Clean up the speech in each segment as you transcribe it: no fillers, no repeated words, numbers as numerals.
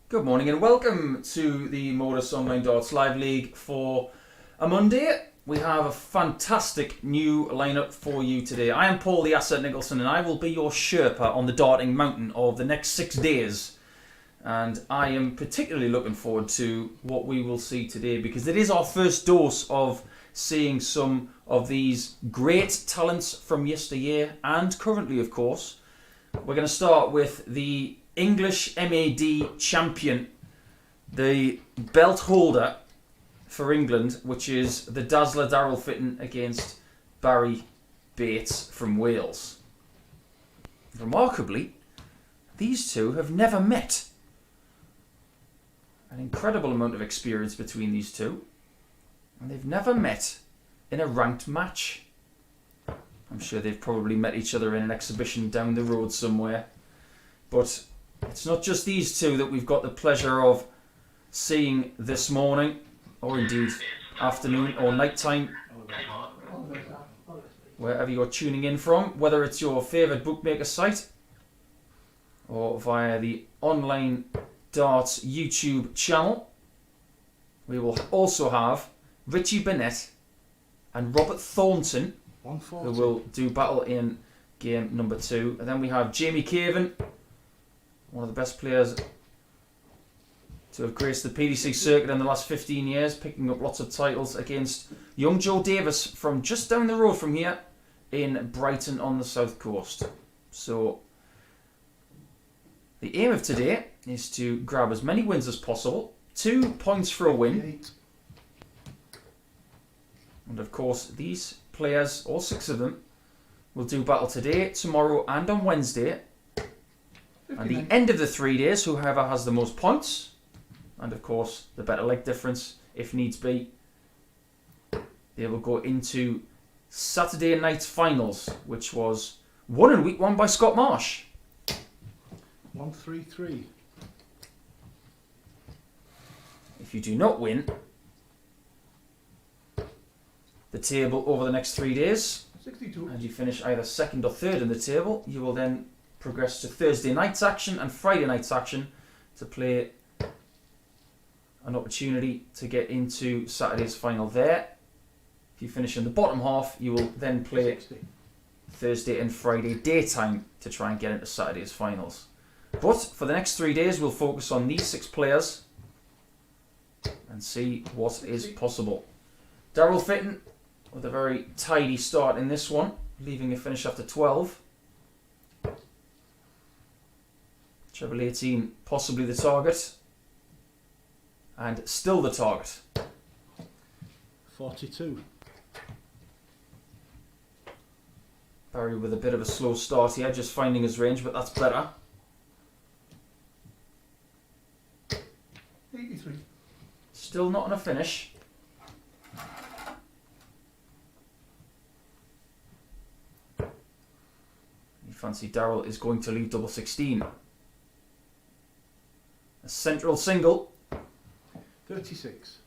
Good morning and welcome to the MODUS Online Darts Live League for a Monday. We have a fantastic new lineup for you today. I am Paul the Asset Nicholson and I will be your Sherpa on the darting mountain of the next 6 days. And I am particularly looking forward to what we will see today because it is our first dose of seeing some of these great talents from yesteryear and currently, of course. We're going to start with the English MAD champion, the belt holder for England, which is the Dazzler Darryl Fitton against Barrie Bates from Wales. Remarkably, these two have never met. An incredible amount of experience between these two, and they've never met in a ranked match. I'm sure they've probably met each other in an exhibition down the road somewhere, but it's not just these two that we've got the pleasure of seeing this morning, or indeed afternoon or night time, wherever you're tuning in from, whether it's your favourite bookmaker site or via the Online Darts YouTube channel. We will also have Richie Burnett and Robert Thornton, who will do battle in game number 2. And then we have Jamie Caven, one of the best players to have graced the PDC circuit in the last 15 years, picking up lots of titles against young Joe Davis from just down the road from here in Brighton on the south coast. So the aim of today is to grab as many wins as possible. 2 points for a win. And of course these players, all 6 of them, will do battle today, tomorrow and on Wednesday. And the end of the 3 days, whoever has the most points, and of course the better leg difference if needs be, they will go into Saturday night's finals, which was won in week 1 by Scott Marsh. 1-3-3. If you do not win the table over the next 3 days, 62. and you finish either 2nd or 3rd in the table, you will then progress to Thursday night's action and Friday night's action to play an opportunity to get into Saturday's final there. If you finish in the bottom half, you will then play 60. Thursday and Friday daytime to try and get into Saturday's finals. But for the next 3 days, we'll focus on these 6 players and see what is possible. Darryl Fitton with a very tidy start in this one, leaving a finish after 12. Treble 18, possibly the target. And still the target. 42. Barrie with a bit of a slow start here, just finding his range, but that's better. 83. Still not on a finish. You fancy Darryl is going to leave double 16. A central single. 36.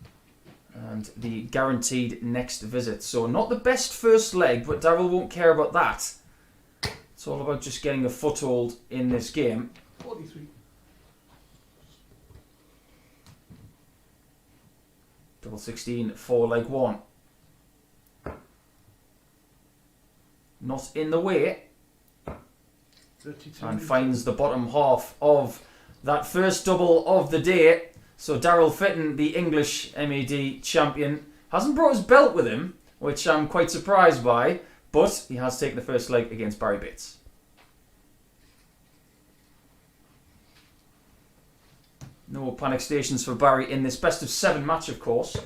And the guaranteed next visit. So not the best first leg, but Darryl won't care about that. It's all about just getting a foothold in this game. 43. Double 16 for leg 1. Not in the way. 32. And finds the bottom half of that first double of the day. So Darryl Fitton, the English MAD champion, hasn't brought his belt with him, which I'm quite surprised by, but he has taken the first leg against Barrie Bates. No panic stations for Barrie in this best of 7 match, of course. You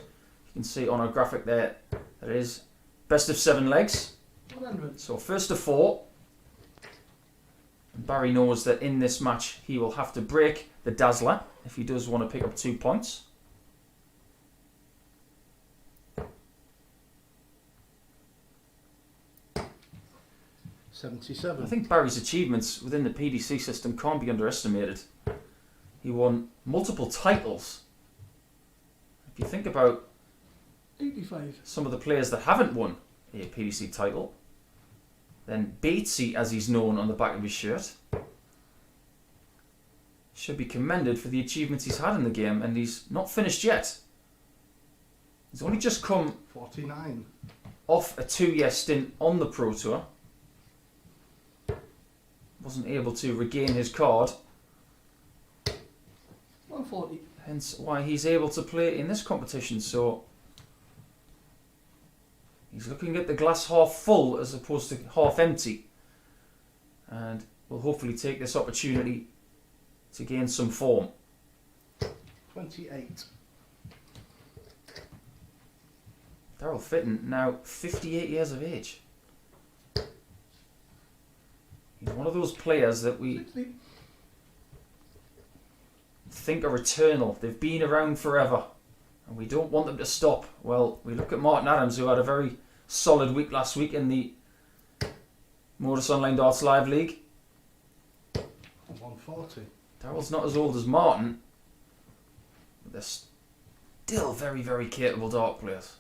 can see on our graphic there, that it is best of 7 legs. 100. So first of 4. And Barrie knows that in this match he will have to break the Dazzler if he does want to pick up 2 points. $77. I think Barrie's achievements within the PDC system can't be underestimated. He won multiple titles. If you think about 85. some of the players that haven't won a PDC title, then Batesy, as he's known on the back of his shirt, should be commended for the achievements he's had in the game, and he's not finished yet. He's only just come 49. off a 2-year stint on the Pro Tour. Wasn't able to regain his card. 140. Hence why he's able to play in this competition. So he's looking at the glass half full as opposed to half empty. And will hopefully take this opportunity to gain some form. 28. Darryl Fitton, now 58 years of age. He's one of those players that we 60. think are eternal. They've been around forever, and we don't want them to stop. Well, we look at Martin Adams, who had a very solid week last week in the Modus Online Darts Live League. 140. Darryl's not as old as Martin, but they're still very, very capable dart players.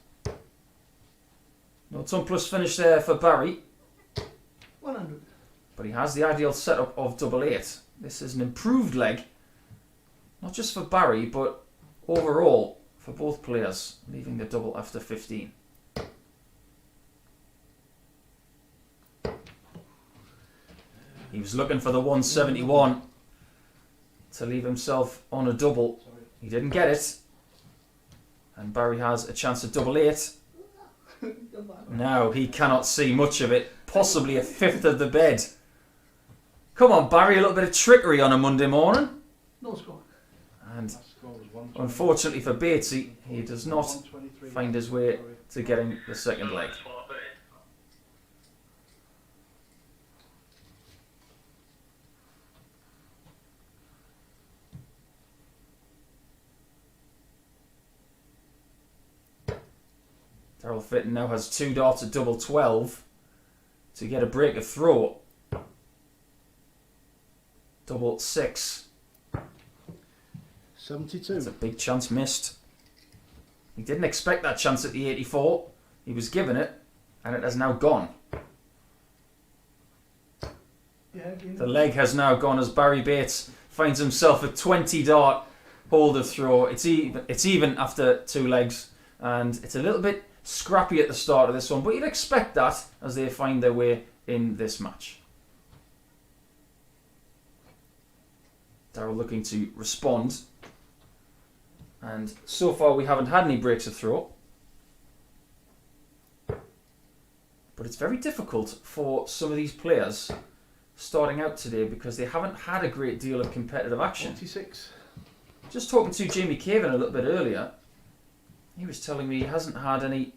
No ton plus finish there for Barrie, 100. but he has the ideal setup of double 8. This is an improved leg, not just for Barrie, but overall for both players, leaving the double after 15. He was looking for the 171 to leave himself on a double. He didn't get it, and Barrie has a chance at double 8. Now he cannot see much of it, possibly a fifth of the bed. Come on, Barrie, a little bit of trickery on a Monday morning. No score. And Last score was 120. unfortunately for Batesy, he does not 123. find his way to getting the second leg. Darryl Fitton now has 2 darts at double 12 to get a break of throw. Double 6. 72. It's a big chance missed. He didn't expect that chance at the 84. He was given it, and it has now gone. Yeah, The leg has now gone as Barrie Bates finds himself a 20 dart hold of throw. It's even after 2 legs, and it's a little bit scrappy at the start of this one, but you'd expect that as they find their way in this match. Darryl looking to respond, and so far we haven't had any breaks of throw, but it's very difficult for some of these players starting out today because they haven't had a great deal of competitive action. 46. Just talking to Jamie Caven a little bit earlier, he was telling me he hasn't had any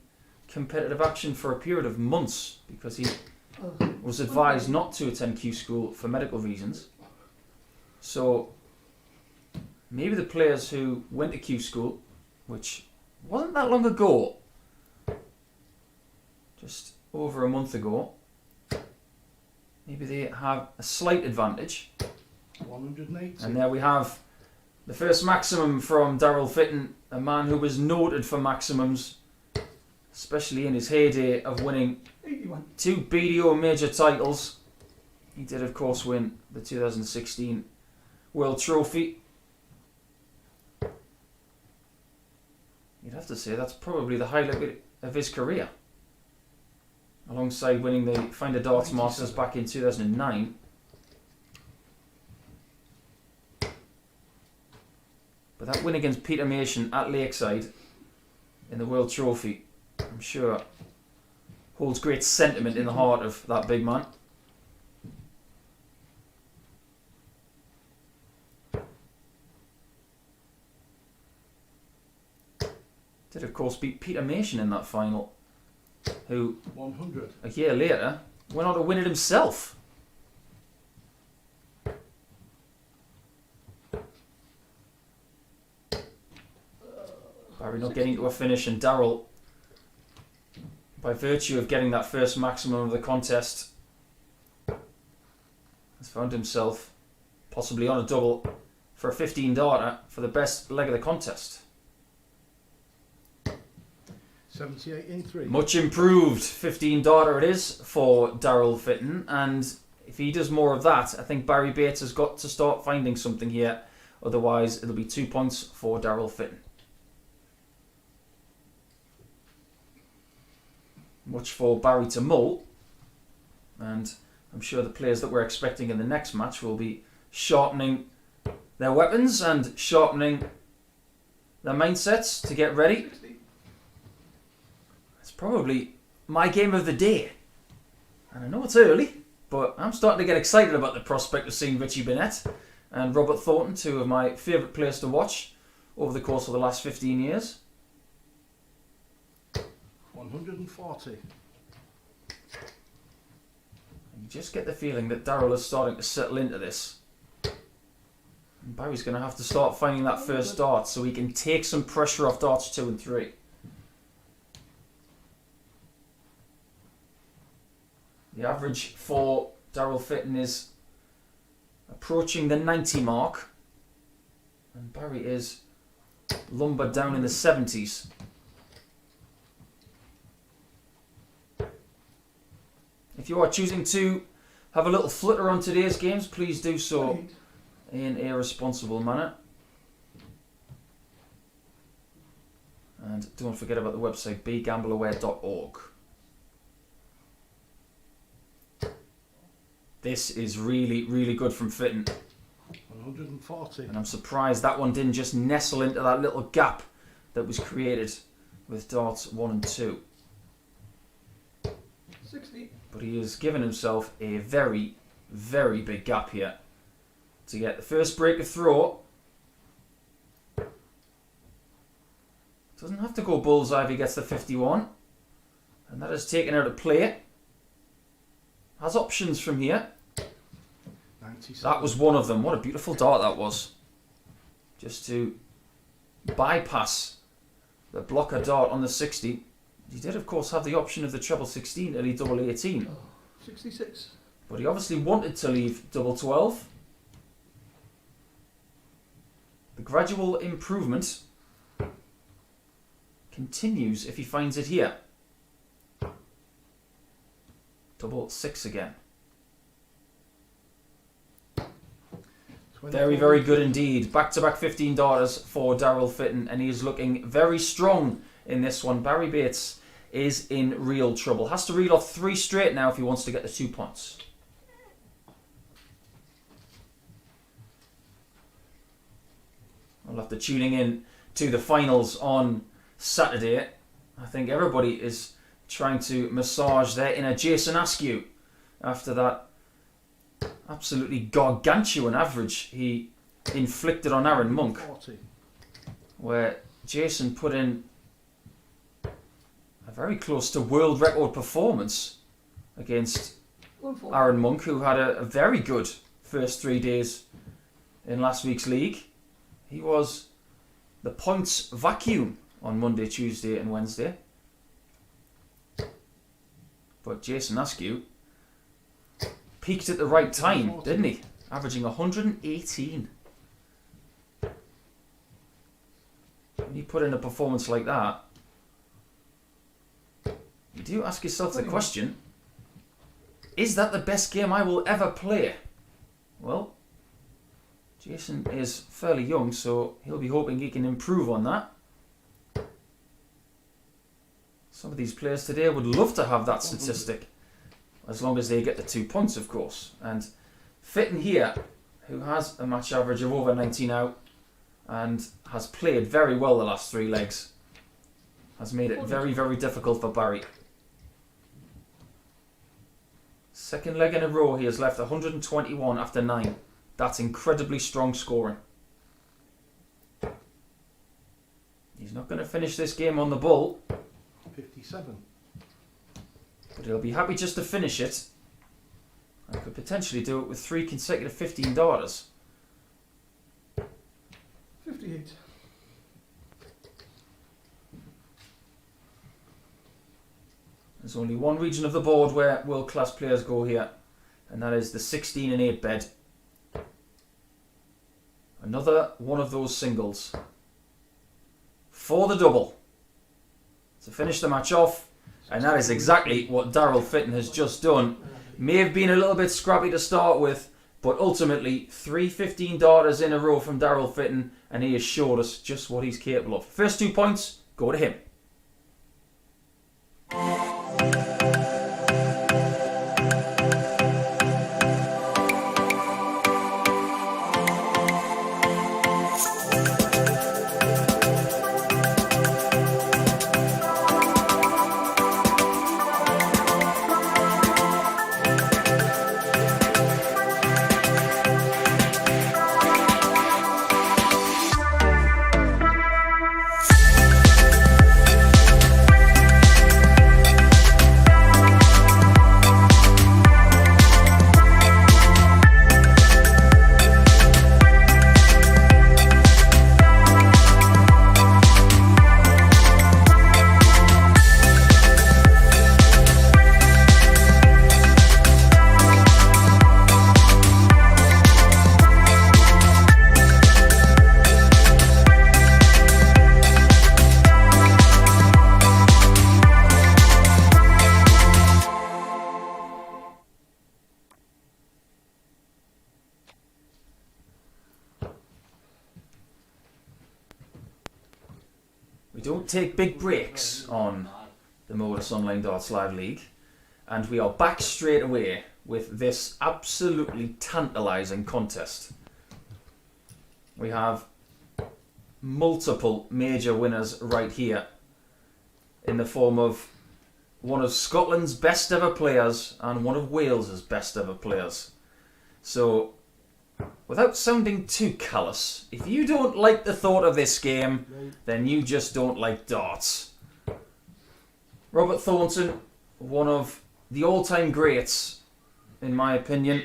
competitive action for a period of months because he was advised not to attend Q school for medical reasons. So maybe the players who went to Q school, which wasn't that long ago, just over a month ago, maybe they have a slight advantage. 180. And there we have the first maximum from Darryl Fitton, a man who was noted for maximums, especially in his heyday of winning 81. 2 BDO major titles. He did, of course, win the 2016 World Trophy. You'd have to say that's probably the highlight of his career, alongside winning the Finder Darts Masters back in 2009. But that win against Peter Mason at Lakeside in the World Trophy, I'm sure, holds great sentiment in the heart of that big man. Did, of course, beat Peter Mason in that final, who 100. a year later went on to win it himself. Barrie not getting to a finish, and Darryl, by virtue of getting that first maximum of the contest, has found himself possibly on a double for a 15 darter for the best leg of the contest. 78 in 3. Much improved 15 darter it is for Darryl Fitton, and if he does more of that, I think Barrie Bates has got to start finding something here Otherwise, it'll be 2 points for Darryl Fitton. Much for Barrie to mull. And I'm sure the players that we're expecting in the next match will be sharpening their weapons and sharpening their mindsets to get ready. It's probably my game of the day. And I know it's early, but I'm starting to get excited about the prospect of seeing Richie Burnett and Robert Thornton, two of my favourite players to watch over the course of the last 15 years. 140. You just get the feeling that Darryl is starting to settle into this. And Barry's going to have to start finding that first dart so he can take some pressure off darts 2 and 3. The average for Darryl Fitton is approaching the 90 mark. And Barrie is lumbered down in the 70s. If you are choosing to have a little flitter on today's games, please do so in a responsible manner. And don't forget about the website begambleaware.org. This is really, really good from Fitton. 140. And I'm surprised that one didn't just nestle into that little gap that was created with darts 1 and 2. 60. But he has given himself a very, very big gap here to get the first break of throw. Doesn't have to go bullseye if he gets the 51. And that is taken out of play. Has options from here. 97. That was one of them. What a beautiful dart that was. Just to bypass the blocker dart on the 60. He did, of course, have the option of the treble 16, early double 18. 66. But he obviously wanted to leave double 12. The gradual improvement continues if he finds it here. Double 6 again. Very, very good indeed. Back-to-back 15 darters for Darryl Fitton, and he is looking very strong in this one. Barrie Bates is in real trouble. Has to reel off 3 straight now if he wants to get the 2 points. Well, after tuning in to the finals on Saturday, I think everybody is trying to massage their inner Jason Askew after that absolutely gargantuan average he inflicted on Aaron Monk, 40. where Jason put in a very close to world record performance against 140. Aaron Monk, who had a very good first 3 days in last week's league. He was the points vacuum on Monday, Tuesday and Wednesday. But Jason Askew peaked at the right time, didn't he? Averaging 118. When you put in a performance like that, you do ask yourself the question, is that the best game I will ever play? Well, Jason is fairly young, so he'll be hoping he can improve on that. Some of these players today would love to have that statistic, as long as they get the 2 points, of course. And Fitton here, who has a match average of over 90 now, and has played very well the last 3 legs, has made it very, very difficult for Barrie. Second leg in a row, he has left 121 after 9. That's incredibly strong scoring. He's not going to finish this game on the bull, 57. but he'll be happy just to finish it. And could potentially do it with 3 consecutive 15 darters. 58. There's only one region of the board where world-class players go here, and that is the 16 and 8 bed. Another one of those singles for the double to finish the match off, and that is exactly what Darryl Fitton has just done. May have been a little bit scrappy to start with, But ultimately, 3 15 darters in a row from Darryl Fitton, and he has showed us just what he's capable of. First 2 points go to him. We don't take big breaks on the MODUS Online Darts Live League, and we are back straight away with this absolutely tantalising contest. We have multiple major winners right here in the form of one of Scotland's best ever players and one of Wales's best ever players. So, without sounding too callous, if you don't like the thought of this game, then you just don't like darts. Robert Thornton, one of the all-time greats, in my opinion,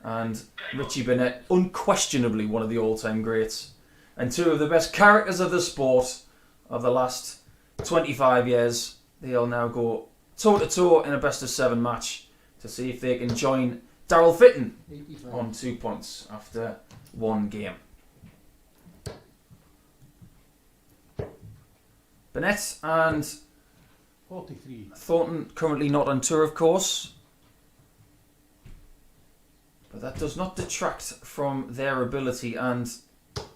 and Richie Burnett, unquestionably one of the all-time greats, and two of the best characters of the sport of the last 25 years. They'll now go toe-to-toe in a best-of-7 match to see if they can join Darryl Fitton on 2 points after one game. Burnett and 43. Thornton currently not on tour, of course, but that does not detract from their ability, and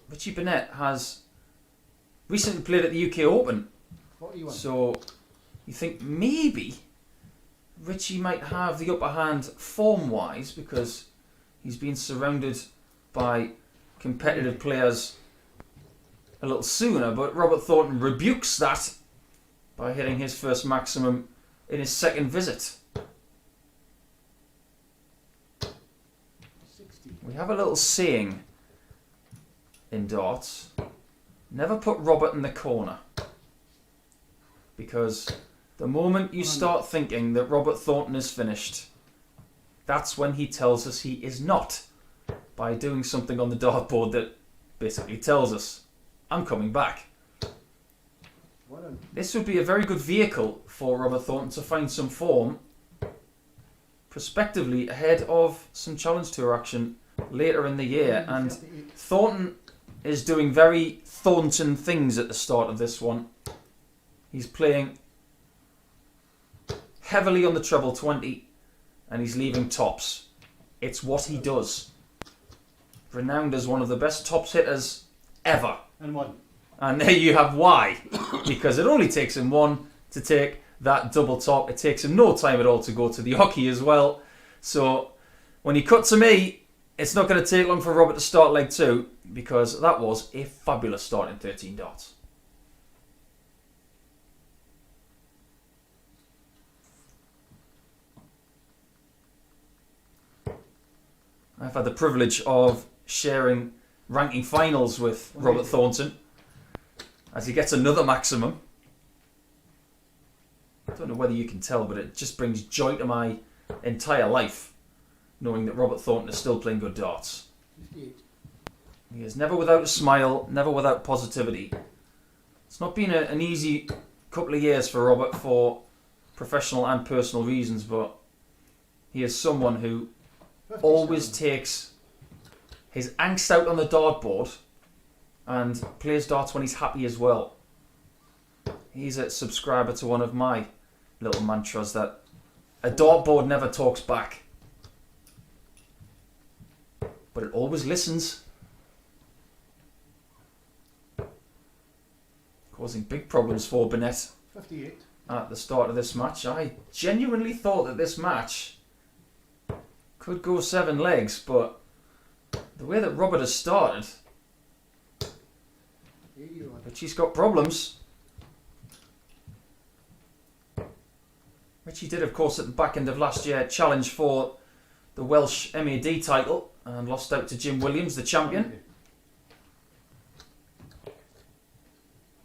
Richie Burnett has recently played at the UK Open, 41. so you think maybe Richie might have the upper hand form-wise because he's been surrounded by competitive players a little sooner, but Robert Thornton rebukes that by hitting his first maximum in his second visit. 60. We have a little saying in darts: never put Robert in the corner, because the moment you start thinking that Robert Thornton is finished, that's when he tells us he is not, by doing something on the dartboard that basically tells us, I'm coming back. This would be a very good vehicle for Robert Thornton to find some form, prospectively ahead of some Challenge Tour action later in the year. And Thornton is doing very Thornton things at the start of this one. He's playing heavily on the treble 20 and he's leaving tops. It's what he does. Renowned as one of the best tops hitters ever. And 1. And there you have why. Because it only takes him 1 to take that double top. It takes him no time at all to go to the hockey as well. So when he cut to me, it's not going to take long for Robert to start leg 2, because that was a fabulous start in 13 darts. I've had the privilege of sharing ranking finals with Robert Thornton as he gets another maximum. I don't know whether you can tell, but it just brings joy to my entire life knowing that Robert Thornton is still playing good darts. 58. He is never without a smile, never without positivity. It's not been an easy couple of years for Robert for professional and personal reasons, but he is someone who 57. always takes his angst out on the dartboard and plays darts when he's happy as well. He's a subscriber to one of my little mantras, that a dartboard never talks back. but it always listens. Causing big problems for Burnett 58. at the start of this match. I genuinely thought that this match could go 7 legs, but the way that Robert has started, 81. Richie's got problems. Richie did, of course, at the back end of last year challenge for the Welsh MAD title and lost out to Jim Williams, the champion.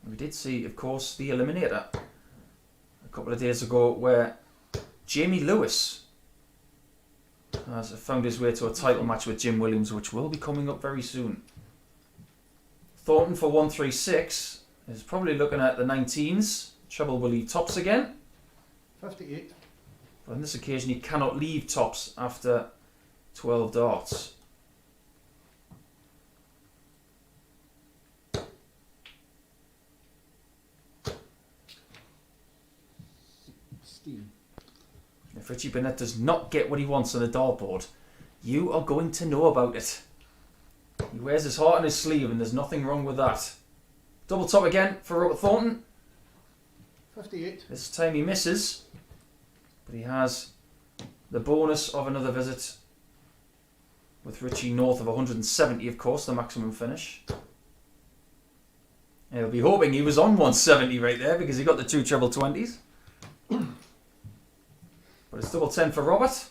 We did see, of course, the Eliminator a couple of days ago where Jamie Lewis has found his way to a title match with Jim Williams, which will be coming up very soon. Thornton for 136 is probably looking at the 19s. Treble will leave tops again. 58. But on this occasion, he cannot leave tops after 12 darts. If Richie Burnett does not get what he wants on the dartboard, you are going to know about it. He wears his heart on his sleeve and there's nothing wrong with that. Double top again for Robert Thornton. 58. This time he misses, but he has the bonus of another visit with Richie north of 170, of course, the maximum finish. He'll be hoping he was on 170 right there because he got the 2 treble 20s. But it's double 10 for Robert.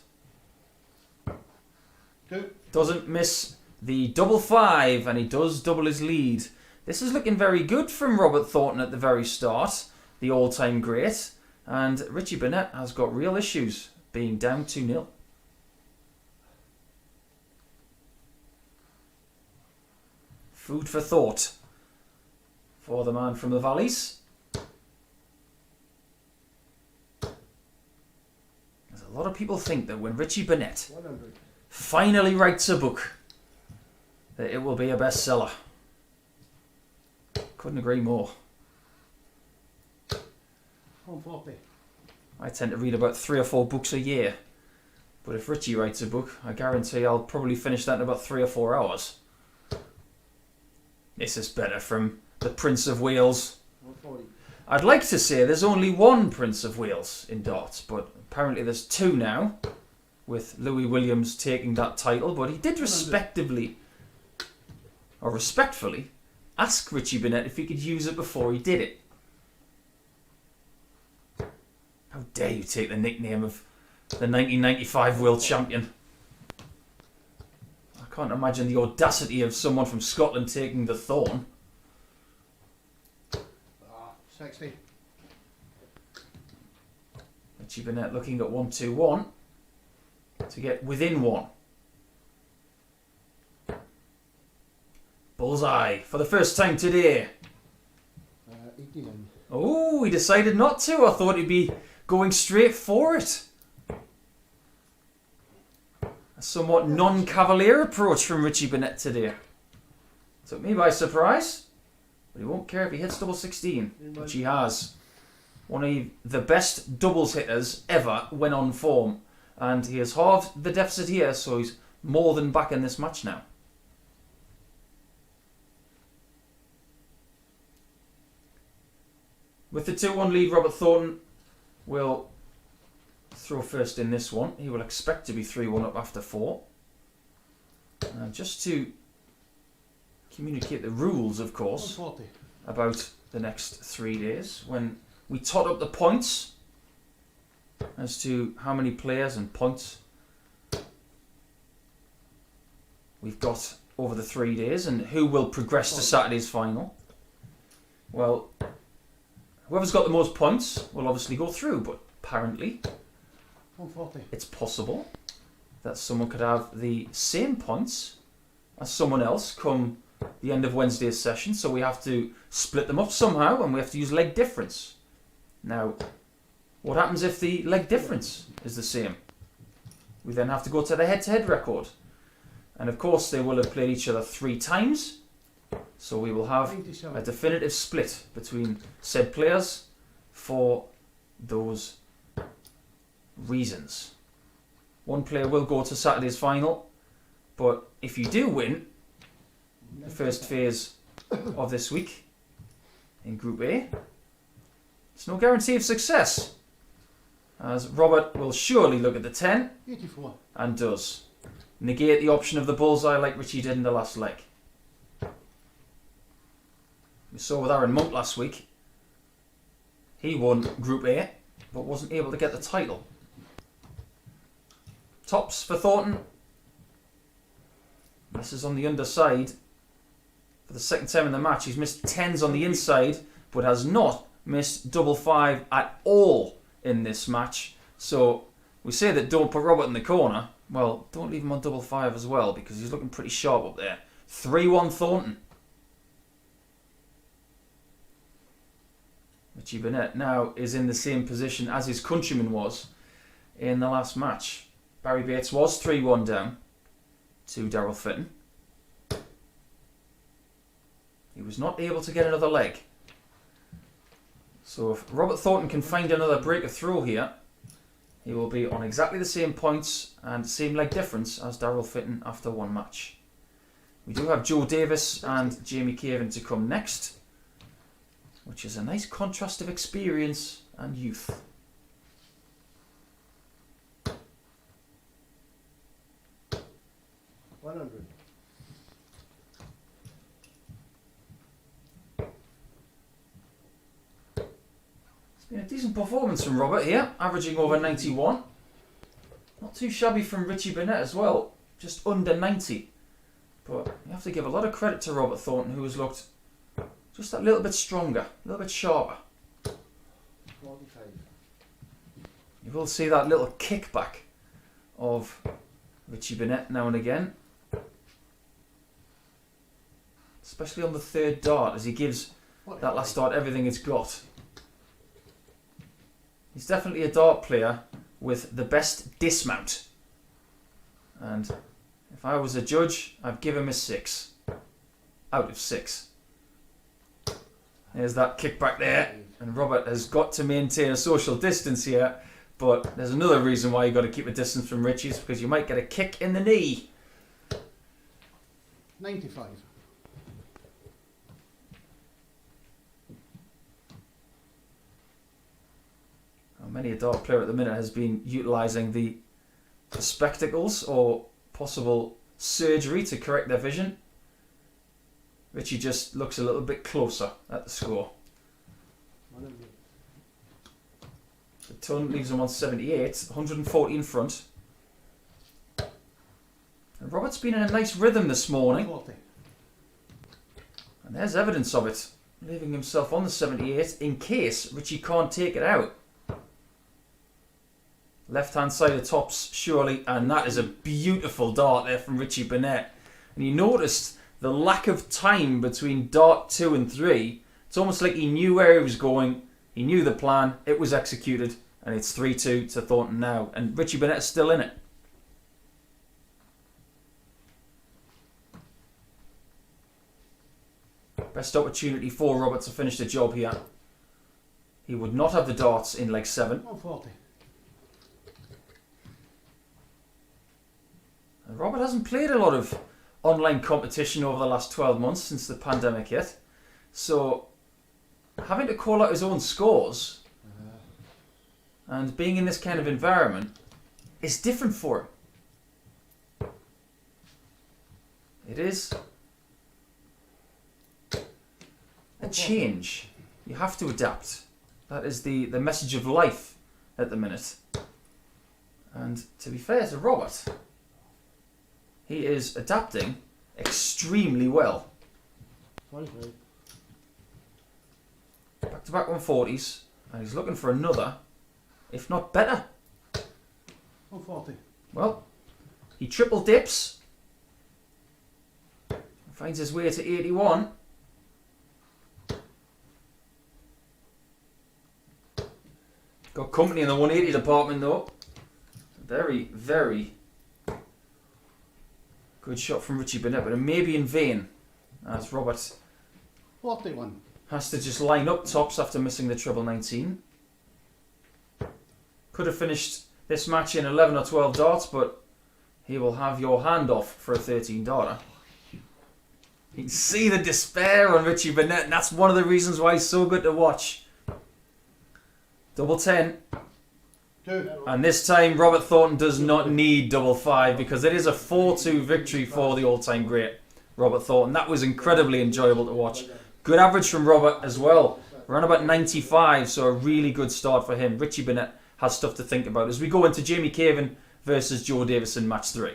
2. Doesn't miss the double 5 and he does double his lead. This is looking very good from Robert Thornton at the very start, the all-time great. And Richie Burnett has got real issues being down 2-0. Food for thought for the man from the valleys. A lot of people think that when Richie Burnett 100. finally writes a book, that it will be a bestseller. Couldn't agree more. 140. I tend to read about 3 or 4 books a year. But if Richie writes a book, I guarantee I'll probably finish that in about 3 or 4 hours. This is better from the Prince of Wales. 140. I'd like to say there's only one Prince of Wales in darts, but apparently there's 2 now, with Louis Williams taking that title. But he did respectfully ask Richie Burnett if he could use it before he did it. How dare you take the nickname of the 1995 world champion? I can't imagine the audacity of someone from Scotland taking the Thorn. 60. Richie Burnett looking at 1-2-1 to get within 1. Bullseye for the first time today. 89. Oh, he decided not to. I thought he'd be going straight for it. A somewhat non-cavalier approach from Richie Burnett today. Took me by surprise. But he won't care if he hits double 16, which he has. One of the best doubles hitters ever when on form. And he has halved the deficit here, so he's more than back in this match now. With the 2-1 lead, Robert Thornton will throw first in this one. He will expect to be 3-1 up after 4. Just to communicate the rules, of course, 140. about the next 3 days, when we tot up the points as to how many players and points we've got over the 3 days and who will progress to Saturday's final. Well, whoever's got the most points will obviously go through, but apparently 140. it's possible that someone could have the same points as someone else come the end of Wednesday's session, so we have to split them up somehow and we have to use leg difference. Now, what happens if the leg difference is the same? We then have to go to the head-to-head record. And of course they will have played each other 3 times, so we will have 97. a definitive split between said players for those reasons. One player will go to Saturday's final, But if you do win the first phase of this week in Group A, it's no guarantee of success, as Robert will surely look at the 10 84. and does negate the option of the bullseye like Richie did in the last leg. We saw with Aaron Monk last week. He won Group A, but wasn't able to get the title. Tops for Thornton. This is on the underside. For the second time in the match, he's missed 10s on the inside, but has not missed double 5 at all in this match. So we say that don't put Robert in the corner. Well, don't leave him on double 5 as well, because he's looking pretty sharp up there. 3-1 Thornton. Richie Burnett now is in the same position as his countryman was in the last match. Barrie Bates was 3-1 down to Darryl Fitton. He was not able to get another leg. So if Robert Thornton can find another breaker throw here, he will be on exactly the same points and same leg difference as Darryl Fitton after one match. We do have Joe Davis and Jamie Caven to come next, which is a nice contrast of experience and youth. $100. It's been a decent performance from Robert here, averaging over 91. Not too shabby from Richie Burnett as well, just under 90. But you have to give a lot of credit to Robert Thornton, who has looked just that little bit stronger, a little bit sharper. 45. You will see that little kickback of Richie Burnett now and again. Especially on the third dart, as he gives that last dart everything it's got. He's definitely a dart player with the best dismount. And if I was a judge, I'd give him a 6 out of 6. There's that kickback there, and Robert has got to maintain a social distance here, but there's another reason why you've got to keep a distance from Richie, is because you might get a kick in the knee. 95. Many a dart player at the minute has been utilising the spectacles or possible surgery to correct their vision. Richie just looks a little bit closer at the score. 100. The ton leaves him on 78, 140 in front. And Robert's been in a nice rhythm this morning. 40. And there's evidence of it, leaving himself on the 78 in case Richie can't take it out. Left hand side of tops, surely, and that is a beautiful dart there from Richie Burnett. And you noticed the lack of time between dart 2 and 3. It's almost like he knew where he was going, he knew the plan, it was executed, and it's 3-2 to Thornton now. And Richie Burnett is still in it. Best opportunity for Robert to finish the job here. He would not have the darts in leg 7. 140. And Robert hasn't played a lot of online competition over the last 12 months since the pandemic hit. So having to call out his own scores and being in this kind of environment is different for him. It is a change. You have to adapt. That is the message of life at the minute. And to be fair to Robert, he is adapting extremely well. 45. Back-to-back 140s, and he's looking for another, if not better. 140. Well, he triple dips, finds his way to 81. Got company in the 180 department though. Very, very good shot from Richie Burnett, but it may be in vain, as Robert 41. has to just line up tops after missing the treble 19. Could have finished this match in 11 or 12 darts, but he will have your hand off for a 13 darter. You can see the despair on Richie Burnett, and that's one of the reasons why he's so good to watch. Double 10. 2. And this time, Robert Thornton does not need double 5 because it is a 4-2 victory for the all-time great Robert Thornton. That was incredibly enjoyable to watch. Good average from Robert as well. Around about 95, so a really good start for him. Richie Burnett has stuff to think about as we go into Jamie Caven versus Joe Davison match 3.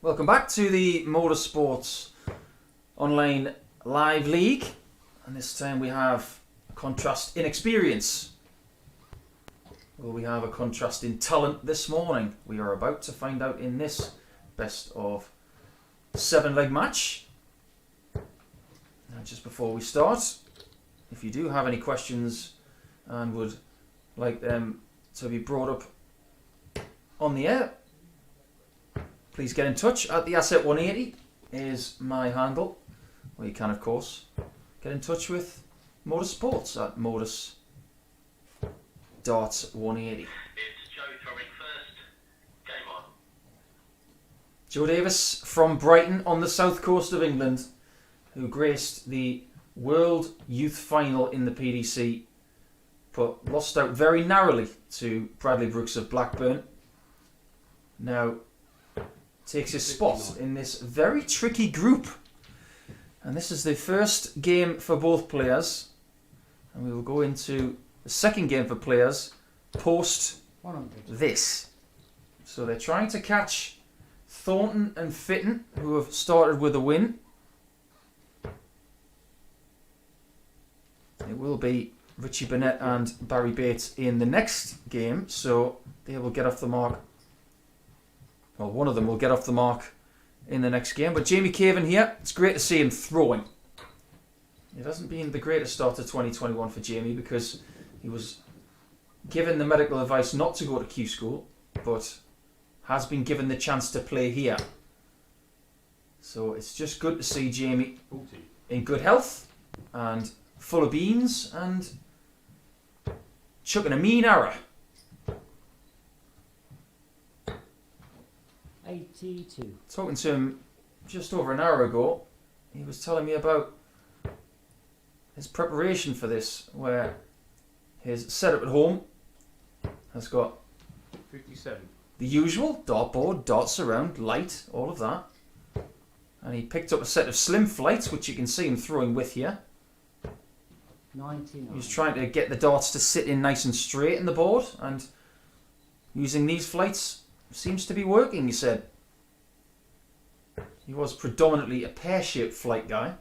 Welcome back to the Motorsports Online Live League, and this time we have a contrast in experience. Well, we have a contrast in talent this morning. We are about to find out in this best of 7-leg match. Now, just before we start, if you do have any questions and would like them to be brought up on the air, please get in touch at the Asset 180 is my handle. Or you can, of course, get in touch with Motorsports at MODUS Darts 180. It's Joe throwing first. Game on. Joe Davis from Brighton on the south coast of England, who graced the World Youth Final in the PDC, but lost out very narrowly to Bradley Brooks of Blackburn. Now takes his spot in this very tricky group. And this is the first game for both players. And we will go into the second game for players post 100. this. So they're trying to catch Thornton and Fitton, who have started with a win. It will be Richie Burnett and Barrie Bates in the next game, so they will get off the mark. Well, one of them will get off the mark in the next game. But Jamie Caven here, it's great to see him throwing. It hasn't been the greatest start to 2021 for Jamie because he was given the medical advice not to go to Q school, but has been given the chance to play here. So it's just good to see Jamie in good health and full of beans and chucking a mean arrow. 82. Talking to him just over an hour ago, he was telling me about his preparation for this, where his setup at home has got 57. the usual dartboard, darts around, light, all of that. And he picked up a set of slim flights, which you can see him throwing with here. 99. He's trying to get the darts to sit in nice and straight in the board, and using these flights seems to be working, he said. He was predominantly a pear-shaped flight guy.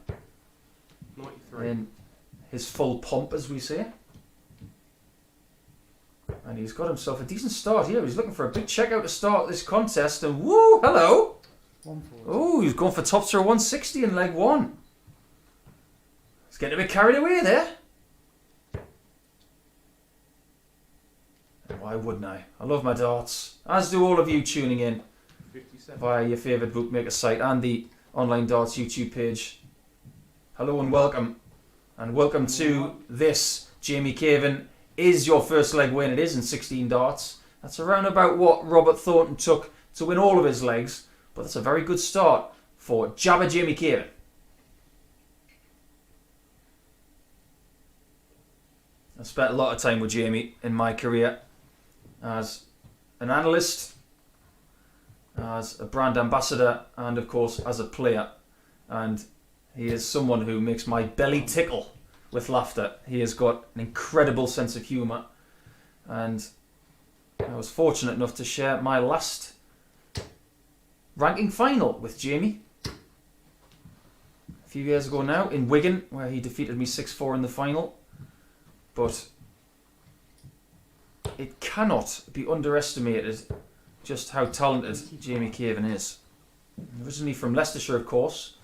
93. In his full pomp, as we say. And he's got himself a decent start here. He's looking for a big checkout to start this contest, and woo, hello! 140. Oh, he's going for top tier 160 in leg one. He's getting a bit carried away there. Why wouldn't I? I love my darts. As do all of you tuning in 57. via your favourite bookmaker site and the Online Darts YouTube page. Hello and welcome. And welcome to this. Jamie Caven is your first leg win. It is in 16 darts. That's around about what Robert Thornton took to win all of his legs. But that's a very good start for Jabba Jamie Caven. I spent a lot of time with Jamie in my career as an analyst, as a brand ambassador, and of course as a player. And he is someone who makes my belly tickle with laughter. He has got an incredible sense of humour, and I was fortunate enough to share my last ranking final with Jamie a few years ago now in Wigan, where he defeated me 6-4 in the final. But it cannot be underestimated just how talented Jamie Caven is. Originally from Leicestershire, of course,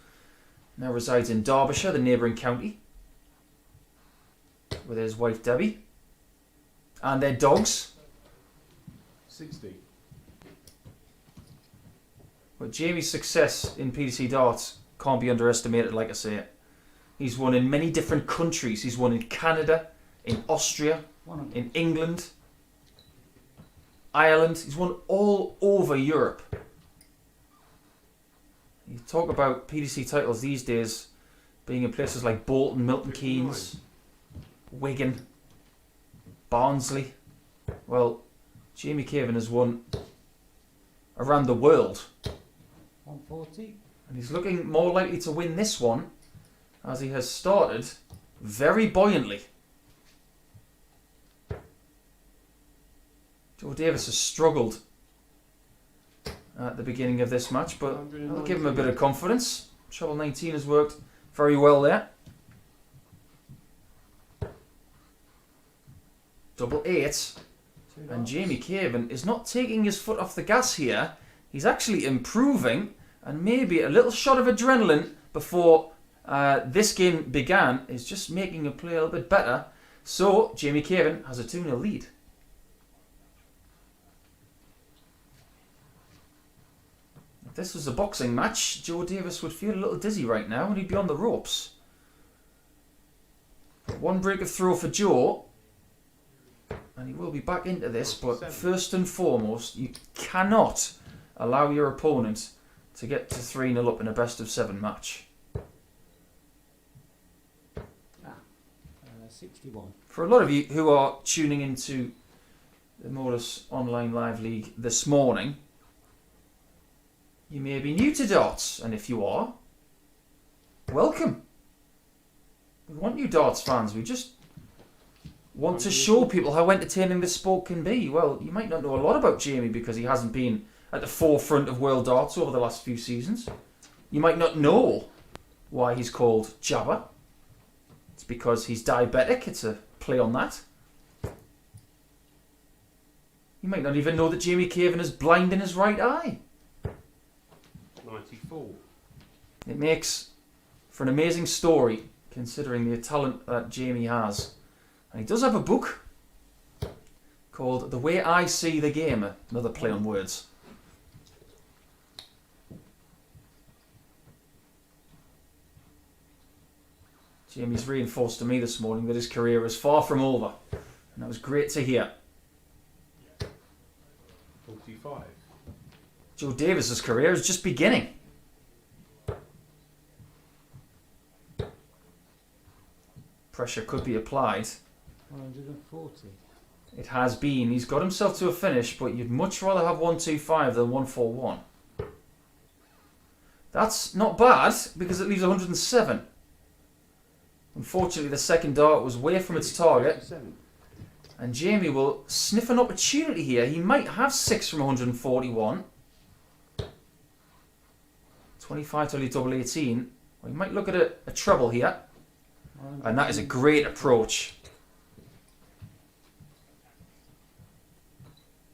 now resides in Derbyshire, the neighbouring county, with his wife Debbie and their dogs. 60. But Jamie's success in PDC darts can't be underestimated, like I say. He's won in many different countries. He's won in Canada, in Austria, in England, Ireland. He's won all over Europe. You talk about PDC titles these days being in places like Bolton, Milton Keynes, Wigan, Barnsley. Well, Jamie Caven has won around the world. 140. And he's looking more likely to win this one, as he has started very buoyantly. Joe Davis has struggled at the beginning of this match, but I'll give him a bit of confidence. Treble 19 has worked very well there. Double 8. And Jamie Caven is not taking his foot off the gas here. He's actually improving, and maybe a little shot of adrenaline before this game began is just making him play a little bit better. So Jamie Caven has a 2-0 lead. If this was a boxing match, Joe Davis would feel a little dizzy right now and he'd be on the ropes. One break of throw for Joe, and he will be back into this, but first and foremost, you cannot allow your opponent to get to 3-0 up in a best of 7 match. 61. For a lot of you who are tuning into the MODUS Online Live League this morning, you may be new to darts, and if you are, welcome. We want you darts fans. We just want to show people how entertaining this sport can be. Well, you might not know a lot about Jamie because he hasn't been at the forefront of world darts over the last few seasons. You might not know why he's called Jabba. It's because he's diabetic. It's a play on that. You might not even know that Jamie Caven is blind in his right eye. 94. It makes for an amazing story, considering the talent that Jamie has. And he does have a book called The Way I See the Game. Another play on words. Jamie's reinforced to me this morning that his career is far from over. And that was great to hear. 45. Joe Davis's career is just beginning. Pressure could be applied. 140. It has been. He's got himself to a finish, but you'd much rather have 125 than 141. That's not bad, because it leaves 107. Unfortunately, the second dart was way from its target. 57. And Jamie will sniff an opportunity here. He might have 6 from 141. 25 to only double 18. Well, he might look at a treble here. And that is a great approach.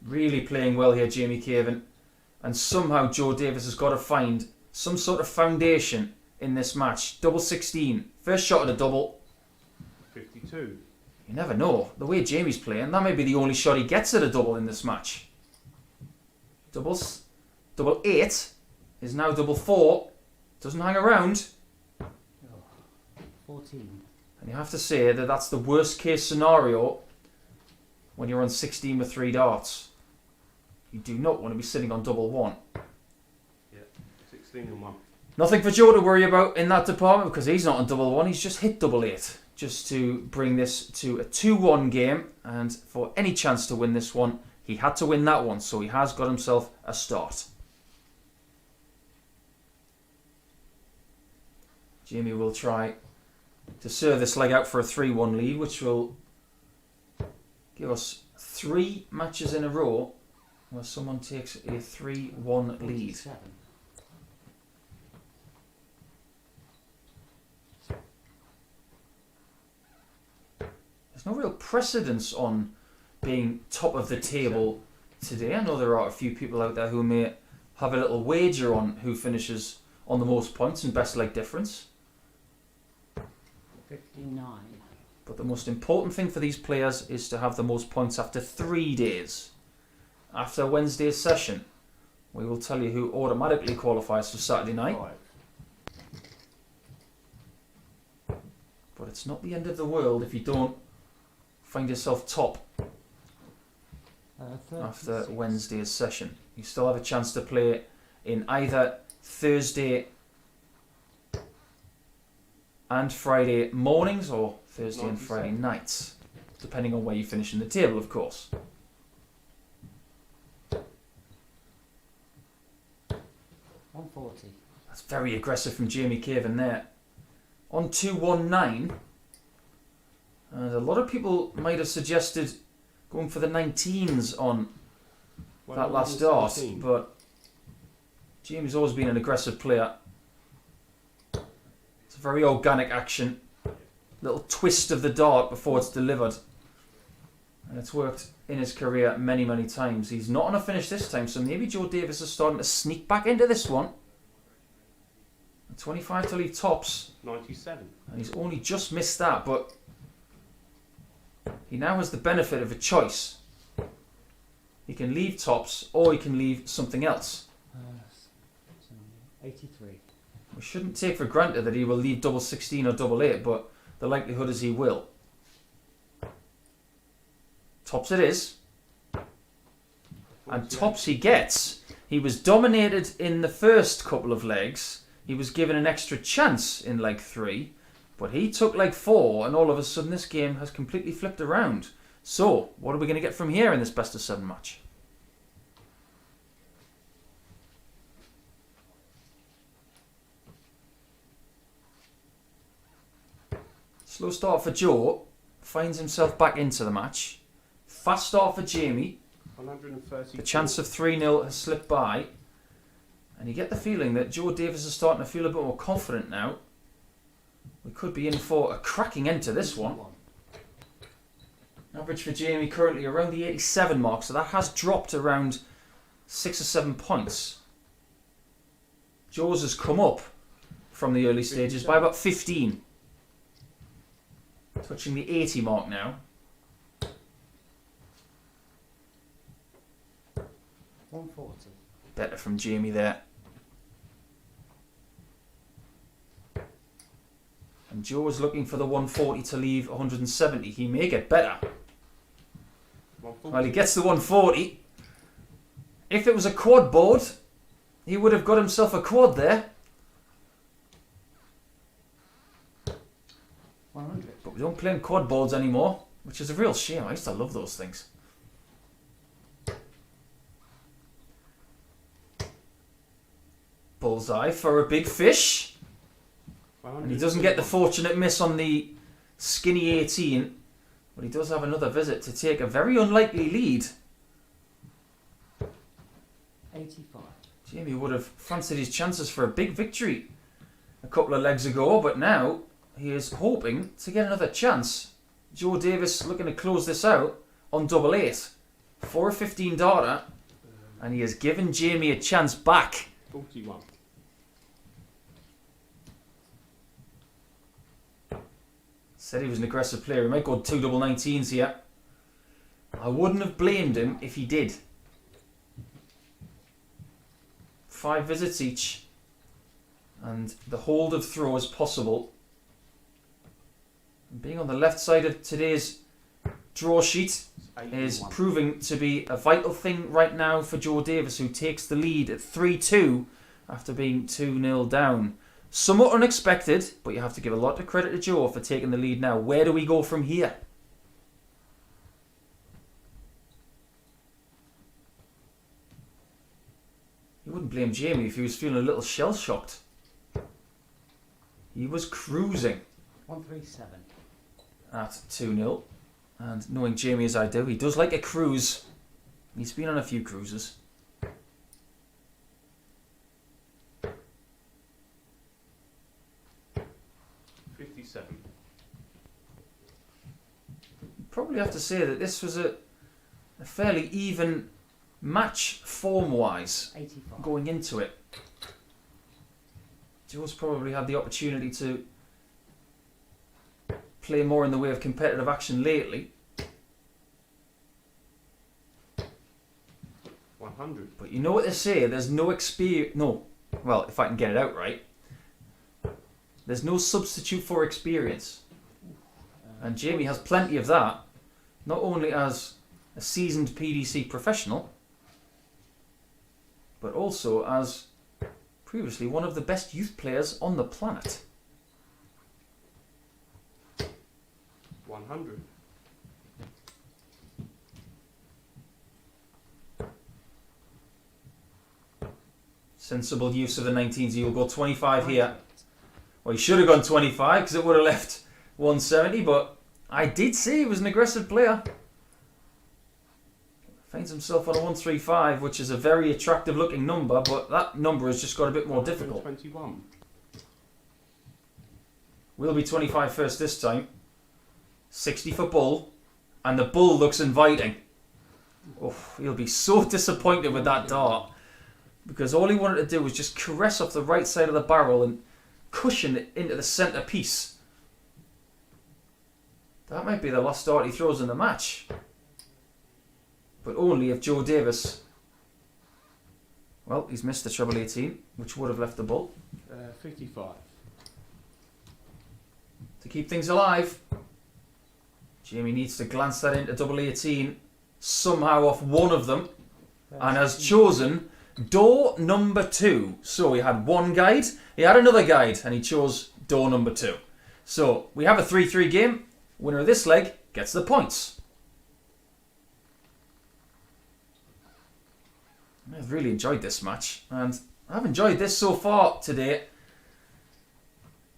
Really playing well here, Jamie Caven. And somehow Joe Davis has got to find some sort of foundation in this match. Double 16. First shot at a double. 52. You never know. The way Jamie's playing, that may be the only shot he gets at a double in this match. Double 8 is now double 4. Doesn't hang around. 14. And you have to say that that's the worst case scenario when you're on 16 with 3 darts. You do not want to be sitting on double 1. Yeah, 16 and 1. Nothing for Joe to worry about in that department because he's not on double 1. He's just hit double 8 just to bring this to a 2-1 game. And for any chance to win this one, he had to win that one. So he has got himself a start. Jamie will try to serve this leg out for a 3-1 lead, which will give us 3 matches in a row where someone takes a 3-1 lead. 47. There's no real precedence on being top of the table today. I know there are a few people out there who may have a little wager on who finishes on the most points and best leg difference. 59. But the most important thing for these players is to have the most points after 3 days. After Wednesday's session, we will tell you who automatically qualifies for Saturday night. 5. But it's not the end of the world if you don't find yourself top after 36. Wednesday's session. You still have a chance to play in either Thursday and Friday mornings or Thursday and Friday nights, depending on where you finish in the table, of course. 140. That's very aggressive from Jamie Caven there. On 219, and a lot of people might have suggested going for the 19s on that last dart, 17. but Jamie's always been an aggressive player. It's a very organic action. Little twist of the dart before it's delivered. And it's worked in his career many, many times. He's not on a finish this time, so maybe Joe Davis is starting to sneak back into this one. 25 to leave tops. 97. And he's only just missed that, but he now has the benefit of a choice. He can leave tops or he can leave something else. 83. We shouldn't take for granted that he will leave double 16 or double 8, but the likelihood is he will. Tops it is. And tops he gets. He was dominated in the first couple of legs. He was given an extra chance in leg 3, but he took leg 4, and all of a sudden this game has completely flipped around. So, what are we going to get from here in this best of 7 match? Slow start for Joe, finds himself back into the match. Fast start for Jamie. 130. The chance of 3-0 has slipped by. And you get the feeling that Joe Davis is starting to feel a bit more confident now. We could be in for a cracking end to this one. Average for Jamie currently around the 87 mark, so that has dropped around 6 or 7 points. Joe's has come up from the early stages by about 15. Touching the 80 mark now. 140. Better from Jamie there. And Joe is looking for the 140 to leave 170. He may get better. 140. Well, he gets the 140. If it was a quad board, he would have got himself a quad there. 100. But we don't play on quad boards anymore, which is a real shame. I used to love those things. Bullseye for a big fish. And he doesn't get the fortunate miss on the skinny 18, but he does have another visit to take a very unlikely lead. 85. Jamie would have fancied his chances for a big victory a couple of legs ago, but now he is hoping to get another chance. Joe Davis looking to close this out on double 8 for a 15 darter, and he has given Jamie a chance back. 41. Said he was an aggressive player. He might go 2 double 19s here. I wouldn't have blamed him if he did. 5 visits each. And the hold of throw is possible. Being on the left side of today's draw sheet is proving to be a vital thing right now for Joe Davis, who takes the lead at 3-2 after being 2-0 down. Somewhat unexpected, but you have to give a lot of credit to Joe for taking the lead now. Where do we go from here? You wouldn't blame Jamie if he was feeling a little shell-shocked. He was cruising 137. at 2-0. And knowing Jamie as I do, he does like a cruise. He's been on a few cruises. Probably have to say that this was a fairly even match form-wise 85. going into it. Joe's probably had the opportunity to play more in the way of competitive action lately. 100. But you know what they say, there's no experience... No, well, if I can get it out right. There's no substitute for experience. And Jamie has plenty of that, not only as a seasoned PDC professional, but also as previously one of the best youth players on the planet. 100. Sensible use of the 19s. You'll go 25 here. Well, he should have gone 25 because it would have left 170, but I did say he was an aggressive player. Finds himself on a 135, which is a very attractive looking number, but that number has just got a bit more difficult. 21. We'll be 25 first this time. 60 for Bull, and the Bull looks inviting. Oh, he'll be so disappointed with that dart, because all he wanted to do was just caress off the right side of the barrel and cushion it into the centre piece. That might be the last dart he throws in the match. But only if Joe Davis... Well, he's missed the treble 18, which would have left the Bull. 55. To keep things alive, Jamie needs to glance that into double 18, somehow off one of them, and has chosen door number 2. So he had one guide, he had another guide, and he chose door number 2. So we have a 3-3 game. Winner of this leg gets the points. I've really enjoyed this match, and I've enjoyed this so far today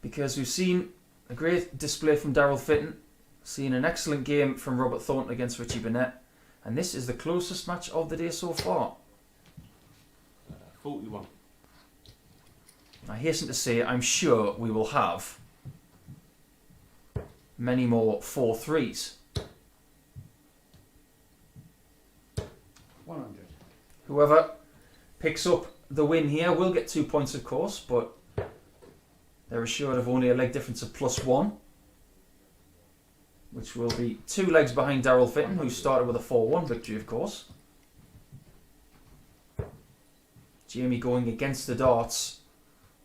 because we've seen a great display from Darryl Fitton, seen an excellent game from Robert Thornton against Richie Burnett, and this is the closest match of the day so far. 41. I hasten to say I'm sure we will have many more 4-3s. 100. Whoever picks up the win here will get 2 points, of course, but they're assured of only a leg difference of +1, which will be 2 legs behind Darryl Fitton, who started with a 4-1 victory, of course. Jamie, going against the darts,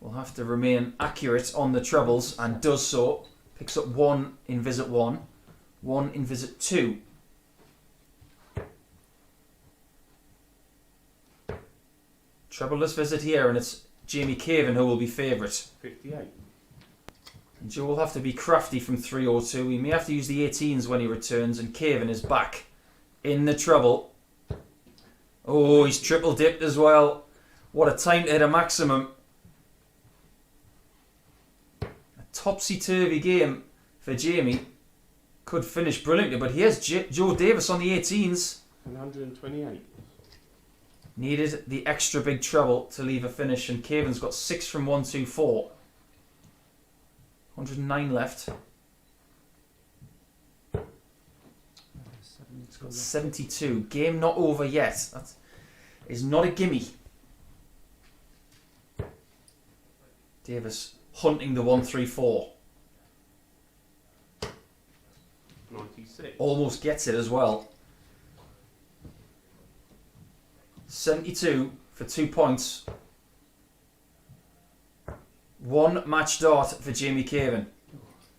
will have to remain accurate on the trebles, and does so. Picks up 1 in visit 1, 1 in visit 2. Trebleless visit here, and it's Jamie Caven who will be favourite. 58. And Joe will have to be crafty from 302. He may have to use the 18s when he returns, and Caven is back in the treble. Oh, he's triple dipped as well. What a time to hit a maximum. A topsy-turvy game for Jamie. Could finish brilliantly, but here's Joe Davis on the 18s. 128. Needed the extra big treble to leave a finish, and Caven's got 6 from 124. 109 left. It's got 72. Game not over yet. That is not a gimme. Davis hunting the 134. 6. Almost gets it as well. 72 for 2 points. 1 match dart for Jamie Caven.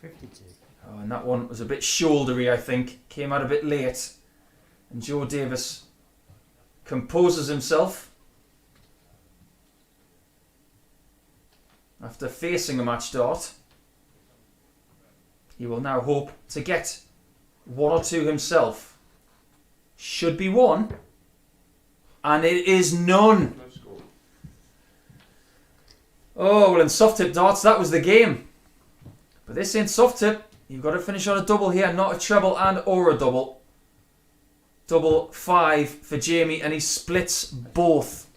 52. Oh, and that one was a bit shouldery, I think. Came out a bit late. And Joe Davis composes himself after facing a match dart. He will now hope to get 1 or 2 himself. Should be 1. And it is none. No score. Oh, well, in soft tip darts, that was the game. But this ain't soft tip. You've got to finish on a double here, not a treble and or a double. Double 5 for Jamie, and he splits both.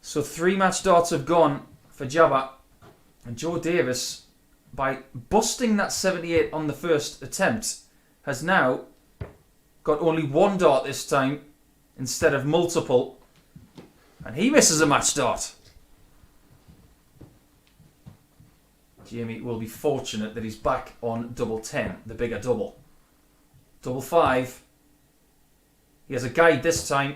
So 3 match darts have gone for Jabba. And Joe Davis, by busting that 78 on the first attempt, has now got only 1 dart this time instead of multiple. And he misses a match dart. Jamie will be fortunate that he's back on double 10, the bigger double. Double 5. He has a guide this time.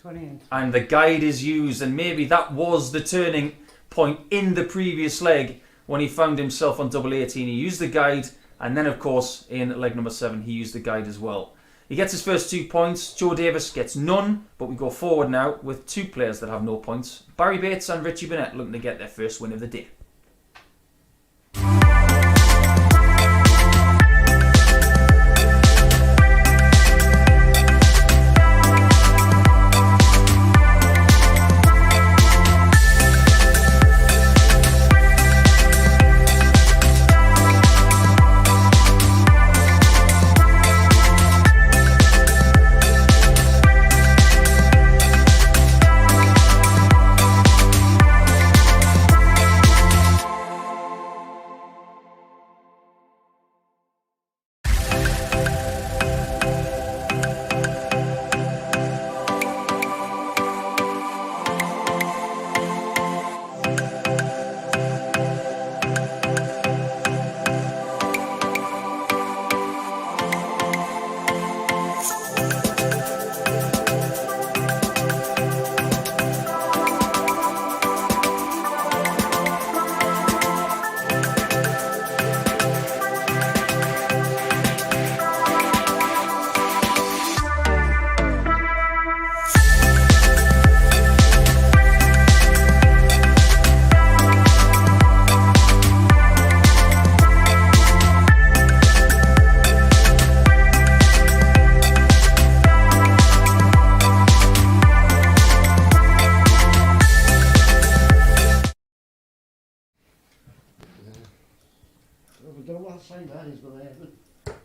28. And the guide is used, and maybe that was the turning point in the previous leg when he found himself on double 18. He used the guide, and then of course in leg number 7 he used the guide as well. He gets his first 2 points. Joe Davis gets none, but we go forward now with 2 players that have no points. Barrie Bates and Richie Burnett looking to get their first win of the day.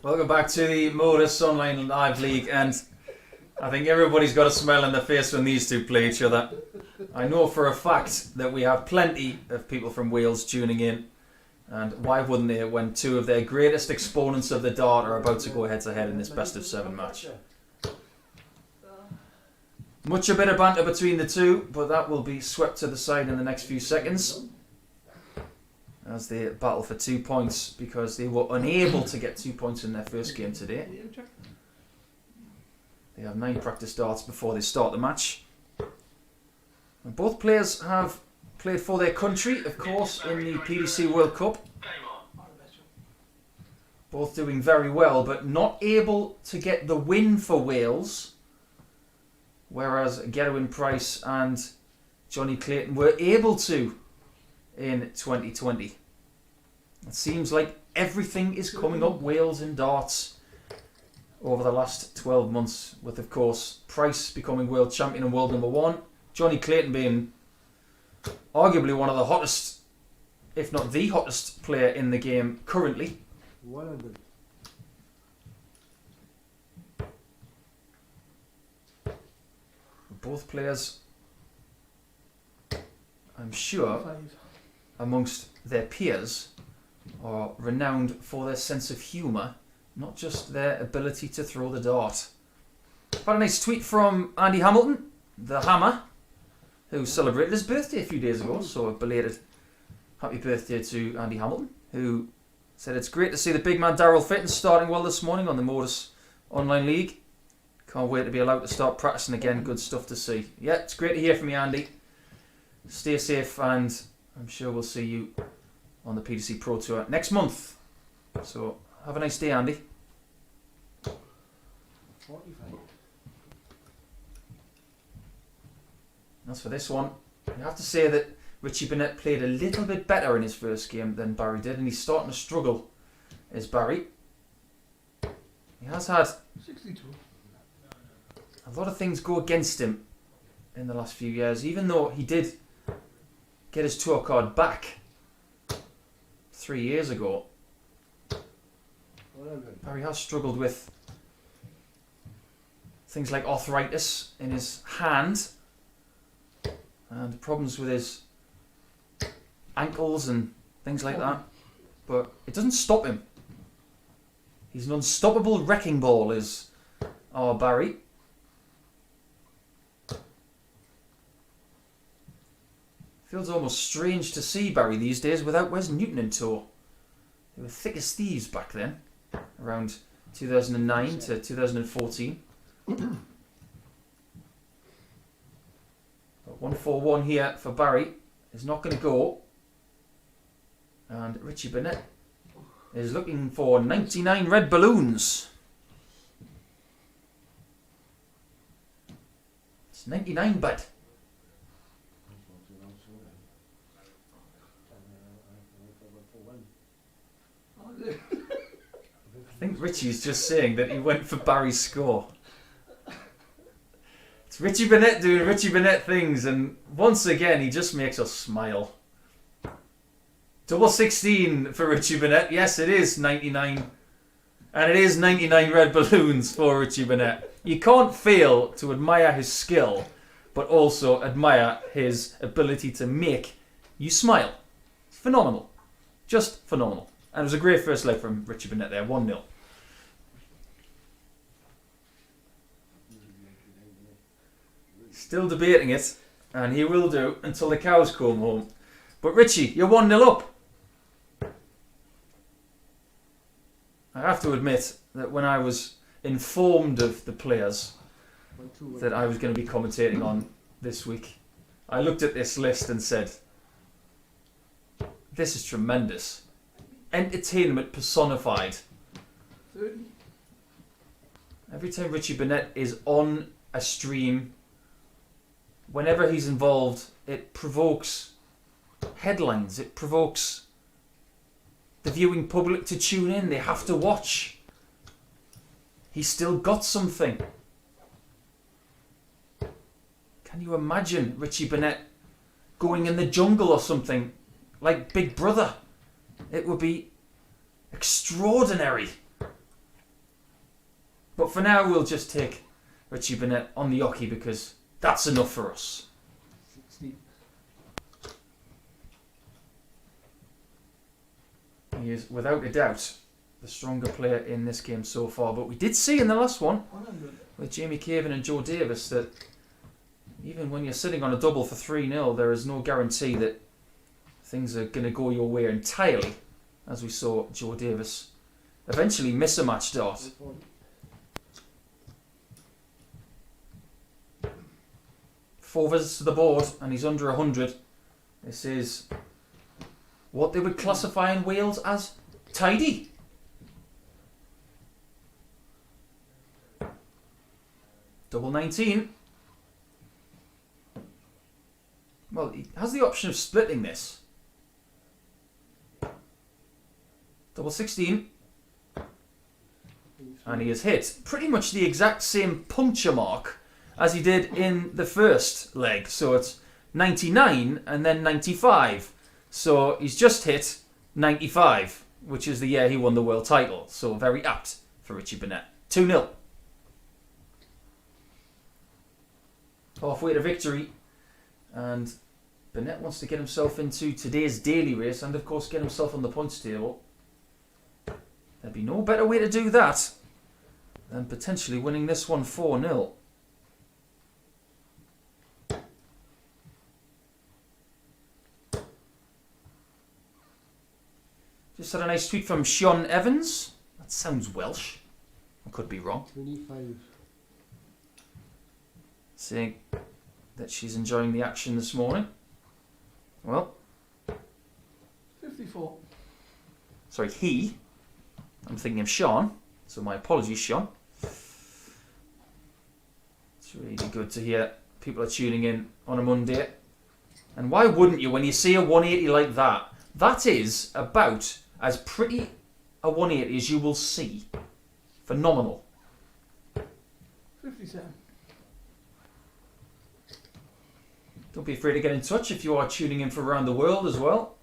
Welcome back to the MODUS Online Live League, and I think everybody's got a smile on their face when these two play each other. I know for a fact that we have plenty of people from Wales tuning in, and why wouldn't they when 2 of their greatest exponents of the dart are about to go head to head in this best of 7 match. Much a bit of banter between the two, but that will be swept to the side in the next few seconds as they battle for 2 points because they were unable to get 2 points in their first game today. They have 9 practice darts before they start the match. And both players have played for their country, of course, in the PDC World Cup. Both doing very well, but not able to get the win for Wales. Whereas Gerwin Price and Johnny Clayton were able to in 2020. It seems like everything is coming up Wales in darts over the last 12 months, with of course Price becoming world champion and world number 1, Johnny Clayton being arguably one of the hottest, if not the hottest player in the game currently. Both players, I'm sure, amongst their peers, are renowned for their sense of humour, not just their ability to throw the dart. Had a nice tweet from Andy Hamilton, the Hammer, who celebrated his birthday a few days ago, so a belated happy birthday to Andy Hamilton, who Said it's great to see the big man Darryl Fitton starting well this morning on the MODUS Online League. Can't wait to be allowed to start practicing again. Good stuff to see. Yeah, it's great to hear from you, Andy. Stay safe, and I'm sure we'll see you on the PDC Pro Tour next month. So have a nice day, Andy. 45. As for this one, you have to say that Richie Burnett played a little bit better in his first game than Barrie did, and he's starting to struggle, is Barrie. He has had 62. a lot of things go against him in the last few years, even though he did get his tour card back 3 years ago. 100. Barrie has struggled with things like arthritis in his hand and problems with his ankles and things like that, but it doesn't stop him. He's an unstoppable wrecking ball, is our Barrie. Feels almost strange to see Barrie these days without Wes Newton in tow. They were thick as thieves back then, around 2009 to 2014. But 1-4-1 here for Barrie is not going to go. And Richie Burnett is looking for 99 red balloons. It's 99, bud. I think Richie's just saying that he went for Barry's score. It's Richie Burnett doing Richie Burnett things, and once again he just makes us smile. Double 16 for Richie Burnett. Yes, it is 99. And it is 99 red balloons for Richie Burnett. You can't fail to admire his skill, but also admire his ability to make you smile. It's phenomenal. Just phenomenal. And it was a great first leg from Richie Burnett there, 1-0. Still debating it, and he will do until the cows come home. But Richie, you're 1-0 up. I have to admit that when I was informed of the players that I was going to be commentating on this week, I looked at this list and said, this is tremendous. Entertainment personified. 30. Every time Richie Burnett is on a stream, whenever he's involved, it provokes headlines. It provokes the viewing public to tune in. They have to watch. He's still got something. Can you imagine Richie Burnett going in the jungle or something like Big Brother? It would be extraordinary. But for now, we'll just take Richie Burnett on the hockey because that's enough for us. 60. He is, without a doubt, the stronger player in this game so far. But we did see in the last one 100. with Jamie Caven and Joe Davis that even when you're sitting on a double for 3-0, there is no guarantee that things are going to go your way entirely, as we saw Joe Davis eventually miss a match dart. 4 visits to the board and he's under 100. This is what they would classify in Wales as tidy. Double 19. Well, he has the option of splitting this. Double 16. And he has hit pretty much the exact same puncture mark as he did in the first leg. So it's 99 and then 95. So he's just hit 95, which is the year he won the world title. So very apt for Richie Burnett. 2-0. Halfway to victory. And Burnett wants to get himself into today's daily race and, of course, get himself on the points table. There'd be no better way to do that than potentially winning this one 4-0. Just Just had a nice tweet from Sean Evans. That sounds Welsh. I could be wrong. 25. Saying that she's enjoying the action this morning. Well, 54. sorry, he. I'm thinking of Sean. So my apologies, Sean. It's really good to hear people are tuning in on a Monday. And why wouldn't you when you see a 180 like that? That is about as pretty a 180 as you will see. Phenomenal. 57. Don't be afraid to get in touch if you are tuning in from around the world as well.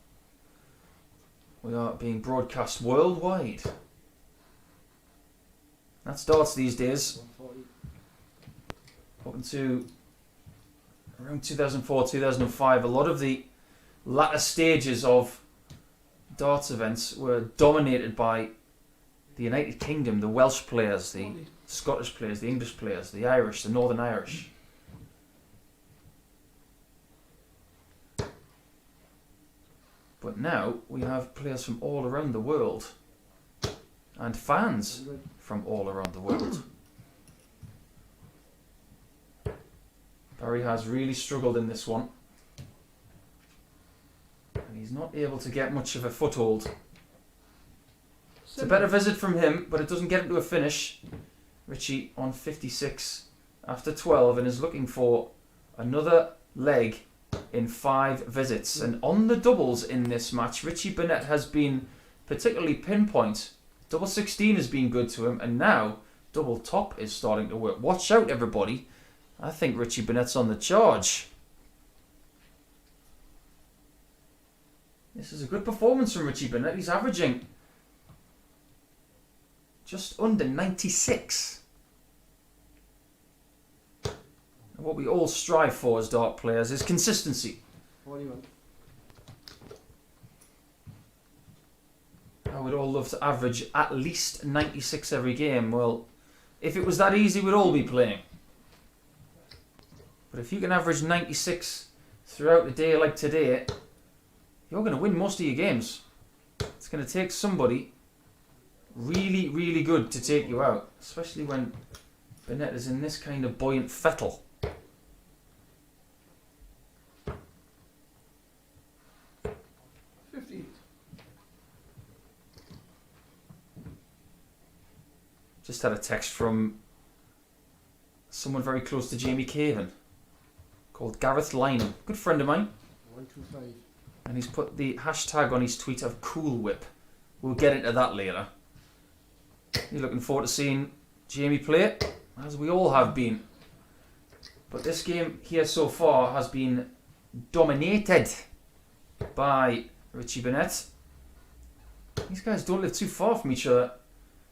We are being broadcast worldwide. That's darts these days. 140. Up into around 2004, 2005, a lot of the latter stages of darts events were dominated by the United Kingdom, the Welsh players, the 40. Scottish players, the English players, the Irish, the Northern Irish. But now we have players from all around the world and fans from all around the world. Barrie has really struggled in this one. And he's not able to get much of a foothold. It's a better visit from him, but it doesn't get him to a finish. Richie on 56 after 12 and is looking for another leg in 5 visits. And on the doubles in this match, Richie Burnett has been particularly pinpoint. Double 16 has been good to him, and now double top is starting to work. Watch out, everybody. I think Richie Burnett's on the charge. This is a good performance from Richie Burnett. He's averaging just under 96. And what we all strive for as dart players is consistency. 41. I would all love to average at least 96 every game. Well, if it was that easy, we'd all be playing. But if you can average 96 throughout the day like today, you're going to win most of your games. It's going to take somebody really, really good to take you out, especially when Burnett is in this kind of buoyant fettle. Just had a text from someone very close to Jamie Caven called Gareth Lynham, good friend of mine. 125. And he's put the hashtag on his tweet of Cool Whip. We'll get into that later. You're looking forward to seeing Jamie play, as we all have been. But this game here so far has been dominated by Richie Burnett. These guys don't live too far from each other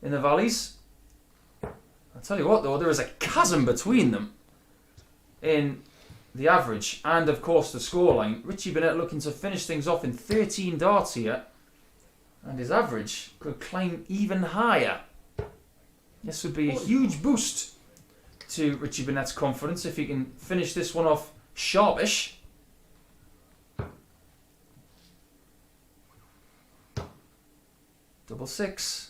in the valleys. I'll tell you what though, there is a chasm between them in the average and of course the scoreline. Richie Burnett looking to finish things off in 13 darts here, and his average could climb even higher. This would be a huge boost to Richie Burnett's confidence if he can finish this one off sharpish. Double 6.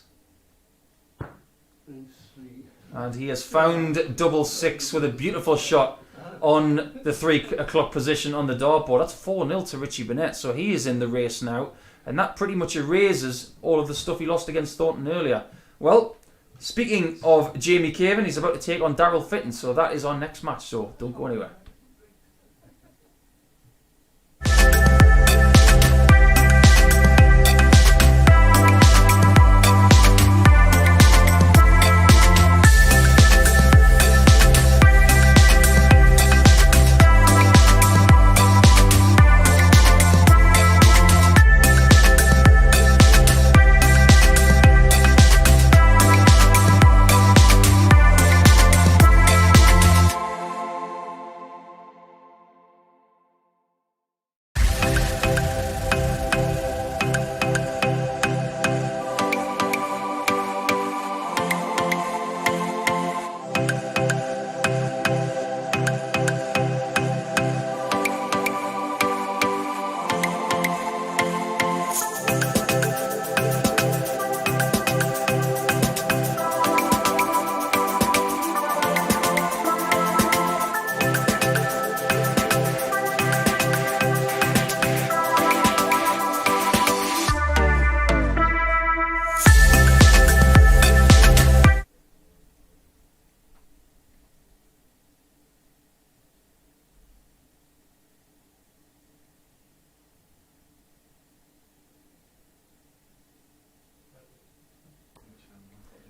And he has found double 6 with a beautiful shot on the 3 o'clock position on the dartboard. That's 4-0 to Richie Burnett, so he is in the race now, and that pretty much erases all of the stuff he lost against Thornton earlier. Well, speaking of Jamie Caven, he's about to take on Darryl Fitton, so that is our next match, so don't go anywhere.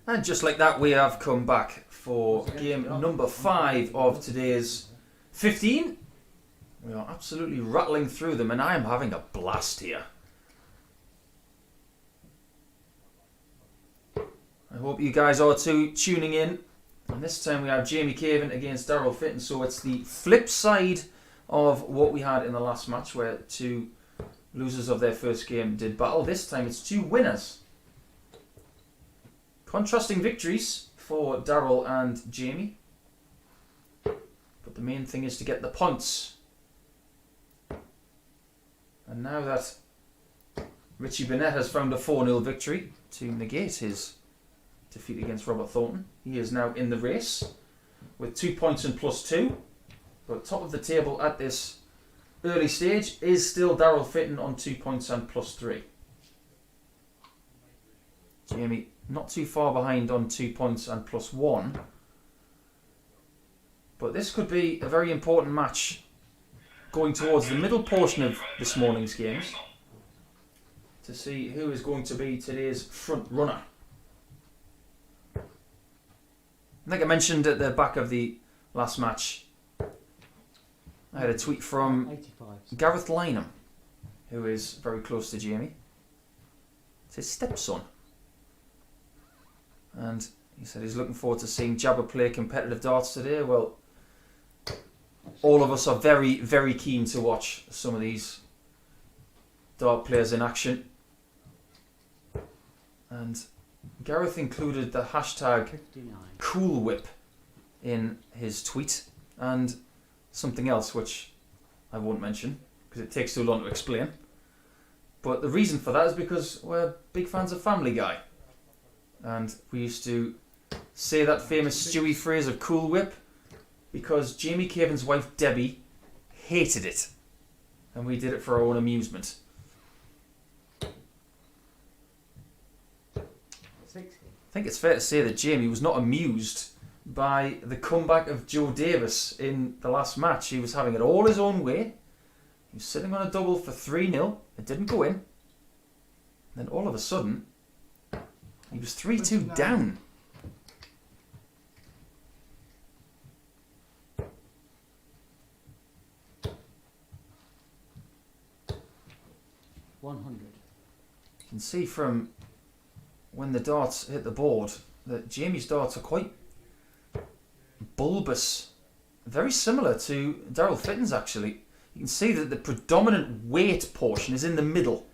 And just like that, we have come back for game number 5 of today's 15. We are absolutely rattling through them, and I am having a blast here. I hope you guys are too, tuning in. And this time we have Jamie Caven against Darryl Fitton, so it's the flip side of what we had in the last match, where 2 losers of their first game did battle. This time it's 2 winners. Contrasting victories for Darryl and Jamie. But the main thing is to get the points. And now that Richie Burnett has found a 4-0 victory to negate his defeat against Robert Thornton, he is now in the race with 2 points and +2. But top of the table at this early stage is still Darryl Fitton on 2 points and +3. Jamie not too far behind on 2 points and +1. But this could be a very important match going towards the middle portion of this morning's games to see who is going to be today's front runner. Like I mentioned at the back of the last match, I had a tweet from 85. Gareth Lynham, who is very close to Jamie. It's his stepson. And he said he's looking forward to seeing Jabba play competitive darts today. Well, all of us are very, very keen to watch some of these dart players in action. And Gareth included the hashtag 59. Cool Whip in his tweet, and something else which I won't mention because it takes too long to explain. But the reason for that is because we're big fans of Family Guy, and we used to say that famous Stewie phrase of Cool Whip because Jamie Caven's wife Debbie hated it, and we did it for our own amusement. 60. I think it's fair to say that Jamie was not amused by the comeback of Joe Davis in the last match. He was having it all his own way. He was sitting on a double for 3-0. It didn't go in. Then all of a sudden, he was 3-2 down. $100. You can see from when the darts hit the board that Jamie's darts are quite bulbous, very similar to Darryl Fitton's actually. You can see that the predominant weight portion is in the middle,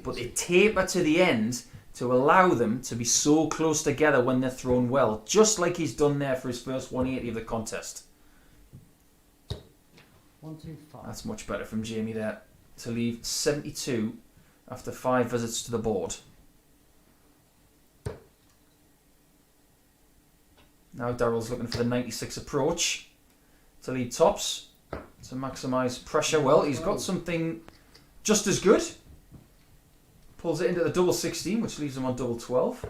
but they taper to the end to allow them to be so close together when they're thrown well, just like he's done there for his first 180 of the contest. 125. That's much better from Jamie there, to leave 72 after 5 visits to the board. Now Darryl's looking for the 96 approach to lead tops to maximise pressure. Well, he's got something just as good. Pulls it into the double 16, which leaves him on double 12.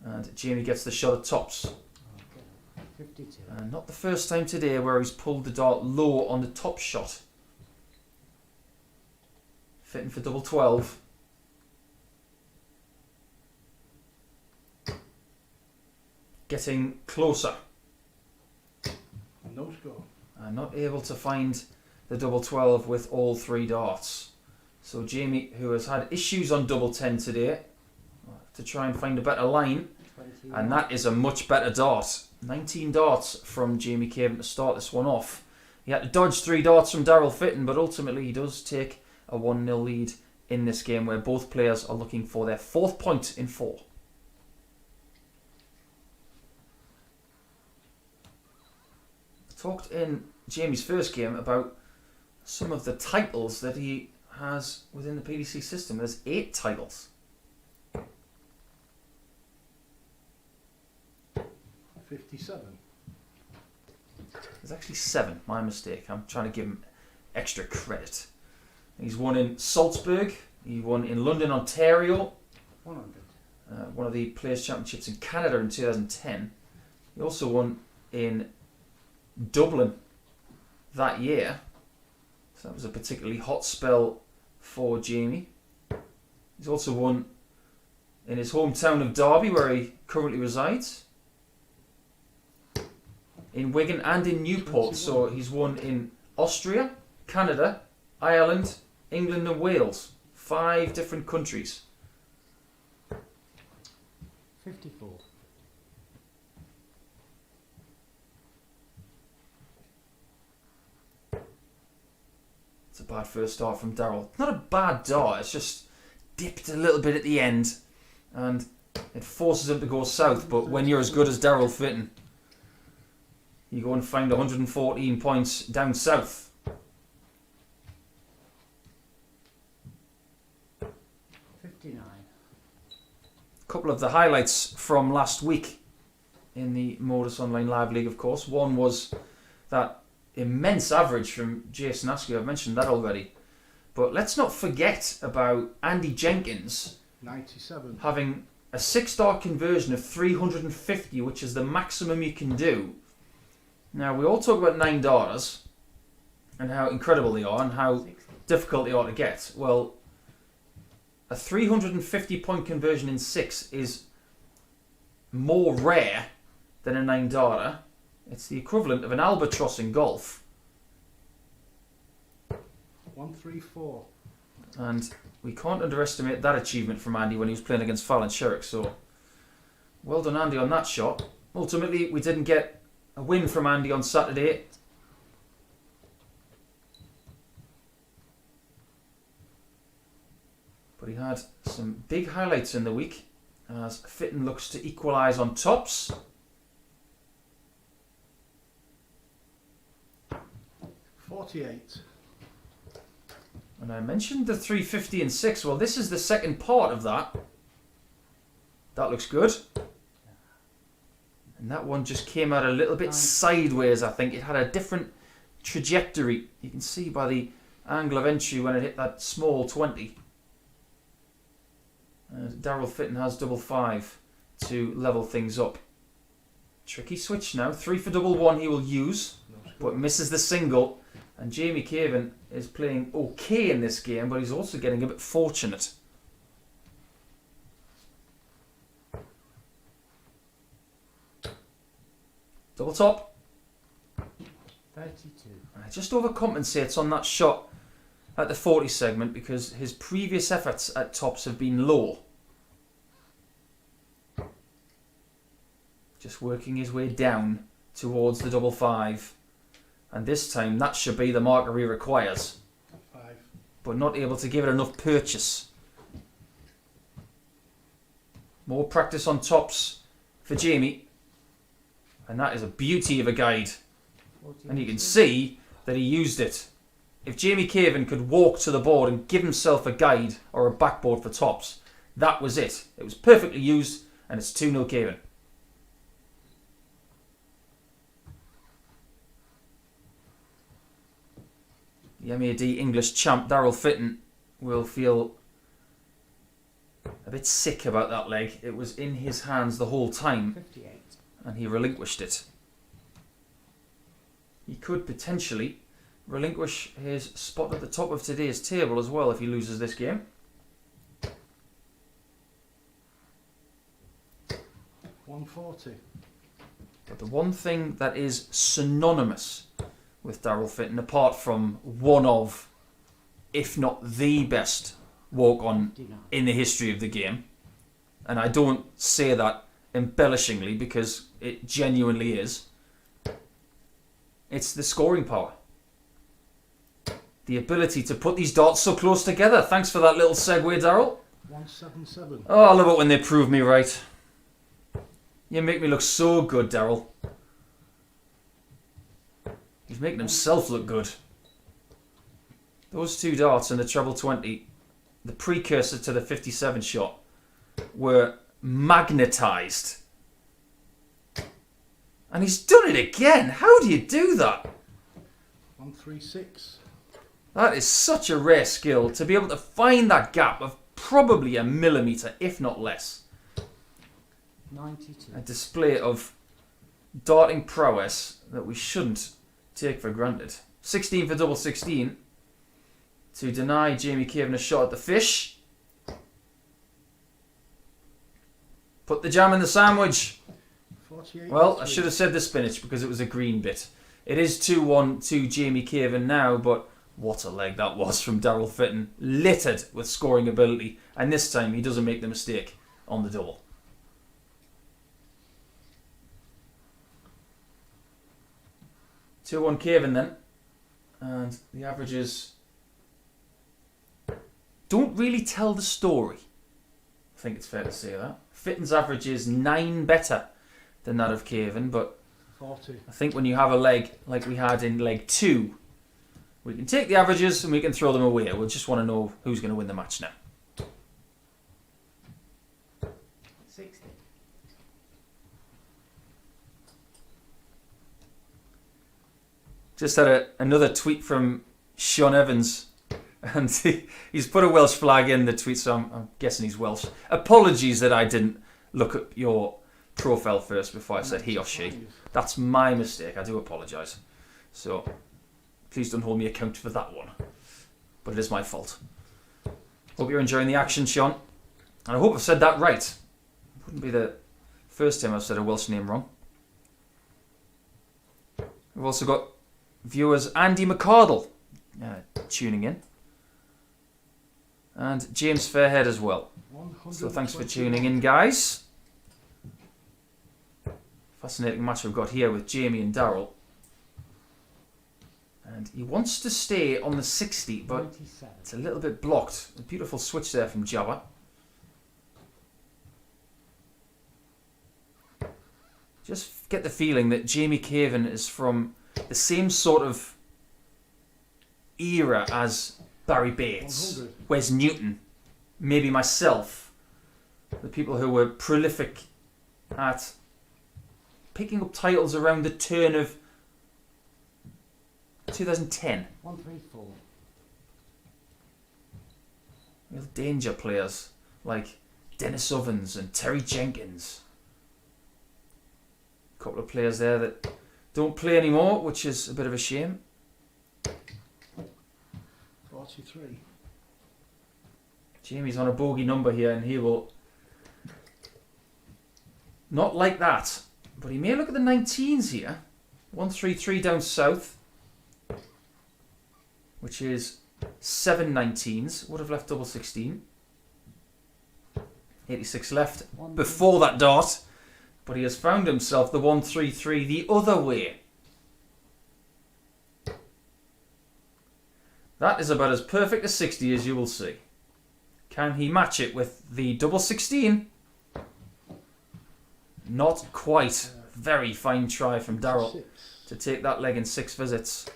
And Jamie gets the shot at tops. Okay. 52. And not the first time today where he's pulled the dart low on the top shot. Fitting for double 12. Getting closer. No score. And not able to find the double 12 with all 3 darts. So Jamie, who has had issues on double 10 today, will have to try and find a better line. 21. And that is a much better dart. 19 darts from Jamie Caven to start this one off. He had to dodge 3 darts from Darryl Fitton, but ultimately he does take a 1-0 lead in this game where both players are looking for their 4th point in 4. Talked in Jamie's first game about some of the titles that he has within the PDC system. There's 8 titles. 57. There's actually 7, my mistake. I'm trying to give him extra credit. He's won in Salzburg, he won in London, Ontario, 100. one of the Players' Championships in Canada in 2010. He also won in Dublin that year, so that was a particularly hot spell for Jamie. He's also won in his hometown of Derby, where he currently resides. In Wigan and in Newport. So he's won in Austria, Canada, Ireland, England and Wales. 5 different countries. 54. It's a bad first start from Darryl. Not a bad dart, it's just dipped a little bit at the end and it forces him to go south. But when you're as good as Darryl Fitton, you go and find 114 points down south. 59. A couple of the highlights from last week in the Modus Online Live League, of course. One was that immense average from Jason Askew. I've mentioned that already. But let's not forget about Andy Jenkins 97. having a 6-dart conversion of 350, which is the maximum you can do. Now, we all talk about 9-darters and how incredible they are and how 60. difficult they are to get. Well, a 350 point conversion in 6 is more rare than a 9-darter. It's the equivalent of an albatross in golf. 134. And we can't underestimate that achievement from Andy when he was playing against Fallon Sherrick. So, well done, Andy, on that shot. Ultimately, we didn't get a win from Andy on Saturday. But he had some big highlights in the week as Fitton looks to equalise on tops. 48. And I mentioned the 350 and 6. Well, this is the second part of that. That looks good. And that one just came out a little bit sideways, I think. It had a different trajectory. You can see by the angle of entry when it hit that small 20. Darryl Fitton has double 5 to level things up. Tricky switch now. 3 for double 1 he will use, but misses the single. And Jamie Caven is playing okay in this game, but he's also getting a bit fortunate. Double top. 32. Just overcompensates on that shot at the 40 segment because his previous efforts at tops have been low. Just working his way down towards the double 5. And this time that should be the marker he requires. 5. But not able to give it enough purchase. More practice on tops for Jamie. And that is a beauty of a guide. 42. And you can see that he used it. If Jamie Caven could walk to the board and give himself a guide or a backboard for tops, that was it. It was perfectly used and it's 2-0 Caven. The MAD English champ Darryl Fitton will feel a bit sick about that leg. It was in his hands the whole time 58. and he relinquished it. He could potentially relinquish his spot at the top of today's table as well if he loses this game. 140. But the one thing that is synonymous with Darryl Fitton, apart from one of, if not the best walk-on 59. in the history of the game, and I don't say that embellishingly because it genuinely is, it's the scoring power. The ability to put these darts so close together. Thanks for that little segue, Darryl. 177. Oh, I love it when they prove me right. You make me look so good, Darryl. He's making himself look good. Those 2 darts in the treble 20, the precursor to the 57 shot, were magnetised. And he's done it again. How do you do that? 136. That is such a rare skill to be able to find that gap of probably a millimetre, if not less. 92. A display of darting prowess that we shouldn't take for granted. 16 for double 16 to deny Jamie Caven a shot at the fish. Put the jam in the sandwich. 48. Well, I should have said the spinach because it was a green bit. It is 2-1 to Jamie Caven now, but what a leg that was from Darryl Fitton. Littered with scoring ability. And this time he doesn't make the mistake on the double. Two-one Caven then. And the averages don't really tell the story. I think it's fair to say that. Fitton's average is 9 better than that of Caven, but 40. I think when you have a leg like we had in leg 2, we can take the averages and we can throw them away. We'll just want to know who's going to win the match now. 60. Just had another tweet from Sean Evans, and he's put a Welsh flag in the tweet, so I'm guessing he's Welsh. Apologies that I didn't look at your profile first before I said he or she. That's my mistake. I do apologise. So please don't hold me account for that one. But it is my fault. Hope you're enjoying the action, Sean. And I hope I've said that right. It wouldn't be the first time I've said a Welsh name wrong. We've also got viewers Andy McCardle tuning in. And James Fairhead as well. So thanks for tuning in, guys. Fascinating match we've got here with Jamie and Darryl. And he wants to stay on the 60, but 97. it's a little bit blocked. A beautiful switch there from Jabba. Just get the feeling that Jamie Caven is from the same sort of era as Barrie Bates, 100. Wes Newton, maybe myself. The people who were prolific at picking up titles around the turn of 2010. 134. Real danger players like Dennis Ovens and Terry Jenkins. A couple of players there that don't play anymore, which is a bit of a shame. 43. Jamie's on a bogey number here, and he will not like that. But he may look at the 19s here. 133 down south, which is 7 19s. Would have left double 16. 86 left before that dart. But he has found himself the 133 the other way. That is about as perfect a 60 as you will see. Can he match it with the double 16? Not quite. Very fine try from Darryl to take that leg in 6 visits.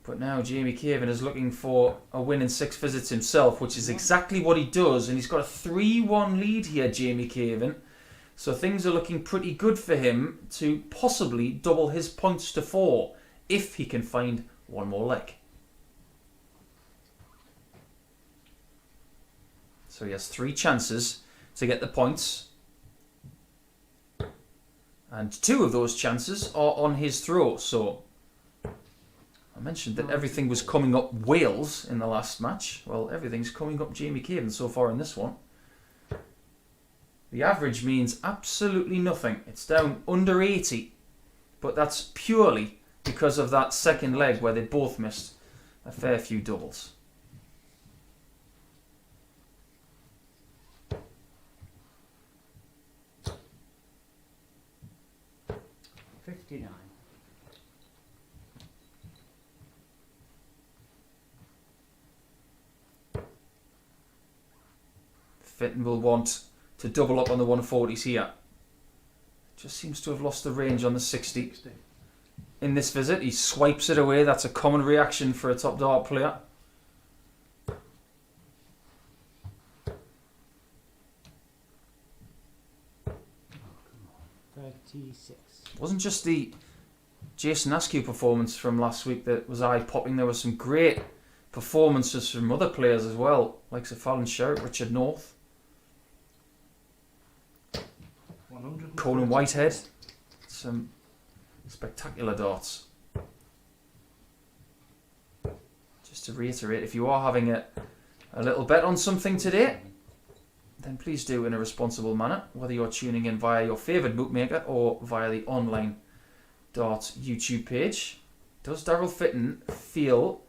But now Jamie Caven is looking for a win in 6 visits himself, which is exactly what he does. And he's got a 3-1 lead here, Jamie Caven. So things are looking pretty good for him to possibly double his points to 4 if he can find one more leg. So he has 3 chances to get the points. And 2 of those chances are on his throw. So I mentioned that everything was coming up Wales in the last match. Well, everything's coming up Jamie Caven so far in this one. The average means absolutely nothing. It's down under 80. But that's purely because of that second leg where they both missed a fair few doubles. 59. Fitton will want to double up on the 140s here. Just seems to have lost the range on the 60. In this visit, he swipes it away. That's a common reaction for a top dart player. It wasn't just the Jason Askew performance from last week that was eye-popping. There were some great performances from other players as well, like Sir Fallon Sherritt, Richard North, Conan Whitehead. Some spectacular darts. Just to reiterate, if you are having a little bet on something today, then please do in a responsible manner, whether you're tuning in via your favoured bookmaker or via the online darts YouTube page. Does Darryl Fitton feel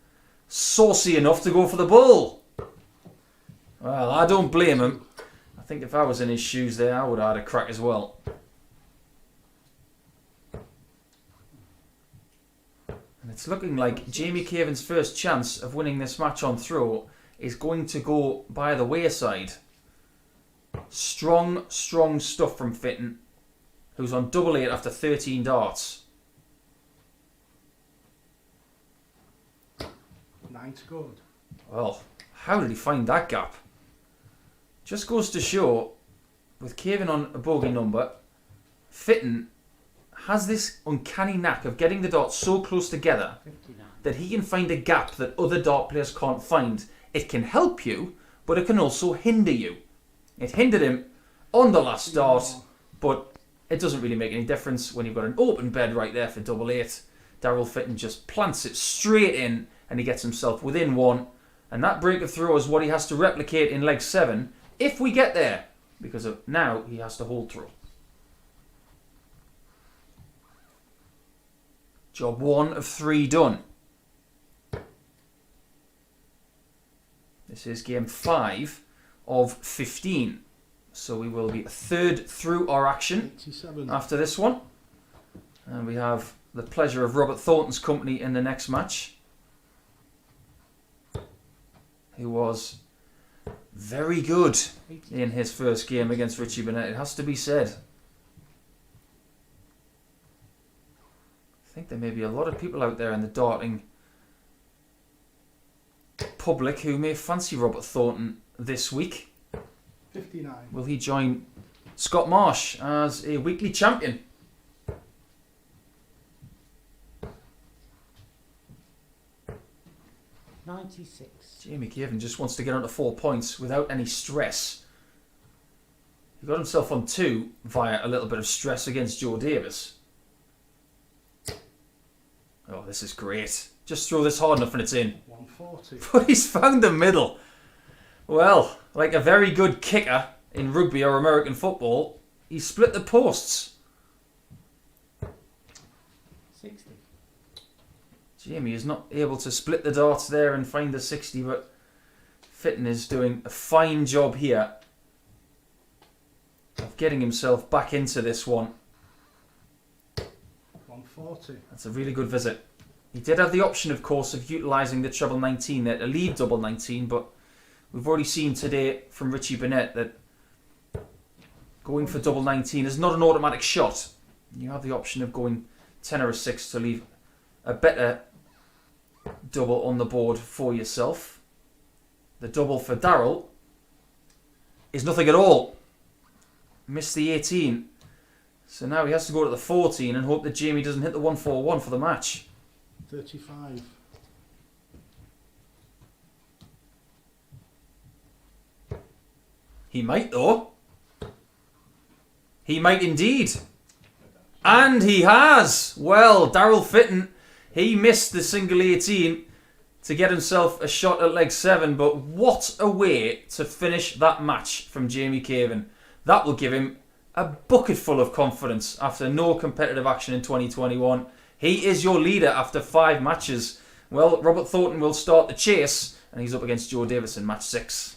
saucy enough to go for the bull? Well, I don't blame him. I think if I was in his shoes there, I would have had a crack as well. And it's looking like Jamie Caven's first chance of winning this match on throw is going to go by the wayside. Strong stuff from Fitton, who's on double 8 after 13 darts. 9 to go. Well, how did he find that gap? Just goes to show, with Caven on a bogey number, Fitton has this uncanny knack of getting the darts so close together 59. that he can find a gap that other dart players can't find. It can help you, but it can also hinder you. It hindered him on the last dart, but it doesn't really make any difference when you've got an open bed right there for double 8. Darryl Fitton just plants it straight in and he gets himself within 1. And that break of throw is what he has to replicate in leg 7 if we get there, because of now he has to hold throw. Job 1 of 3 done. This is game 5 of 15. So we will be a third through our action 87. after this one. And we have the pleasure of Robert Thornton's company in the next match, who was very good in his first game against Richie Burnett, it has to be said. I think there may be a lot of people out there in the darting public who may fancy Robert Thornton this week. 59. Will he join Scott Marsh as a weekly champion? $96. Jamie Caven just wants to get onto 4 points without any stress. He got himself on 2 via a little bit of stress against Joe Davis. Oh, this is great. Just throw this hard enough and it's in. 140. But he's found the middle. Well, like a very good kicker in rugby or American football, he split the posts. 60. Jamie is not able to split the darts there and find the 60, but Fitton is doing a fine job here of getting himself back into this one. 140. That's a really good visit. He did have the option, of course, of utilising the treble 19 there to leave double 19, but we've already seen today from Richie Burnett that going for double 19 is not an automatic shot. You have the option of going 10 or a 6 to leave a better double on the board for yourself. The double for Darryl is nothing at all. Missed the 18. So now he has to go to the 14 and hope that Jamie doesn't hit the 141 for the match. 35. He might though. He might indeed. And he has. Well, Darryl Fitton, he missed the single 18 to get himself a shot at leg 7, but what a way to finish that match from Jamie Caven. That will give him a bucket full of confidence after no competitive action in 2021. He is your leader after 5 matches. Well, Robert Thornton will start the chase, and he's up against Joe Davis in match 6.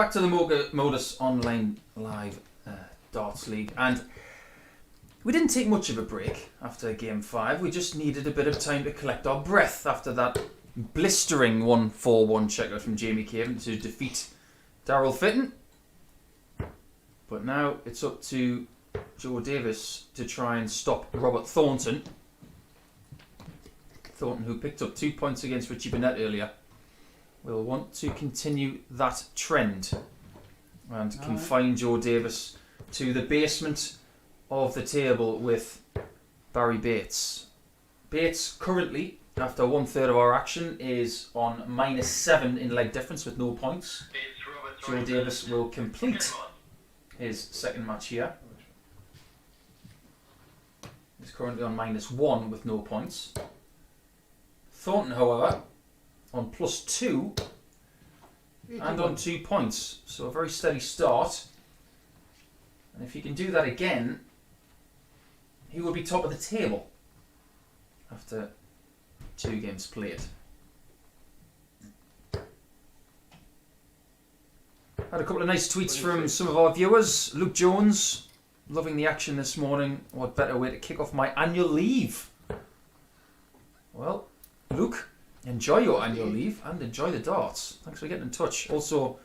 back to the Modus Online Live Darts League, and we didn't take much of a break after Game 5. We just needed a bit of time to collect our breath after that blistering 1-4-1 checkout from Jamie Caven to defeat Darryl Fitton. But now it's up to Joe Davis to try and stop Robert Thornton. Thornton, who picked up 2 points against Richie Burnett earlier, will want to continue that trend and confine Joe Davis to the basement of the table with Barrie Bates. Bates currently, after 1/3 of our action, is on -7 in leg difference with no points. Joe Davis will complete his second match here. He's currently on -1 with no points. Thornton, however, on +2 and on 2 points, so a very steady start. And if he can do that again, he will be top of the table after 2 games played. Had a couple of nice tweets from some of our viewers. Luke Jones, loving the action this morning. What better way to kick off my annual leave? Well, Luke, enjoy your annual leave and enjoy the darts. Thanks for getting in touch. Also,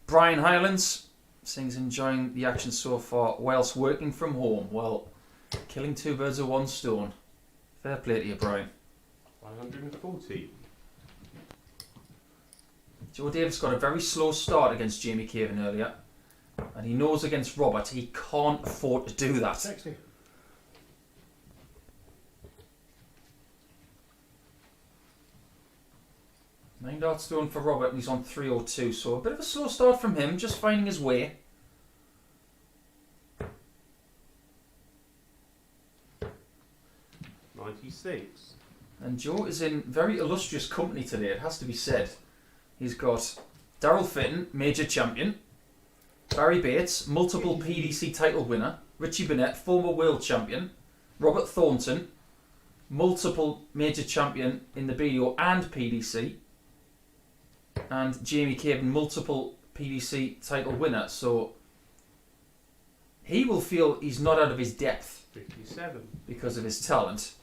Brian Highlands saying he's enjoying the action so far whilst working from home. Well, killing 2 birds with 1 stone. Fair play to you, Brian. 140. Joe Davis got a very slow start against Jamie Caven earlier, and he knows against Robert he can't afford to do that. 60. Nine darts stone for Robert, and he's on 302, so a bit of a slow start from him, just finding his way. $96. And Joe is in very illustrious company today, it has to be said. He's got Darryl Fitton, major champion, Barrie Bates, multiple PDC title winner, Richie Burnett, former world champion, Robert Thornton, multiple major champion in the BDO and PDC, and Jamie Caven, multiple PDC title winner. So he will feel he's not out of his depth 57. because of his talent.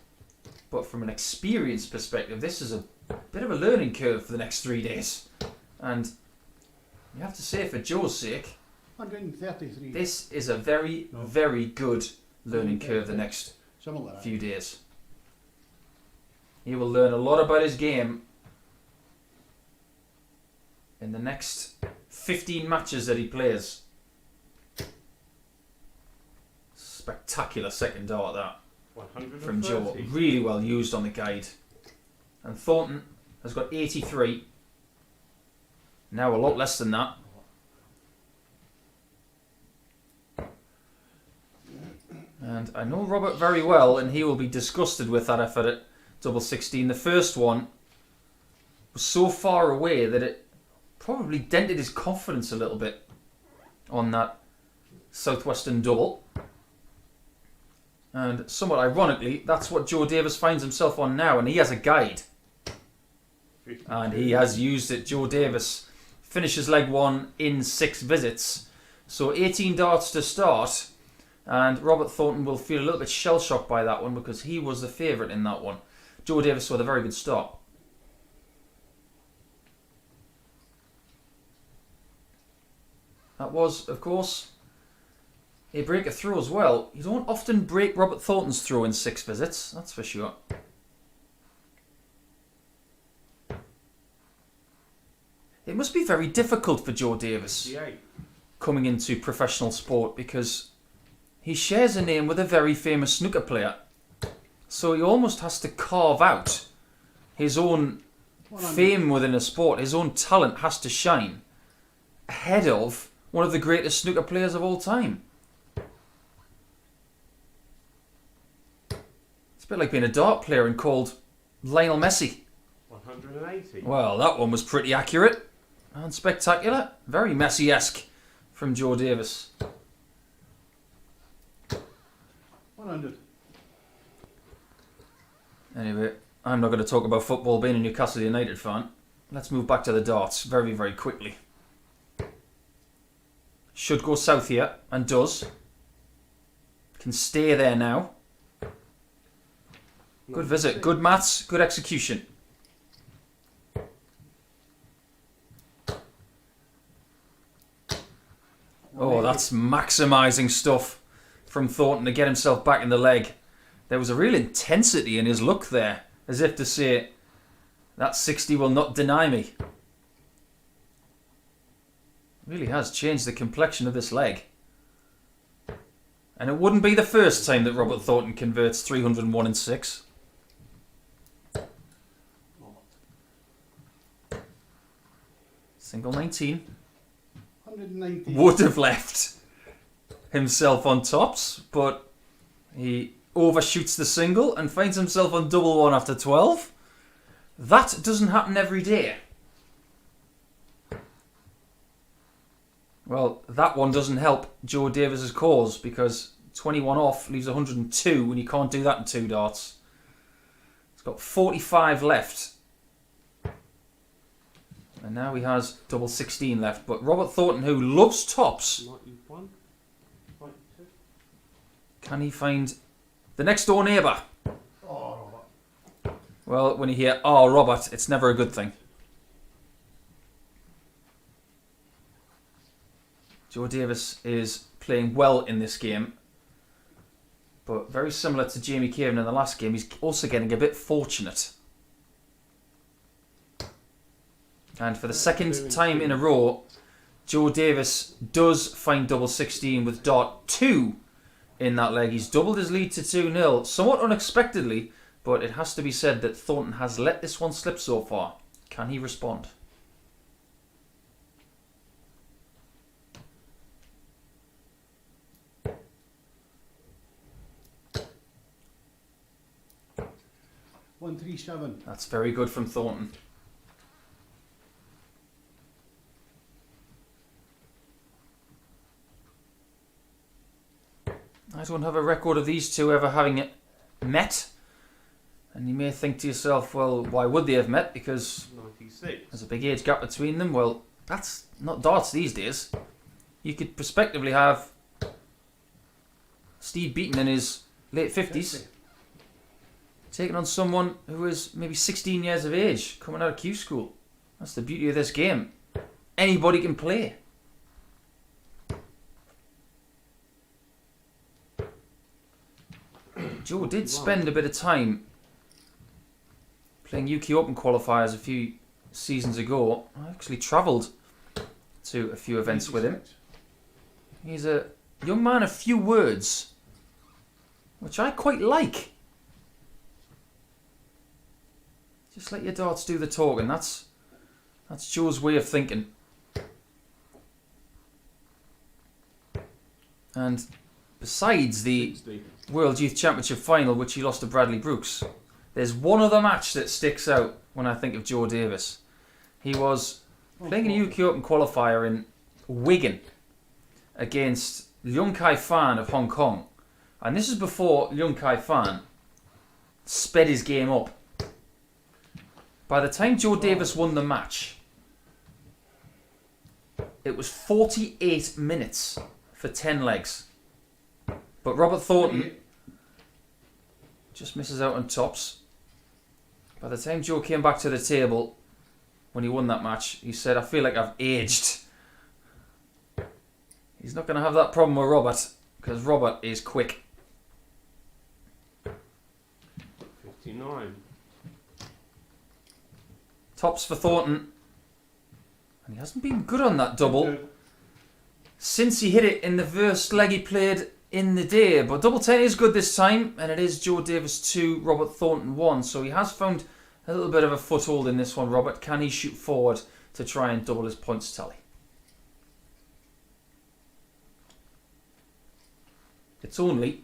But from an experience perspective, this is a bit of a learning curve for the next 3 days. And you have to say, for Joe's sake, 133. this is a very, very good learning curve the next Something like that. few days. He will learn a lot about his game in the next 15 matches that he plays. Spectacular second dart, that. 130. From Joe. Really well used on the guide. And Thornton has got 83. Now a lot less than that. And I know Robert very well, and he will be disgusted with that effort at double 16. The first one was so far away that it probably dented his confidence a little bit on that Southwestern double. And somewhat ironically, that's what Joe Davis finds himself on now, and he has a guide. 52. And he has used it. Joe Davis finishes leg 1 in 6 visits. So 18 darts to start, and Robert Thornton will feel a little bit shell-shocked by that one because he was the favourite in that one. Joe Davis with a very good start. That was, of course, a breaker throw as well. You don't often break Robert Thornton's throw in 6 visits, that's for sure. It must be very difficult for Joe Davis 58. coming into professional sport because he shares a name with a very famous snooker player. So he almost has to carve out his own 100. fame within a sport. His own talent has to shine ahead of one of the greatest snooker players of all time. It's a bit like being a dart player and called Lionel Messi. 180. Well, that one was pretty accurate and spectacular. Very Messi-esque from Joe Davis. 100. Anyway, I'm not going to talk about football being a Newcastle United fan. Let's move back to the darts very, very quickly. should go south here, and does. Can stay there now. Good visit, good maths, good execution. Oh, that's maximising stuff from Thornton to get himself back in the leg. There was a real intensity in his look there, as if to say, that 60 will not deny me. Really has changed the complexion of this leg. And it wouldn't be the first time that Robert Thornton converts 301 and 6. Single 19. 119. Would have left himself on tops, but he overshoots the single and finds himself on double one after 12. That doesn't happen every day. Well, that one doesn't help Joe Davis's cause, because 21 off leaves 102 and he can't do that in 2 darts. He's got 45 left. And now he has double 16 left. But Robert Thornton, who loves tops, 91, 92. can he find the next door neighbour? Oh, Robert. Well, when you hear, "Oh, Robert," it's never a good thing. Joe Davis is playing well in this game. But very similar to Jamie Caven in the last game, he's also getting a bit fortunate. And for the second time in a row, Joe Davis does find double 16 with dart 2 in that leg. He's doubled his lead to 2-0, somewhat unexpectedly, but it has to be said that Thornton has let this one slip so far. Can he respond? One 137. That's very good from Thornton. I don't have a record of these two ever having met. And you may think to yourself, well, why would they have met? Because 96. there's a big age gap between them. Well, that's not darts these days. You could prospectively have Steve Beaton in his late 50s taking on someone who is maybe 16 years of age coming out of Q school. That's the beauty of this game. Anybody can play. Joe did spend a bit of time playing UK Open qualifiers a few seasons ago. I actually travelled to a few events with him. He's a young man of few words, which I quite like. Just let your darts do the talking. That's Joe's way of thinking. And besides the World Youth Championship final, which he lost to Bradley Brooks, there's one other match that sticks out when I think of Joe Davis. He was playing a UK Open qualifier in Wigan against Leung Kai Fan of Hong Kong. And this is before Leung Kai Fan sped his game up. By the time Joe Davis won the match, it was 48 minutes for 10 legs. But Robert Thornton just misses out on tops. By the time Joe came back to the table when he won that match, he said, "I feel like I've aged." He's not going to have that problem with Robert, because Robert is quick. 59. Tops for Thornton. And he hasn't been good on that double since he hit it in the first leg he played in the day. But double 10 is good this time, and it is Joe Davis 2, Robert Thornton 1. So he has found a little bit of a foothold in this one, Robert. Can he shoot forward to try and double his points tally? It's only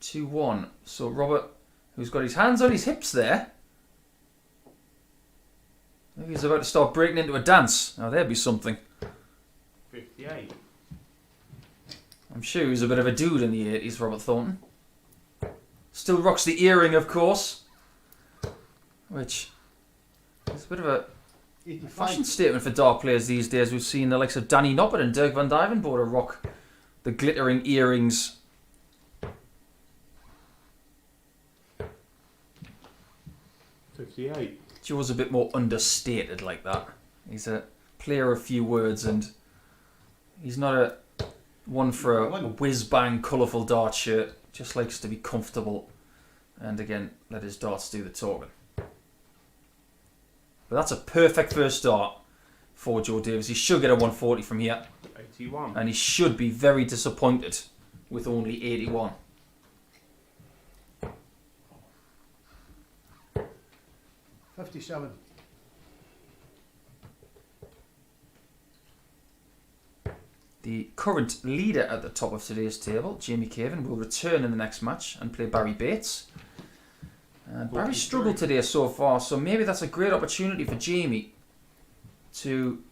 2-1. So Robert, who's got his hands on his hips there, maybe he's about to start breaking into a dance. Now there'd be something. 58. I'm sure he was a bit of a dude in the 80s, Robert Thornton. Still rocks the earring, of course, which is a bit of a Fashion 85. statement for dart players these days. We've seen the likes of Danny Noppert and Dirk van Dijvenbode rock the glittering earrings. 58. Joe's a bit more understated like that. He's a player of few words, and he's not a one for a whiz-bang colourful dart shirt. Just likes to be comfortable and, again, let his darts do the talking. But that's a perfect first dart for Joe Davis. He should get a 140 from here, 81. and he should be very disappointed with only 81. $57. The current leader at the top of today's table, Jamie Caven, will return in the next match and play Barrie Bates. And Barrie struggled today so far, so maybe that's a great opportunity for Jamie to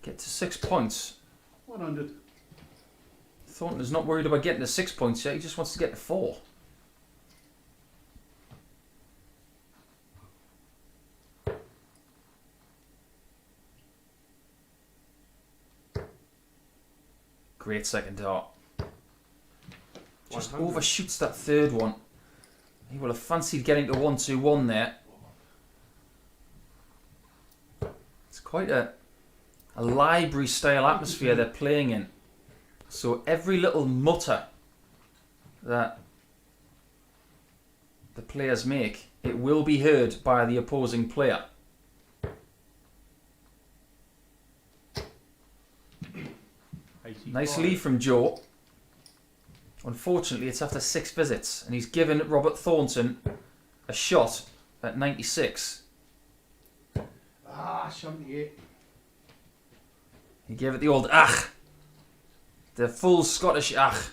get to 6 points. 100. Thornton is not worried about getting to 6 points yet, he just wants to get to 4. Great second dart. Just 100. overshoots that third one. He will have fancied getting to 1-2-1 there. It's quite a library style atmosphere they're playing in. So every little mutter that the players make, it will be heard by the opposing player. Nice lead from Joe. Unfortunately, it's after 6 visits, and he's given Robert Thornton a shot at 96. 78. He gave it the old ach. The full Scottish ach.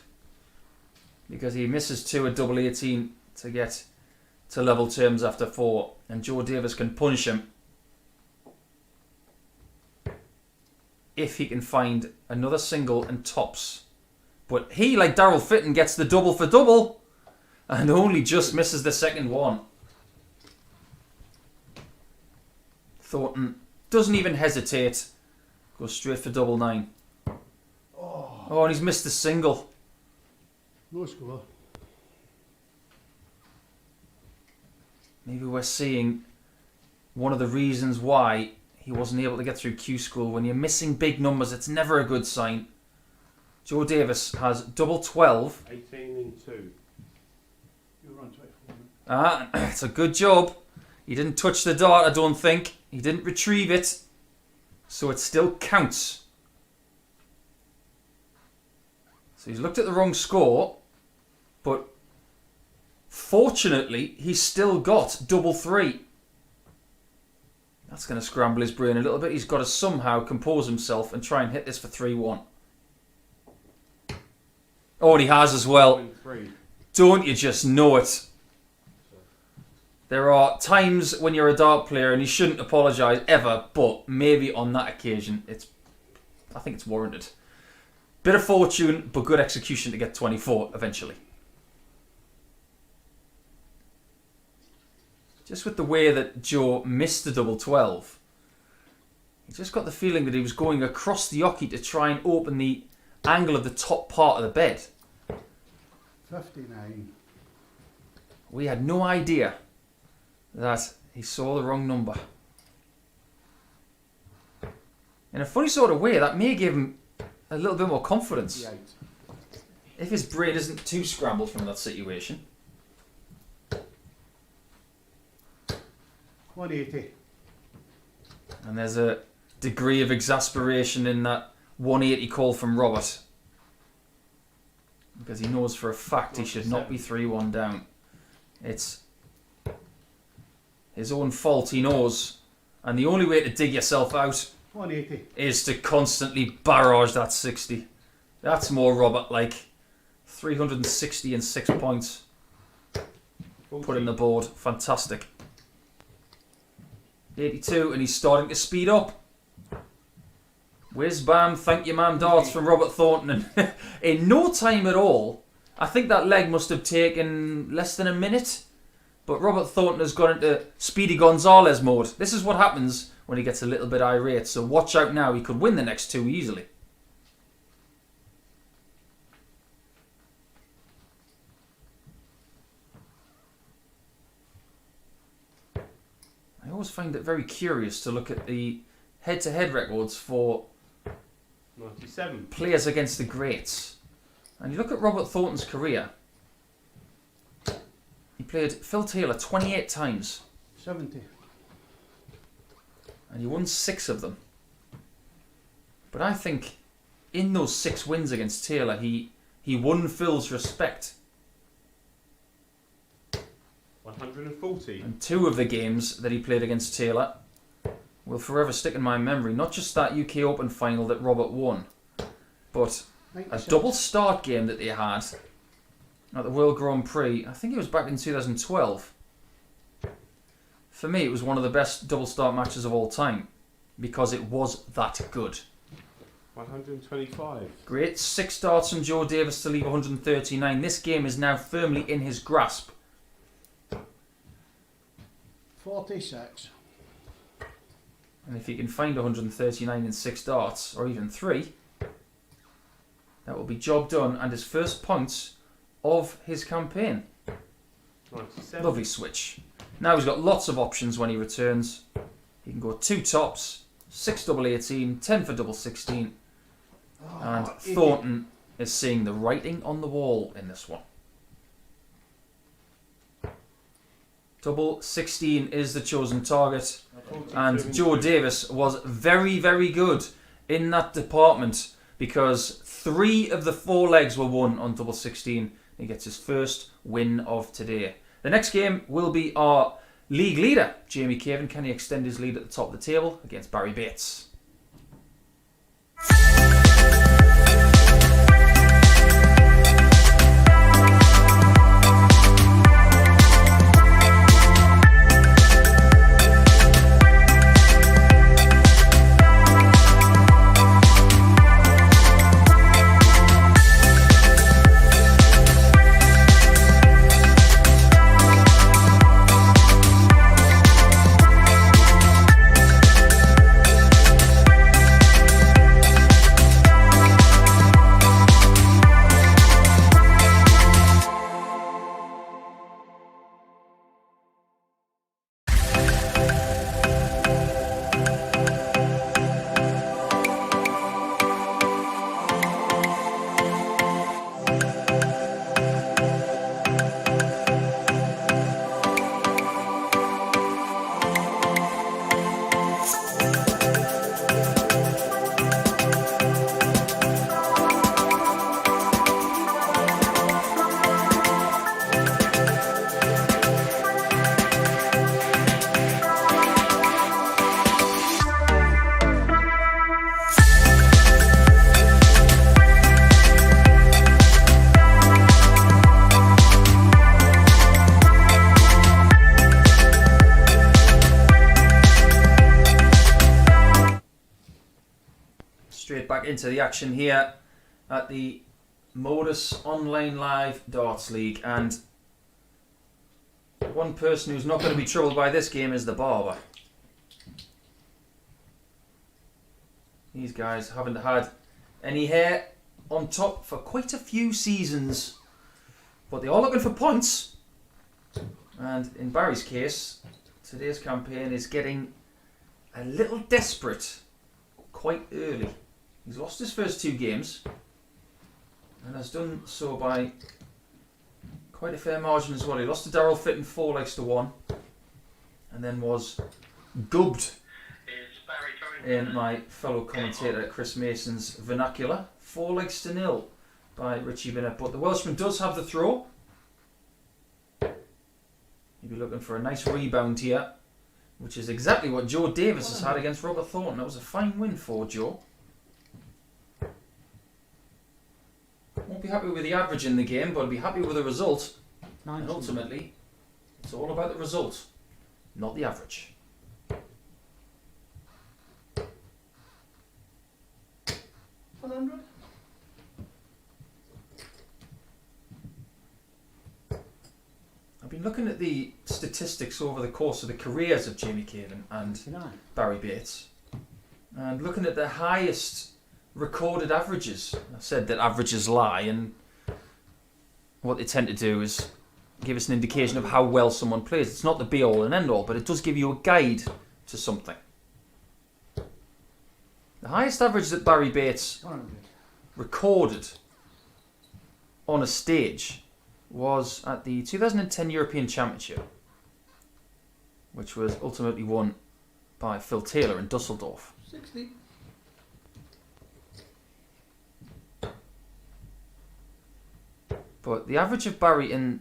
Because he misses 2 at double 18 to get to level terms after 4. And Joe Davis can punish him if he can find another single and tops. But he, like Darryl Fitton, gets the double for double and only just misses the second one. Thornton doesn't even hesitate. Goes straight for double 9. Oh, and he's missed the single. No score. Maybe we're seeing one of the reasons why he wasn't able to get through Q school. When you're missing big numbers, it's never a good sign. Joe Davis has double 12. 18 and 2. You were on 24. Ah, it's a good job. He didn't touch the dart, I don't think. He didn't retrieve it. So it still counts. So he's looked at the wrong score. But fortunately, he's still got double 3. That's going to scramble his brain a little bit. He's got to somehow compose himself and try and hit this for 3-1. Oh, and he has as well. 3. Don't you just know it? There are times when you're a dart player and you shouldn't apologise ever, but maybe on that occasion, I think it's warranted. Bit of fortune, but good execution to get 24 eventually. Just with the way that Joe missed the double 12, he just got the feeling that he was going across the oche to try and open the angle of the top part of the bed. 59. We had no idea that he saw the wrong number. In a funny sort of way, that may give him a little bit more confidence. 58. If his brain isn't too scrambled from that situation. 180. And there's a degree of exasperation in that 180 call from Robert. Because he knows for a fact he should not be 3-1 down. It's his own fault, he knows. And the only way to dig yourself out 180. is to constantly barrage that 60. That's more Robert like. 360 and 6 points. 40. Put in the board. Fantastic. 82, and he's starting to speed up. Whiz bam, thank you ma'am darts from Robert Thornton. And in no time at all, I think that leg must have taken less than a minute But Robert Thornton has gone into Speedy Gonzalez mode. This is what happens when he gets a little bit irate. So watch out now. He could win the next 2 easily. I always find it very curious to look at the head-to-head records for 97. players against the greats. And you look at Robert Thornton's career. He played Phil Taylor 28 times. 70. And he won 6 of them. But I think in those 6 wins against Taylor, he won Phil's respect. 140. And 2 of the games that he played against Taylor will forever stick in my memory. Not just that UK Open final that Robert won, but a 96. double start game that they had at the World Grand Prix. I think it was back in 2012. For me, it was one of the best double start matches of all time because it was that good. 125. Great. 6 starts from Joe Davis to leave 139. This game is now firmly in his grasp. 46. And if he can find 139 in 6 darts, or even 3, that will be job done and his first points of his campaign. 97. Lovely switch. Now he's got lots of options when he returns. He can go 2 tops, 6 double 18, 10 for double 16. And Thornton is seeing the writing on the wall in this one. Double 16 is the chosen target. And Joe Davis was very, very good in that department because 3 of the 4 legs were won on double 16. He gets his first win of today. The next game will be our league leader, Jamie Caven. Can he extend his lead at the top of the table against Barrie Bates? Back into the action here at the MODUS Online Live Darts League, and one person who's not going to be troubled by this game is the barber. These guys haven't had any hair on top for quite a few seasons, but they're all looking for points, and in Barry's case today's campaign is getting a little desperate quite early. He's lost his first 2 games and has done so by quite a fair margin as well. He lost to Darryl Fitton 4 legs to 1 and then was gubbed Is Barrie going in my fellow commentator Chris Mason's vernacular. 4 legs to 0 by Richie Burnett. But the Welshman does have the throw. He'll be looking for a nice rebound here, which is exactly what Joe Davis has had against Robert Thornton. That was a fine win for Joe. Won't be happy with the average in the game, but I'll be happy with the result. And ultimately, it's all about the result, not the average. $100. I'd be looking at the statistics over the course of the careers of Jamie Caven and 29. Barrie Bates, and looking at the highest recorded averages, I said that averages lie, and what they tend to do is give us an indication of how well someone plays. It's not the be-all and end-all, but it does give you a guide to something. The highest average that Barrie Bates 100. recorded on a stage was at the 2010 European Championship, which was ultimately won by Phil Taylor in Dusseldorf. 60. But the average of Barrie in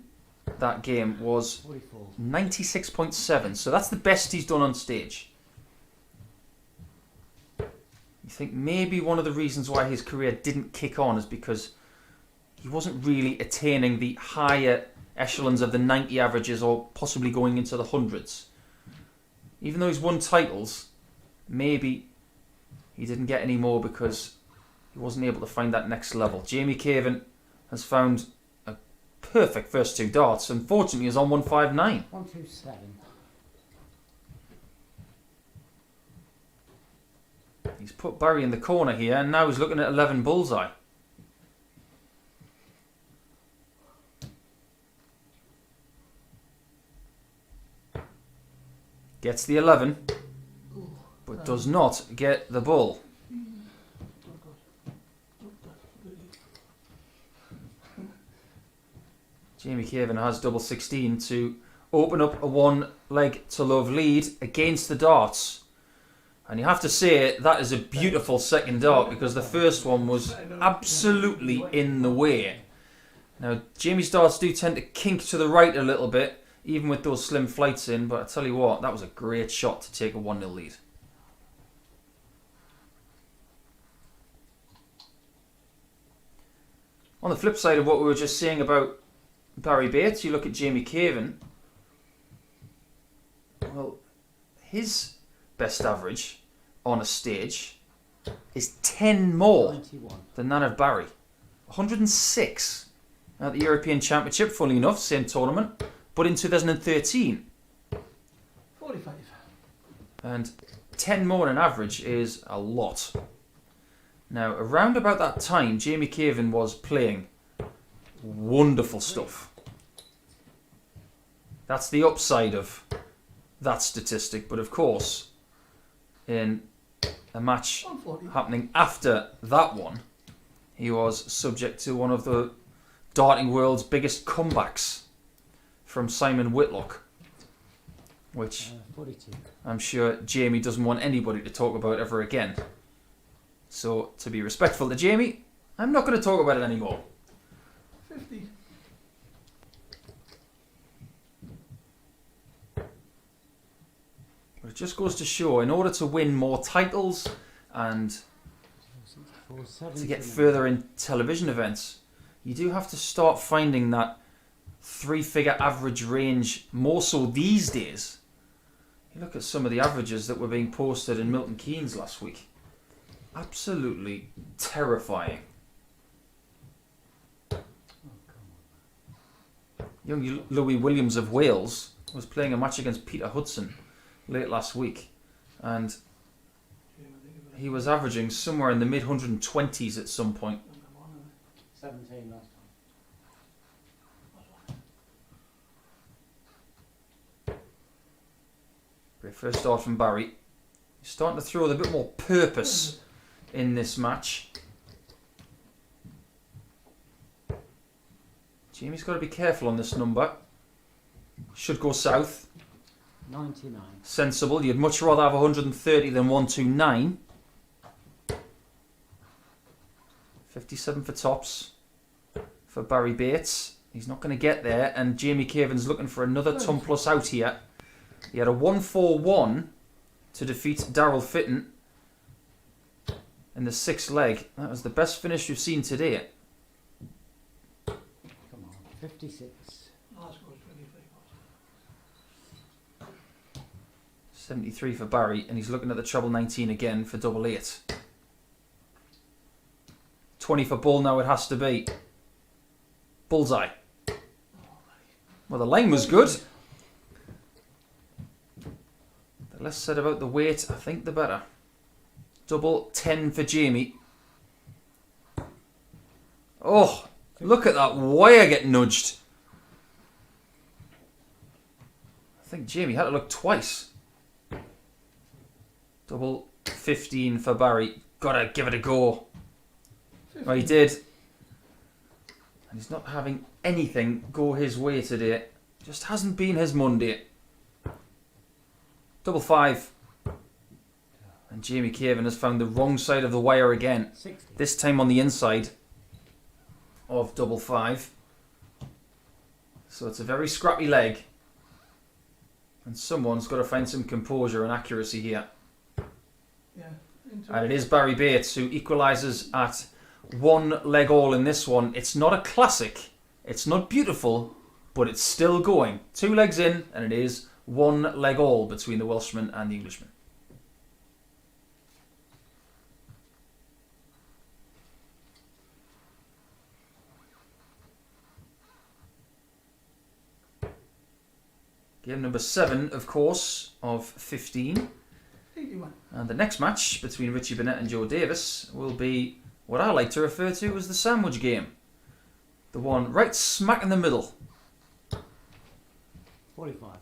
that game was 44. 96.7, so that's the best he's done on stage. You think maybe one of the reasons why his career didn't kick on is because he wasn't really attaining the higher echelons of the 90 averages or possibly going into the hundreds. Even though he's won titles, maybe he didn't get any more because he wasn't able to find that next level. Jamie Caven has found a perfect first two darts. Unfortunately, he's on 159. 127. He's put Barrie in the corner here, and now he's looking at 11 bullseye. Gets the 11, but does not get the bull. Jamie Caven has double 16 to open up a one leg to love lead against the darts. And you have to say that is a beautiful second dart because the first one was absolutely in the way. Now, Jamie's darts do tend to kink to the right a little bit, even with those slim flights in, but I tell you what, that was a great shot to take a 1-0 lead. On the flip side of what we were just saying about Barrie Bates, you look at Jamie Caven. Well, his best average on a stage is 10 more 91. than that of Barrie. 106 at the European Championship, funnily enough, same tournament, but in 2013. 45. And 10 more on average is a lot. Now, around about that time, Jamie Caven was playing wonderful stuff. That's the upside of that statistic, but of course, in a match 140. happening after that one, he was subject to one of the darting world's biggest comebacks from Simon Whitlock, which 42. I'm sure Jamie doesn't want anybody to talk about ever again. So, to be respectful to Jamie, I'm not going to talk about it anymore. 50. But it just goes to show, in order to win more titles and 64, to get 79. further in television events, you do have to start finding that three-figure average range more so these days. You look at some of the averages that were being posted in Milton Keynes last week. Absolutely terrifying. Young Louis Williams of Wales was playing a match against Peter Hudson late last week, and he was averaging somewhere in the mid-120s at some point. 17 last time. Great first start from Barrie. He's starting to throw with a bit more purpose in this match. Jamie's got to be careful on this number. Should go south. 99. Sensible. You'd much rather have 130 than 129. 57 for tops for Barrie Bates. He's not going to get there, and Jamie Caven's looking for another ton plus out here. He had a 1-4-1 to defeat Darryl Fitton in the sixth leg. That was the best finish we've seen today. Come on. 56. 73 for Barrie, and he's looking at the treble 19 again for double 8. 20 for bull now it has to be. Bullseye. Well, the line was good. The less said about the weight, I think the better. Double 10 for Jamie. Oh, look at that wire get nudged. I think Jamie had to look twice. Double 15 for Barrie. Gotta give it a go. Well, he did. And he's not having anything go his way today. Just hasn't been his Monday. Double 5. And Jamie Caven has found the wrong side of the wire again. 60. This time on the inside of double 5. So it's a very scrappy leg. And someone's got to find some composure and accuracy here. Yeah. And it is Barrie Bates who equalises at 1 leg all in this one. It's not a classic. It's not beautiful. But it's still going. 2 legs in, and it is 1 leg all between the Welshman and the Englishman. Game number 7, of course, of 15. 81. And the next match between Richie Burnett and Joe Davis will be what I like to refer to as the sandwich game. The one right smack in the middle. 45.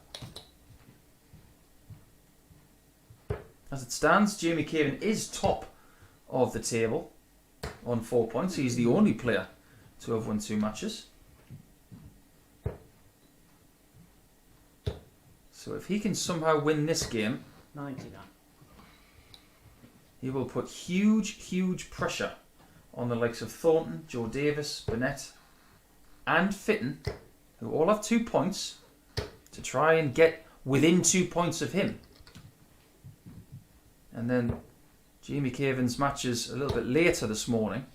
As it stands, Jamie Caven is top of the table on 4 points. He's the only player to have won 2 matches. So if he can somehow win this game, 99. he will put huge pressure on the likes of Thornton, Joe Davis, Burnett and Fitton, who all have 2 points, to try and get within 2 points of him. And then Jamie Caven's matches a little bit later this morning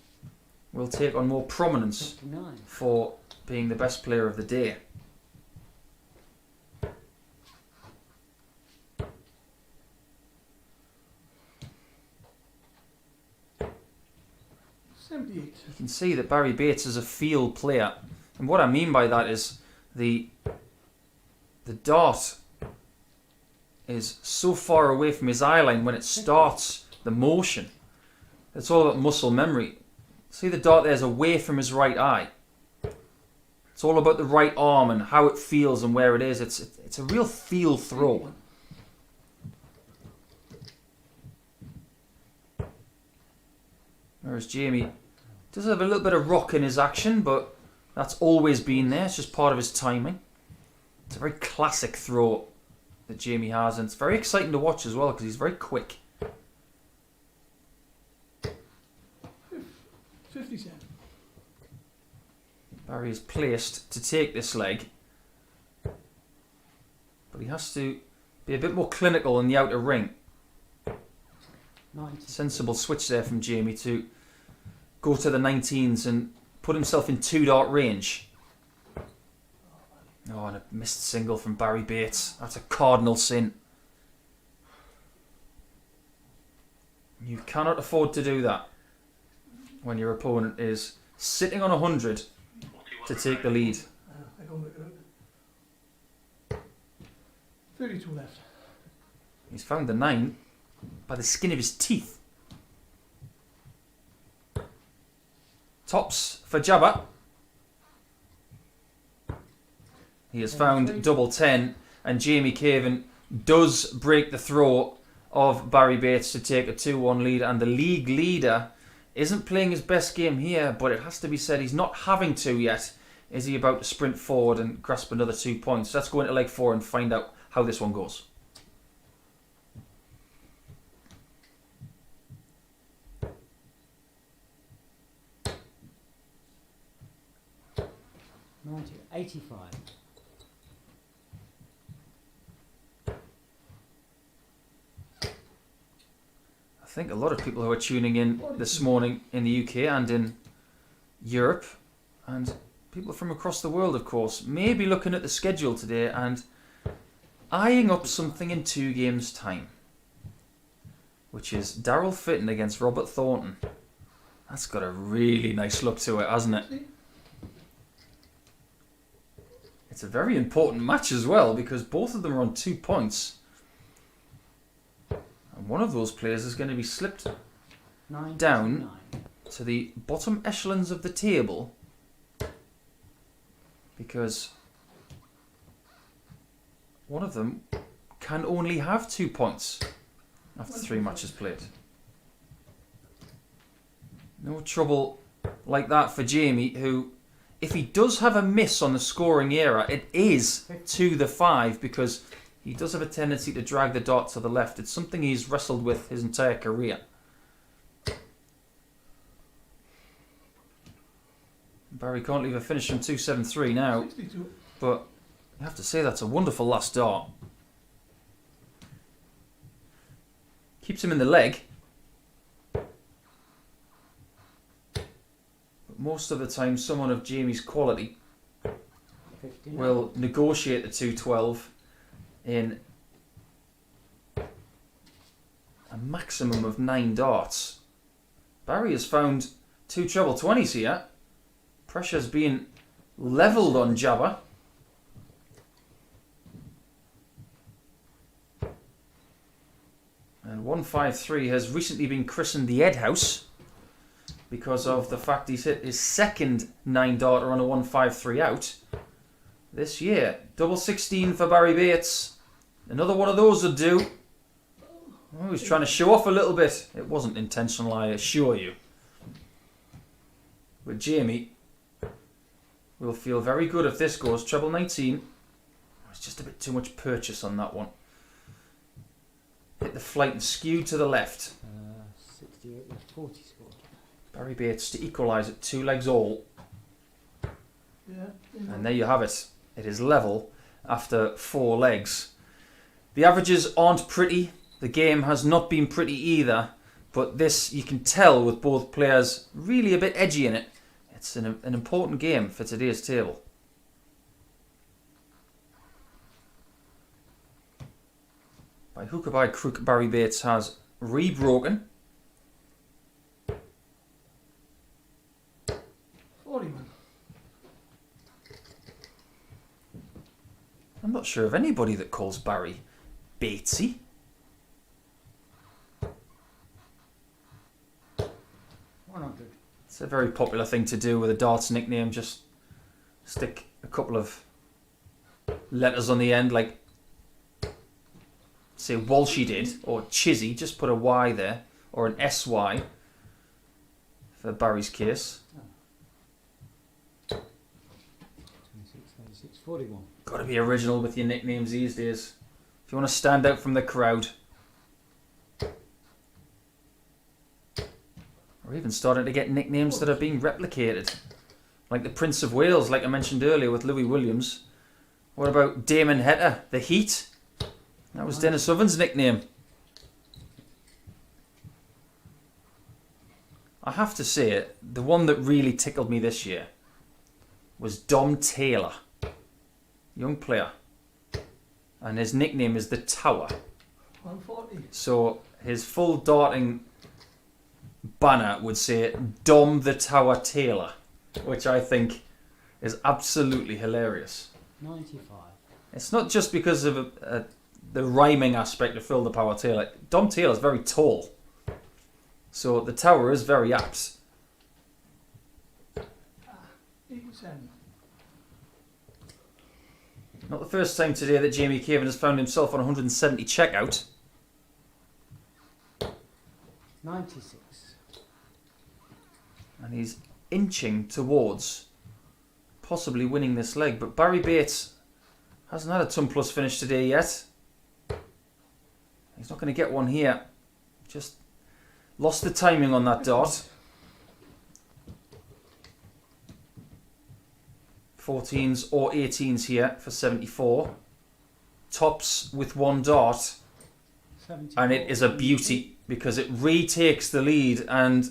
will take on more prominence 59. for being the best player of the day. You can see that Barrie Bates is a field player, and what I mean by that is the dart is so far away from his eye line when it starts the motion. It's all about muscle memory. See, the dart there is away from his right eye. It's all about the right arm and how it feels and where it is. It's a real feel throw. Whereas Jamie does have a little bit of rock in his action, but that's always been there. It's just part of his timing. It's a very classic throw that Jamie has, and it's very exciting to watch as well because he's very quick. 57. Barrie is placed to take this leg, but he has to be a bit more clinical in the outer ring. 90. Sensible switch there from Jamie to go to the 19s and put himself in 2 dart range. Oh, and a missed single from Barrie Bates. That's a cardinal sin. You cannot afford to do that when your opponent is sitting on 100 to take the lead. I don't look it up. 32 left. He's found the 9 by the skin of his teeth. Tops for Jabba. He has found double 10, and Jamie Caven does break the throw of Barrie Bates to take a 2-1 lead, and the league leader isn't playing his best game here, but it has to be said he's not having to yet. Is he about to sprint forward and grasp another 2 points? Let's go into leg 4 and find out how this one goes. $90. 85. I think a lot of people who are tuning in this morning in the UK and in Europe, and people from across the world, of course, may be looking at the schedule today and eyeing up something in 2 games' time, which is Darryl Fitton against Robert Thornton. That's got a really nice look to it, hasn't it? It's a very important match as well because both of them are on 2 points. And one of those players is going to be slipped 9 down 9. to the bottom echelons of the table because one of them can only have 2 points after 3 matches played. No trouble like that for Jamie, who, if he does have a miss on the scoring era, it is to the 5 because he does have a tendency to drag the dot to the left. It's something he's wrestled with his entire career. Barrie can't leave a finish from 273 now, 62. but you have to say that's a wonderful last dart. Keeps him in the leg. But most of the time, someone of Jamie's quality 59. will negotiate the 212 in a maximum of 9 darts. Barrie has found 2 treble 20s here. Pressure's being levelled on Jabba. And 153 has recently been christened the Ed House because of the fact he's hit his second 9-darter on a 153 out this year. Double 16 for Barrie Bates. Another one of those would do. Oh, he's trying to show off a little bit. It wasn't intentional, I assure you. But Jamie will feel very good if this goes treble 19. It's just a bit too much purchase on that one. Hit the flight and skewed to the left. 68 left, 40 scored. Barrie Bates to equalise at 2 legs all. Yeah. And there you have it. It is level after 4 legs. The averages aren't pretty. The game has not been pretty either. But this, you can tell with both players really a bit edgy in it. It's an important game for today's table. By hook or by crook, Barrie Bates has rebroken. 41. I'm not sure of anybody that calls Barrie Batesy. 100. It's a very popular thing to do with a darts nickname. Just stick a couple of letters on the end, like say Walshy did, or Chizzy. Just put a Y there, or an SY for Barry's case. 26, 36, 41. Got to be original with your nicknames these days. If you want to stand out from the crowd. Or even starting to get nicknames that are being replicated. Like the Prince of Wales, like I mentioned earlier with Louis Williams. What about Damon Heta, the Heat? That was Dennis Ovens' nickname. I have to say it, the one that really tickled me this year was Dom Taylor. Young player. And his nickname is the Tower. 140. So his full darting banner would say Dom the Tower Taylor, which I think is absolutely hilarious. 95. It's not just because of the rhyming aspect of Phil the Power Taylor. Dom Taylor's very tall, so the Tower is very apt. 87. Not the first time today that Jamie Caven has found himself on 170 checkout. 96. And he's inching towards possibly winning this leg. But Barrie Bates hasn't had a ton plus finish today yet. He's not going to get one here. Just lost the timing on that dart. 14s or 18s here for 74. Tops with 1 dart. 74. And it is a beauty because it retakes the lead. And,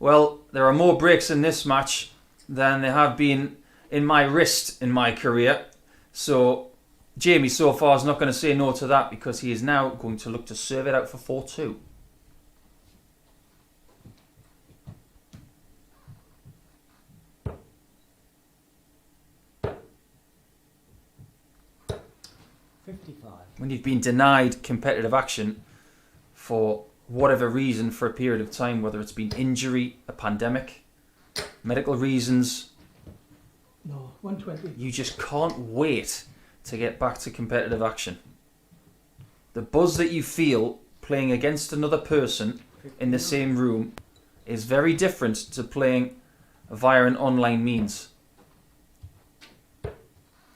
well, there are more breaks in this match than there have been in my wrist in my career. So Jamie so far is not going to say no to that because he is now going to look to serve it out for 4-2. 55. When you've been denied competitive action for whatever reason for a period of time, whether it's been injury, a pandemic, medical reasons, No, 120. you just can't wait to get back to competitive action. The buzz that you feel playing against another person in the same room is very different to playing via an online means.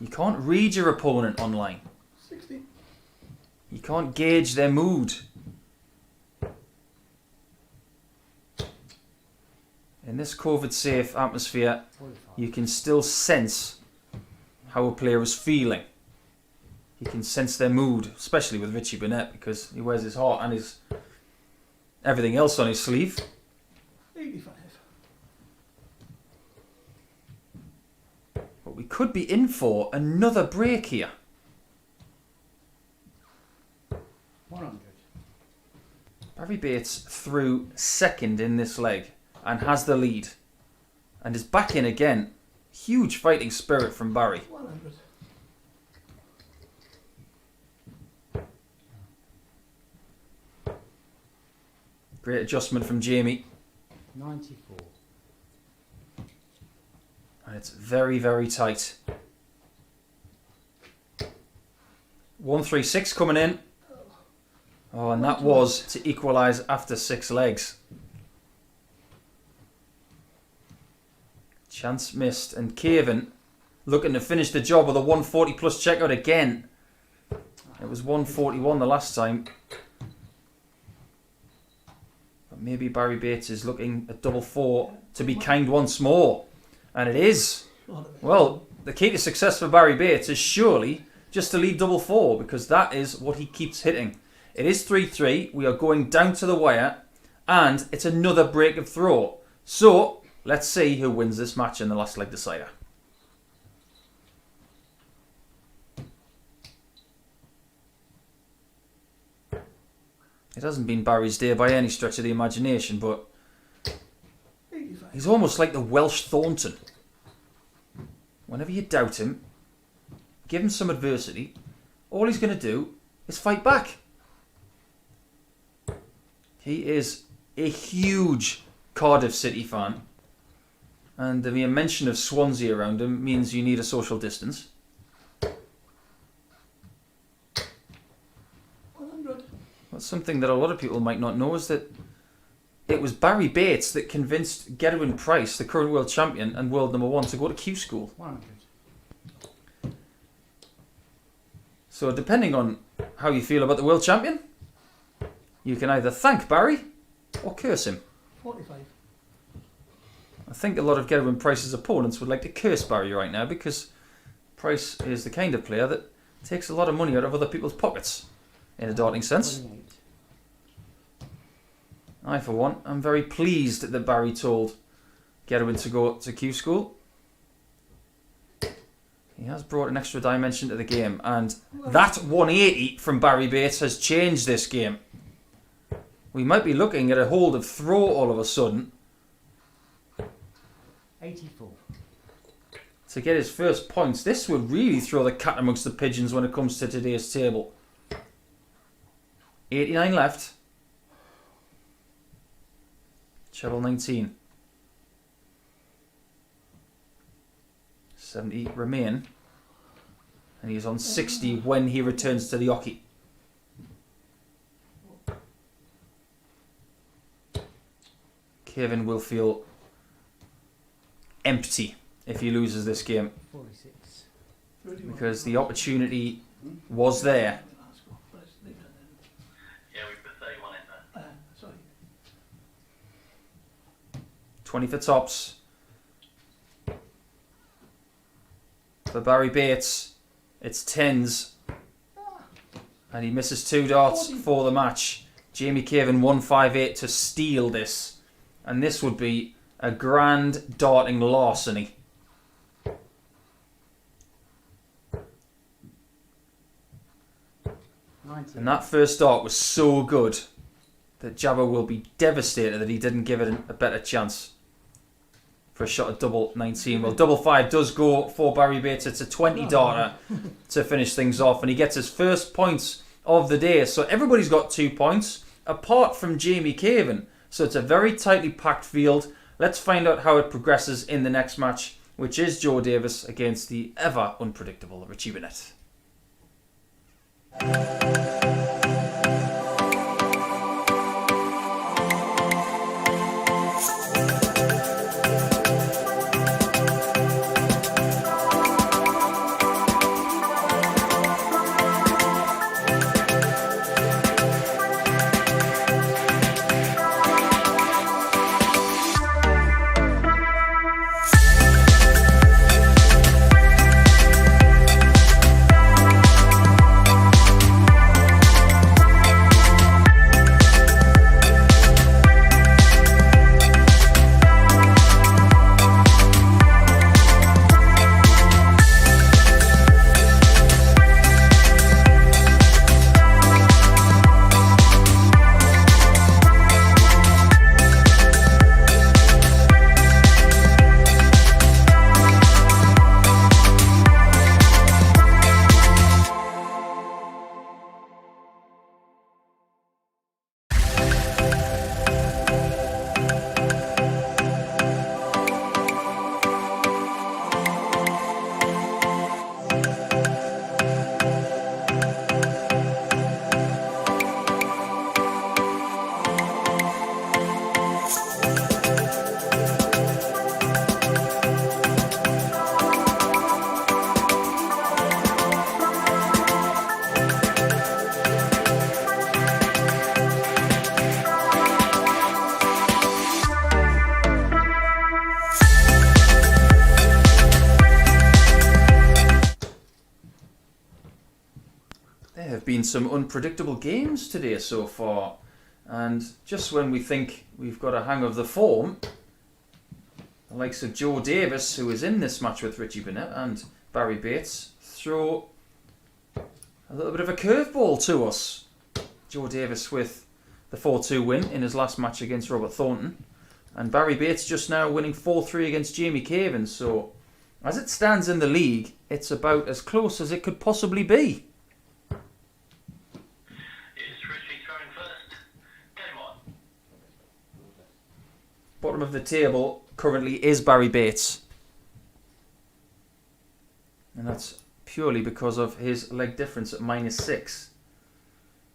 You can't read your opponent online. 60. You can't gauge their mood. In this COVID-safe atmosphere, 45. you can still sense how a player is feeling. You can sense their mood, especially with Richie Burnett, because he wears his heart and his everything else on his sleeve. 85. But we could be in for another break here. 100. Barrie Bates through second in this leg and has the lead. And is back in again. Huge fighting spirit from Barrie. 100. Great adjustment from Jamie. 94. And it's very, very tight. 136 coming in. Oh, and that was to equalise after 6 legs. Chance missed. And Caven looking to finish the job with a 140 plus checkout again. It was 141 the last time. But maybe Barrie Bates is looking at double 4 to be kind once more. And it is. Well, the key to success for Barrie Bates is surely just to leave double 4, because that is what he keeps hitting. It is 3-3. We are going down to the wire, and it's another break of throw. So let's see who wins this match in the last leg decider. It hasn't been Barry's day by any stretch of the imagination, but 85. he's almost like the Welsh Thornton. Whenever you doubt him, give him some adversity, all he's going to do is fight back. He is a huge Cardiff City fan, and the mere mention of Swansea around him means you need a social distance. 100. Well, something that a lot of people might not know is that it was Barrie Bates that convinced Gerwyn Price, the current world champion and world number 1, to go to Q school. 100. So depending on how you feel about the world champion, you can either thank Barrie or curse him. 45. I think a lot of Gerwyn Price's opponents would like to curse Barrie right now, because Price is the kind of player that takes a lot of money out of other people's pockets, in a darting sense. 28. I, for one, am very pleased that Barrie told Gerwyn to go to Q school. He has brought an extra dimension to the game, and that 180 from Barrie Bates has changed this game. We might be looking at a hold of throw all of a sudden 84. to get his first points. This would really throw the cat amongst the pigeons when it comes to today's table. 89 left. Treble 19. 70 remain. And he's on 60 when he returns to the hockey. Caven will feel empty if he loses this game, 46. 31. because the opportunity was there. Yeah, we put 31 in there. Sorry. 20 for tops. For Barrie Bates, it's 10s. And he misses 2 darts for the match. Jamie Caven 158 to steal this. And this would be a grand darting larceny. And that first dart was so good that Jabba will be devastated that he didn't give it a better chance. for a shot at double 19. Well, double 5 does go for Barrie Bates. It's a 20 darter to finish things off, and he gets his first points of the day. So everybody's got 2 points, apart from Jamie Caven. So it's a very tightly packed field. Let's find out how it progresses in the next match, which is Joe Davis against the ever unpredictable Richie Burnett. There have been some unpredictable games today so far, and just when we think we've got a hang of the form, the likes of Joe Davis, who is in this match with Richie Burnett, and Barrie Bates throw a little bit of a curveball to us. Joe Davis with the 4-2 win in his last match against Robert Thornton, and Barrie Bates just now winning 4-3 against Jamie Caven. So as it stands in the league, it's about as close as it could possibly be. Is Richie throwing first? Game on. Bottom of the table currently is Barrie Bates, and that's purely because of his leg difference at -6.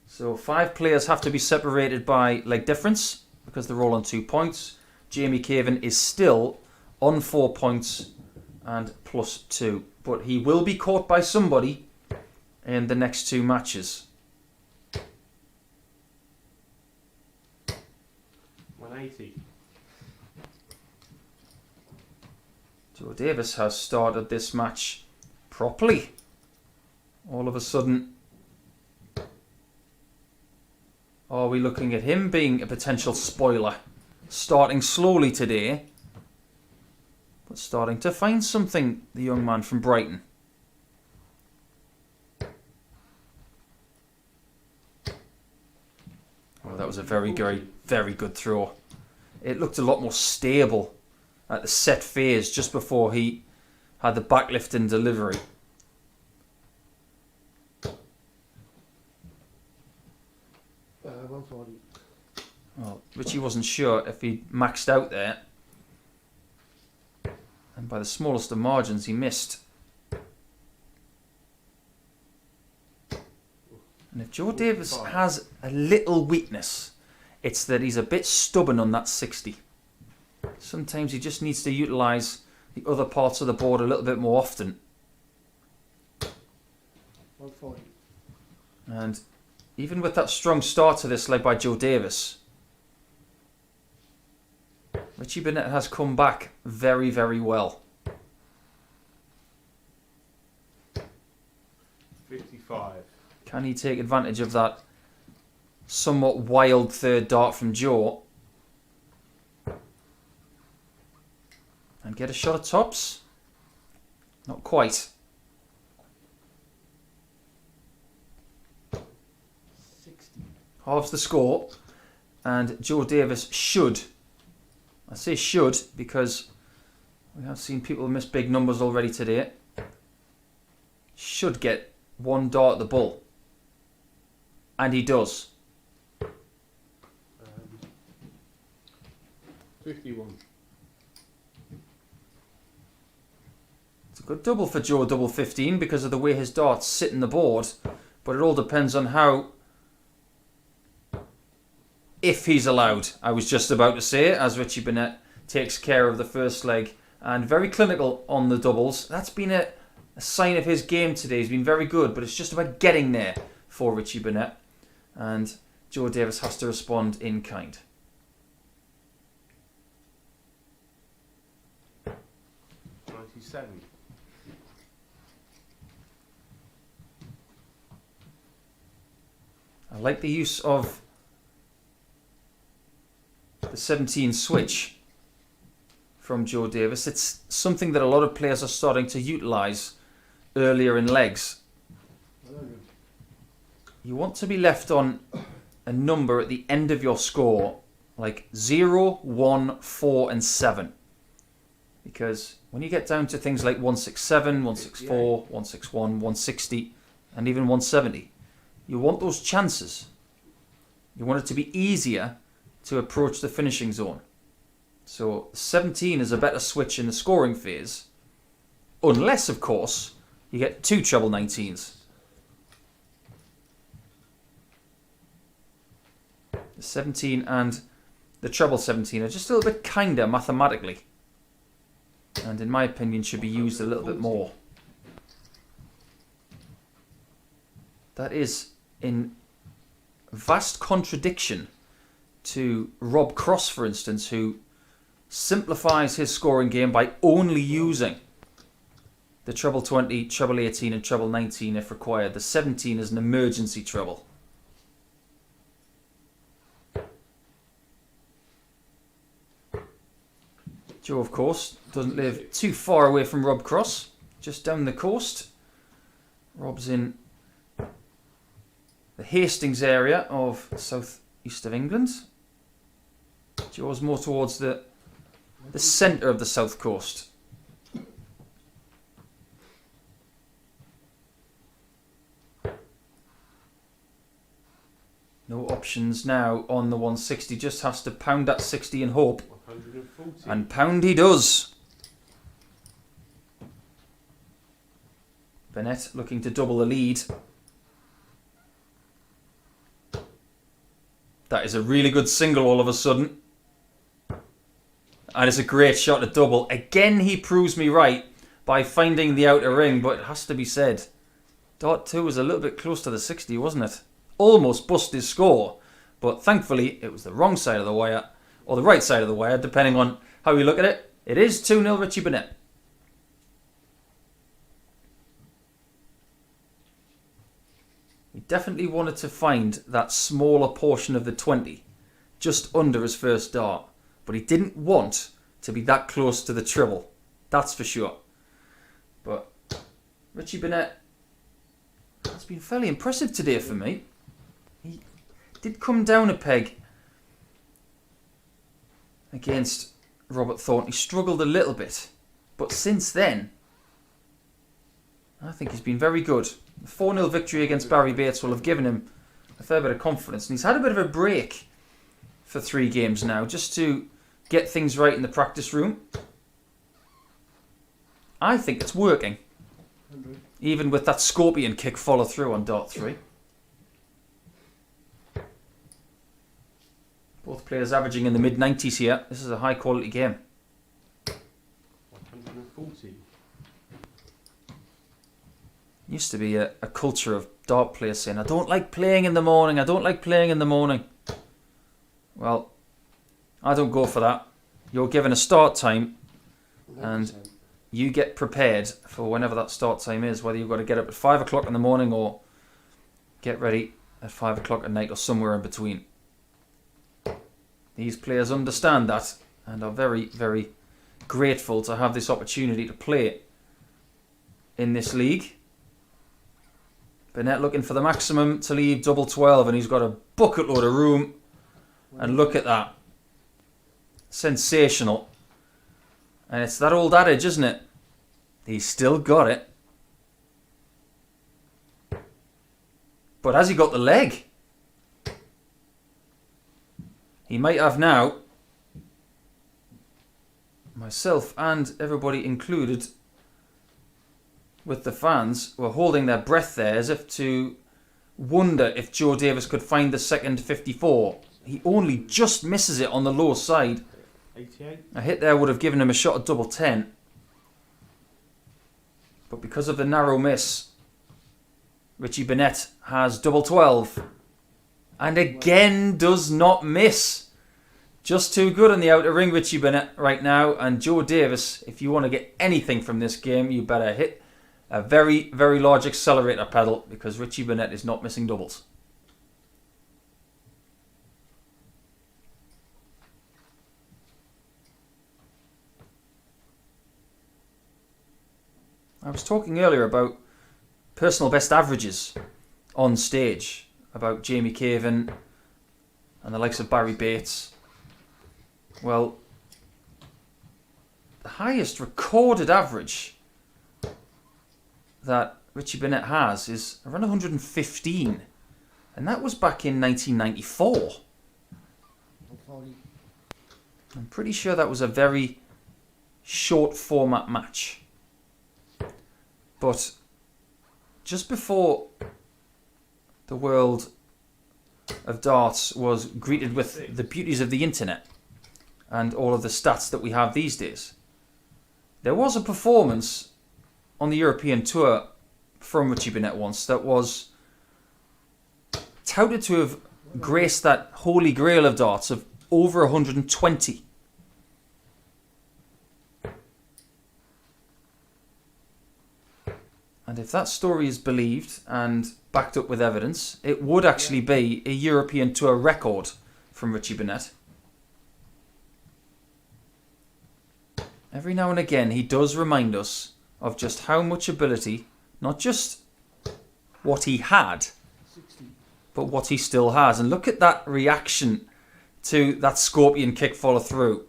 So 5 players have to be separated by leg difference because they're all on 2 points. Jamie Caven is still on 4 points and +2, but he will be caught by somebody in the next 2 matches. 180. Joe Davis has started this match properly. All of a sudden, are we looking at him being a potential spoiler? Starting slowly today, but starting to find something, the young man from Brighton. Oh, that was a very, very, very good throw. It looked a lot more stable at the set phase just before he had the backlift and delivery. Well, Richie wasn't sure if he maxed out there, and by the smallest of margins he missed. And if Joe Davis has a little weakness, it's that he's a bit stubborn on that 60. Sometimes he just needs to utilise the other parts of the board a little bit more often. 140. And even with that strong start to this led by Joe Davis, Richie Burnett has come back very, very well. 55. Can he take advantage of that somewhat wild third dart from Joe and get a shot at tops? Not quite. 60. Halves the score, and Joe Davis should, I say should because We have seen people miss big numbers already today. Should get 1 dart at the bull. And he does. 51. It's a good double for Joe, double 15, because of the way his darts sit in the board. But it all depends on how... if he's allowed. I was just about to say, as Richie Burnett takes care of the first leg. And very clinical on the doubles. That's been a sign of his game today. He's been very good, but it's just about getting there for Richie Burnett. And Joe Davis has to respond in kind. 97. I like the use of the 17 switch from Joe Davis. It's something that a lot of players are starting to utilise earlier in legs. You want to be left on a number at the end of your score, like 0, 1, 4 and 7. Because when you get down to things like 167, 164, 161, 160 and even 170, you want those chances. You want it to be easier to approach the finishing zone. So 17 is a better switch in the scoring phase, unless, of course, you get 2 treble 19s. The 17 and the treble 17 are just a little bit kinder mathematically, and in my opinion should be used a little bit more. That is in vast contradiction to Rob Cross, for instance, who simplifies his scoring game by only using the treble 20, treble 18 and treble 19 if required. The 17 is an emergency treble. Joe, of course, doesn't live too far away from Rob Cross, just down the coast. Rob's in the Hastings area of south east of England. Joe's more towards the centre of the south coast. No options now on the 160, just has to pound that 60 and hope. 140. And pound he does. Burnett looking to double the lead. That is a really good single all of a sudden. And it's a great shot at double. Again, he proves me right by finding the outer ring, but it has to be said, dart 2 was a little bit close to the 60, wasn't it? Almost bust his score, but thankfully it was the wrong side of the wire, or the right side of the wire, depending on how you look at it. It is 2-0 Richie Burnett. He definitely wanted to find that smaller portion of the 20, just under his first dart, but he didn't want to be that close to the treble, that's for sure. But Richie Burnett has been fairly impressive today for me. He did come down a peg against Robert Thornton. He struggled a little bit, but since then, I think he's been very good. The 4-0 victory against Barrie Bates will have given him a fair bit of confidence, and he's had a bit of a break for 3 games now, just to get things right in the practice room. I think it's working, even with that scorpion kick follow through on dart 3. Both players averaging in the mid-90s here. This is a high quality game. 140. Used to be a culture of dart players saying, I don't like playing in the morning, I don't like playing in the morning. Well, I don't go for that. You're given a start time and you get prepared for whenever that start time is, whether you've got to get up at 5 o'clock in the morning or get ready at 5 o'clock at night or somewhere in between. These players understand that and are very, very grateful to have this opportunity to play in this league. Burnett looking for the maximum to leave double 12, and he's got a bucket load of room. And look at that. Sensational. And it's that old adage, isn't it? He's still got it. But has he got the leg? He might have now. Myself and everybody included with the fans were holding their breath there as if to wonder if Joe Davis could find the second 54. He only just misses it on the low side. 88. A hit there would have given him a shot at double 10. But because of the narrow miss, Richie Burnett has double 12. And again does not miss. Just too good on the outer ring, Richie Burnett right now. And Joe Davis, if you want to get anything from this game, you better hit a very, very large accelerator pedal, because Richie Burnett is not missing doubles. I was talking earlier about personal best averages on stage, about Jamie Caven and the likes of Barrie Bates. Well, the highest recorded average that Richie Burnett has is around 115, and that was back in 1994. I'm pretty sure that was a very short format match. But just before the world of darts was greeted with the beauties of the internet and all of the stats that we have these days, there was a performance on the European Tour from Richie Burnett once that was touted to have graced that holy grail of darts of over 120. And if that story is believed and backed up with evidence, it would actually be a European Tour record from Richie Burnett. Every now and again, he does remind us of just how much ability, not just what he had, but what he still has. And look at that reaction to that scorpion kick follow through.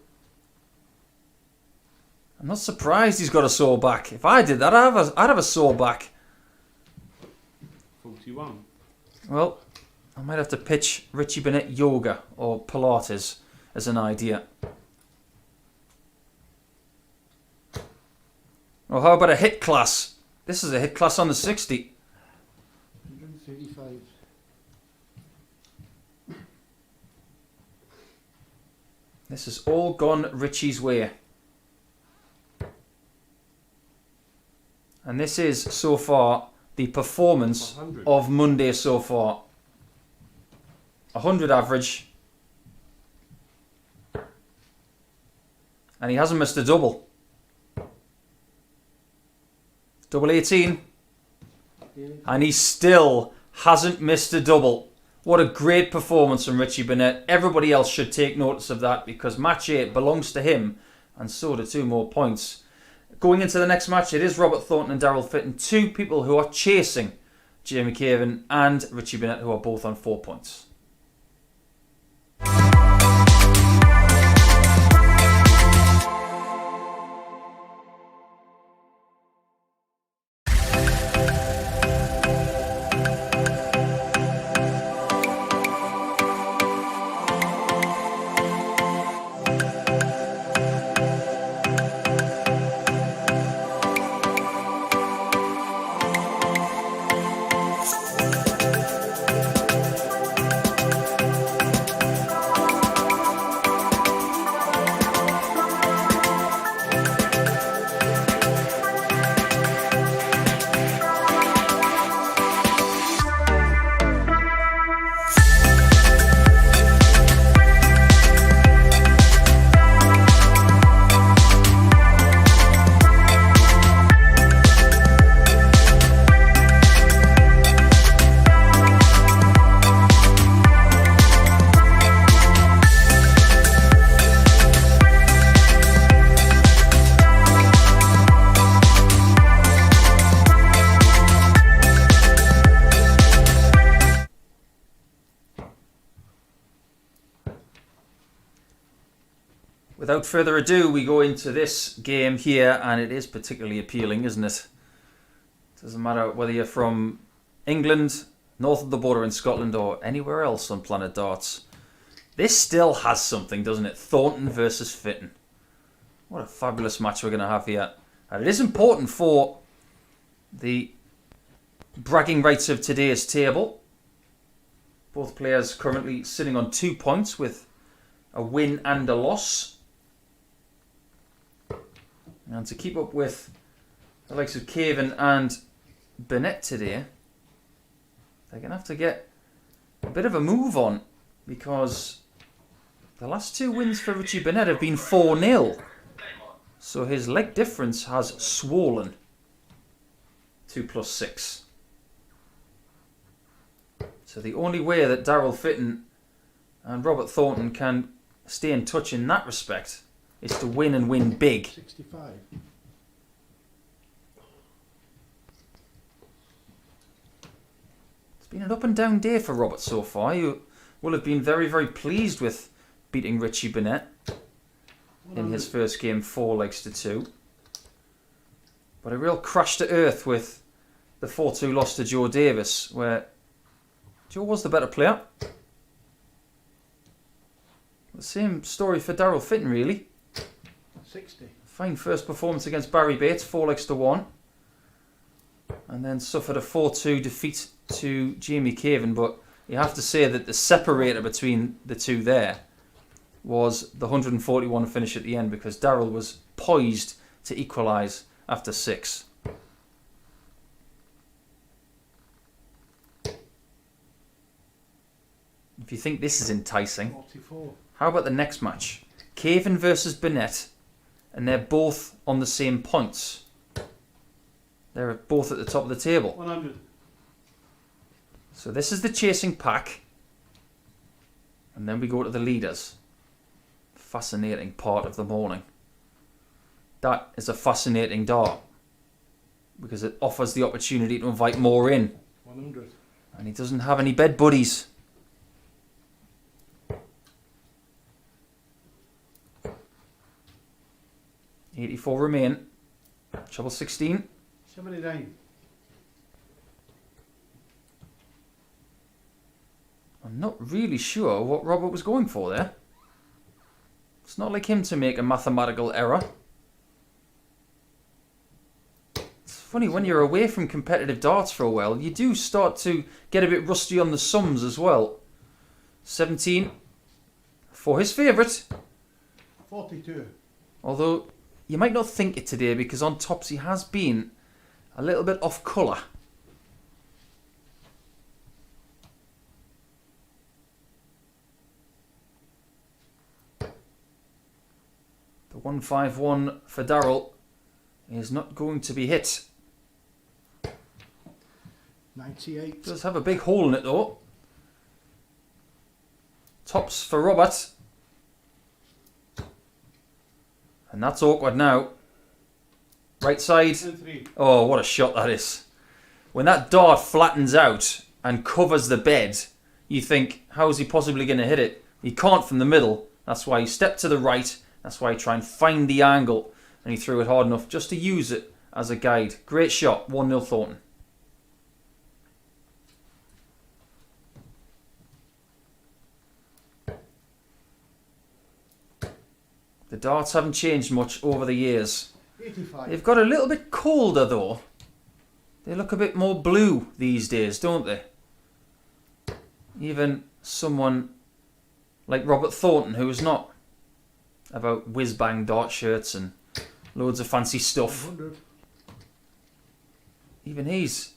I'm not surprised he's got a sore back. If I did that, I'd have a sore back. 41. Well, I might have to pitch Richie Burnett yoga or Pilates as an idea. Well, how about a hit class? This is a hit class on the 60. 135. This has all gone Richie's way. And this is, so far, the performance 100. of Monday so far. 100 average. And he hasn't missed a double. Double 18. And he still hasn't missed a double. What a great performance from Richie Burnett. Everybody else should take notice of that, because match 8 belongs to him, and so do 2 more points. Going into the next match, it is Robert Thornton and Darryl Fitton, 2 people who are chasing Jamie Caven and Richie Burnett, who are both on 4 points. without further ado, we go into this game here, and it is particularly appealing, isn't it? Doesn't matter whether you're from England, north of the border in Scotland, or anywhere else on planet Darts. This still has something, doesn't it? Thornton versus Fitton. What a fabulous match we're going to have here. And it is important for the bragging rights of today's table. Both players currently sitting on 2 points with a win and a loss. And to keep up with the likes of Caven and Burnett today, they're going to have to get a bit of a move on, because the last 2 wins for Richie Burnett have been 4-0. So his leg difference has swollen. 2 + 6. So the only way that Darryl Fitton and Robert Thornton can stay in touch in that respect is to win, and win big. 65. It's been an up and down day for Robert so far. You will have been very, very pleased with beating Richie Burnett in his first game 4 legs to 2. But a real crash to earth with the 4-2 loss to Joe Davis, where Joe was the better player. The same story for Darryl Fitton, really. 60. Fine first performance against Barrie Bates, 4 legs to 1. And then suffered a 4-2 defeat to Jamie Caven. But you have to say that the separator between the two there was the 141 finish at the end, because Darryl was poised to equalise after 6. If you think this is enticing, 44. how about the next match? Caven versus Burnett, and they're both on the same points. They're both at the top of the table. 100. So this is the chasing pack, and then we go to the leaders. Fascinating part of the morning. That is a fascinating dart, because it offers the opportunity to invite more in. 100. And he doesn't have any bed buddies. $84 remain. Treble 16. 79. I'm not really sure what Robert was going for there. It's not like him to make a mathematical error. It's funny, when you're away from competitive darts for a while, you do start to get a bit rusty on the sums as well. 17 for his favourite. 42. Although you might not think it today, because on tops he has been a little bit off colour. The 151 for Darryl is not going to be hit. 98. Does have a big hole in it though. Tops for Robert. And that's awkward now. Right side. 3. Oh, what a shot that is. When that dart flattens out and covers the bed, you think, how is he possibly going to hit it? He can't from the middle. That's why he stepped to the right. That's why he tried and find the angle. And he threw it hard enough just to use it as a guide. Great shot. 1-0 Thornton. The darts haven't changed much over the years. 85. They've got a little bit colder though. They look a bit more blue these days, don't they? Even someone like Robert Thornton, who is not about whiz-bang dart shirts and loads of fancy stuff. 100. Even he's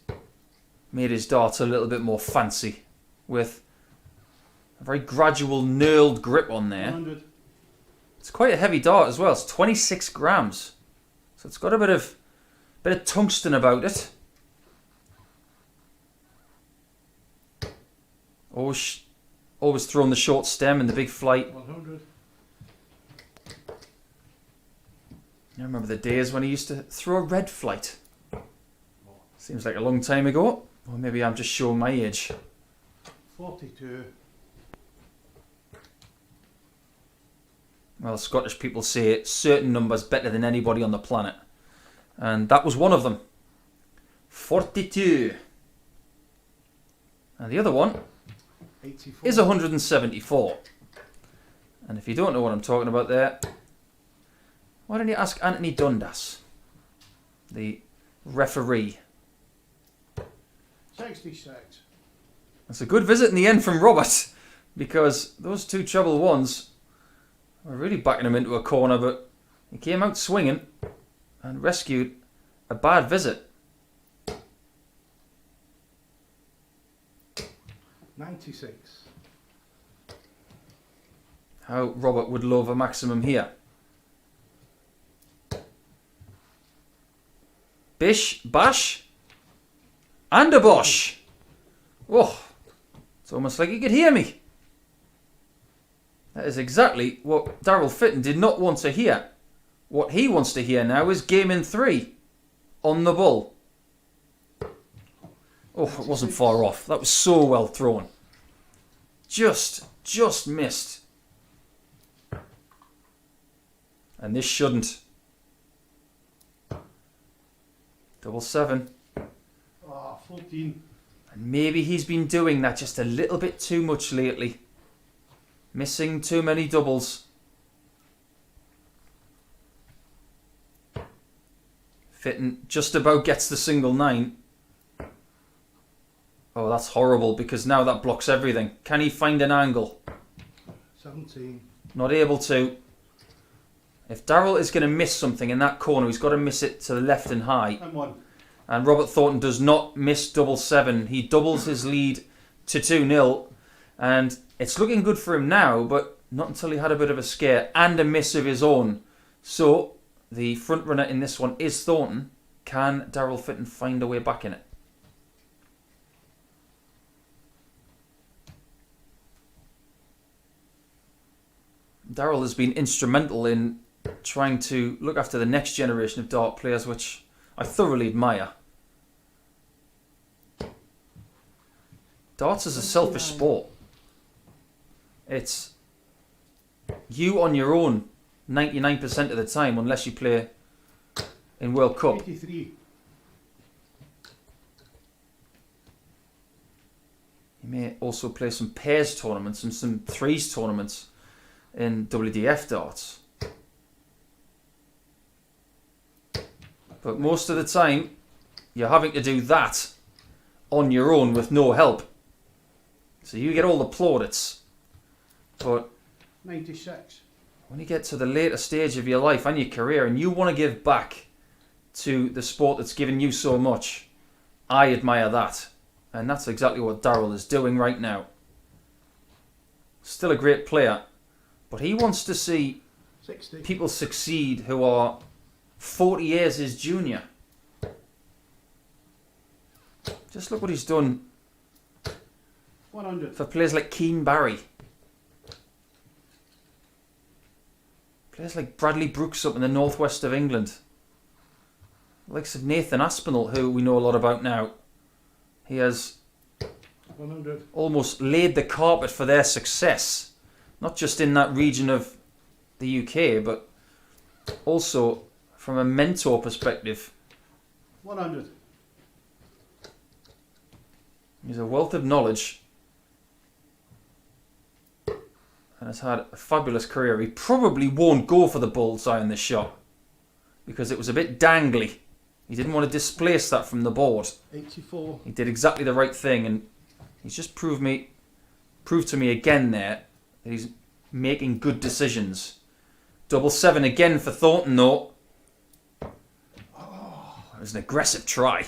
made his darts a little bit more fancy, with a very gradual knurled grip on there. 100. It's quite a heavy dart as well. It's 26 grams. So it's got a bit of tungsten about it. Always throwing the short stem and the big flight. 100. I remember the days when he used to throw a red flight. Seems like a long time ago. Or maybe I'm just showing my age. 42. Well, Scottish people say certain numbers better than anybody on the planet. And that was one of them. 42. And the other one 84. is 174. And if you don't know what I'm talking about there, why don't you ask Anthony Dundas, the referee? 66. That's a good visit in the end from Robert, because those two treble ones were really backing him into a corner, but he came out swinging and rescued a bad visit. 96. How Robert would love a maximum here. Bish, bash, and a bosh. Oh, it's almost like he could hear me. That is exactly what Darryl Fitton did not want to hear. What he wants to hear now is game in 3 on the bull. Oh, it wasn't far off. That was so well thrown. Just missed. And this shouldn't. 7. Ah, 14. And maybe he's been doing that just a little bit too much lately. Missing too many doubles. Fitton just about gets the single 9. Oh, that's horrible, because now that blocks everything. Can he find an angle? 17. Not able to. If Darryl is going to miss something in that corner, he's got to miss it to the left and high. And 1. And Robert Thornton does not miss 7. He doubles his lead to 2-0. And it's looking good for him now, but not until he had a bit of a scare and a miss of his own. So the front runner in this one is Thornton. Can Darryl Fitton find a way back in it? Darryl has been instrumental in trying to look after the next generation of dart players, which I thoroughly admire. Darts is a selfish sport. It's you on your own 99% of the time, unless you play in World Cup. 83. You may also play some pairs tournaments and some threes tournaments in WDF darts. But most of the time, you're having to do that on your own with no help. So you get all the plaudits. But 96. when you get to the later stage of your life and your career and you want to give back to the sport that's given you so much, I admire that. And that's exactly what Darryl is doing right now. Still a great player, but he wants to see 60. people succeed who are 40 years his junior. Just look what he's done 100. for players like Barrie. Players like Bradley Brooks up in the northwest of England. The likes of Nathan Aspinall, who we know a lot about now. He has 100. almost laid the carpet for their success. Not just in that region of the UK, but also from a mentor perspective. 100. He's a wealth of knowledge and has had a fabulous career. He probably won't go for the bullseye on this shot because it was a bit dangly. He didn't want to displace that from the board. 84. He did exactly the right thing, and he's just proved to me again there that he's making good decisions. 7 again for Thornton though. Oh, it was an aggressive try.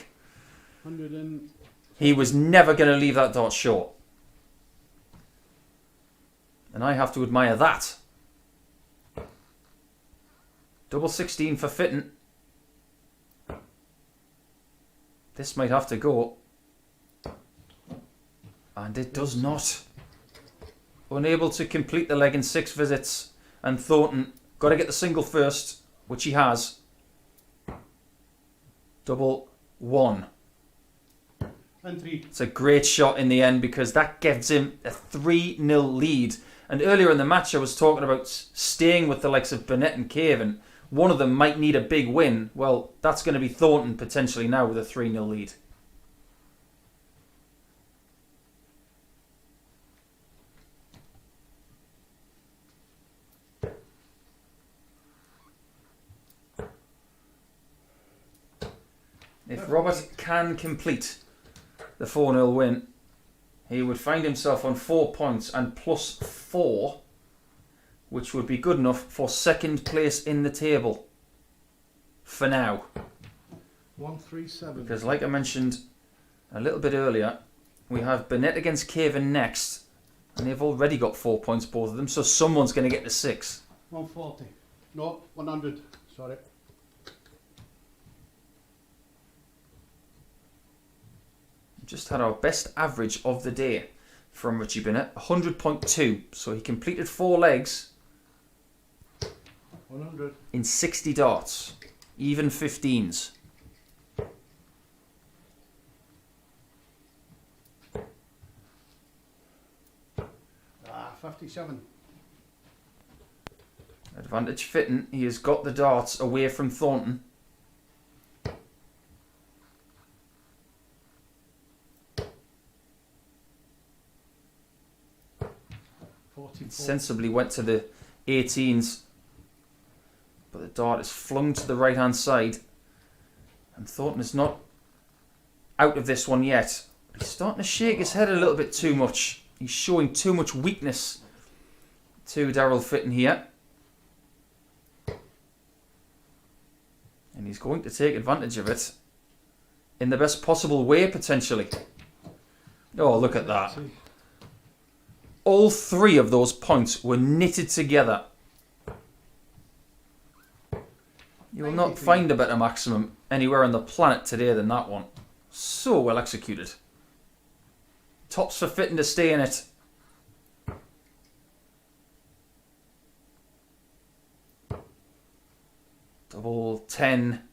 100 and... He was never going to leave that dart short. And I have to admire that. 16 for Fitton. This might have to go. And it does not. Unable to complete the leg in 6 visits. And Thornton got to get the single first, which he has. 1. And 3. It's a great shot in the end because that gives him a 3-0 lead And earlier in the match, I was talking about staying with the likes of Burnett and Caven. One of them might need a big win. Well, that's going to be Thornton potentially now with a 3-0 lead. If Robert can complete the 4-0 win, he would find himself on 4 points and +4, which would be good enough for second place in the table for now. 137. Because like I mentioned a little bit earlier, we have Burnett against Caven next, and they've already got 4 points, both of them, so someone's going to get to 6. 140. No, 100. Sorry. Just had our best average of the day from Richie Burnett, 100.2. So he completed 4 legs 100. in 60 darts, even 15s. Ah, 57. Advantage Fitton. He has got the darts away from Thornton. Sensibly went to the 18s, but the dart is flung to the right hand side, and Thornton is not out of this one yet. He's starting to shake his head a little bit too much. He's showing too much weakness to Darryl Fitton here, and he's going to take advantage of it in the best possible way potentially. Oh, look at that. All 3 of those points were knitted together. You will not find a better maximum anywhere on the planet today than that one. So well executed. Tops for Fitton to stay in it. Double 10.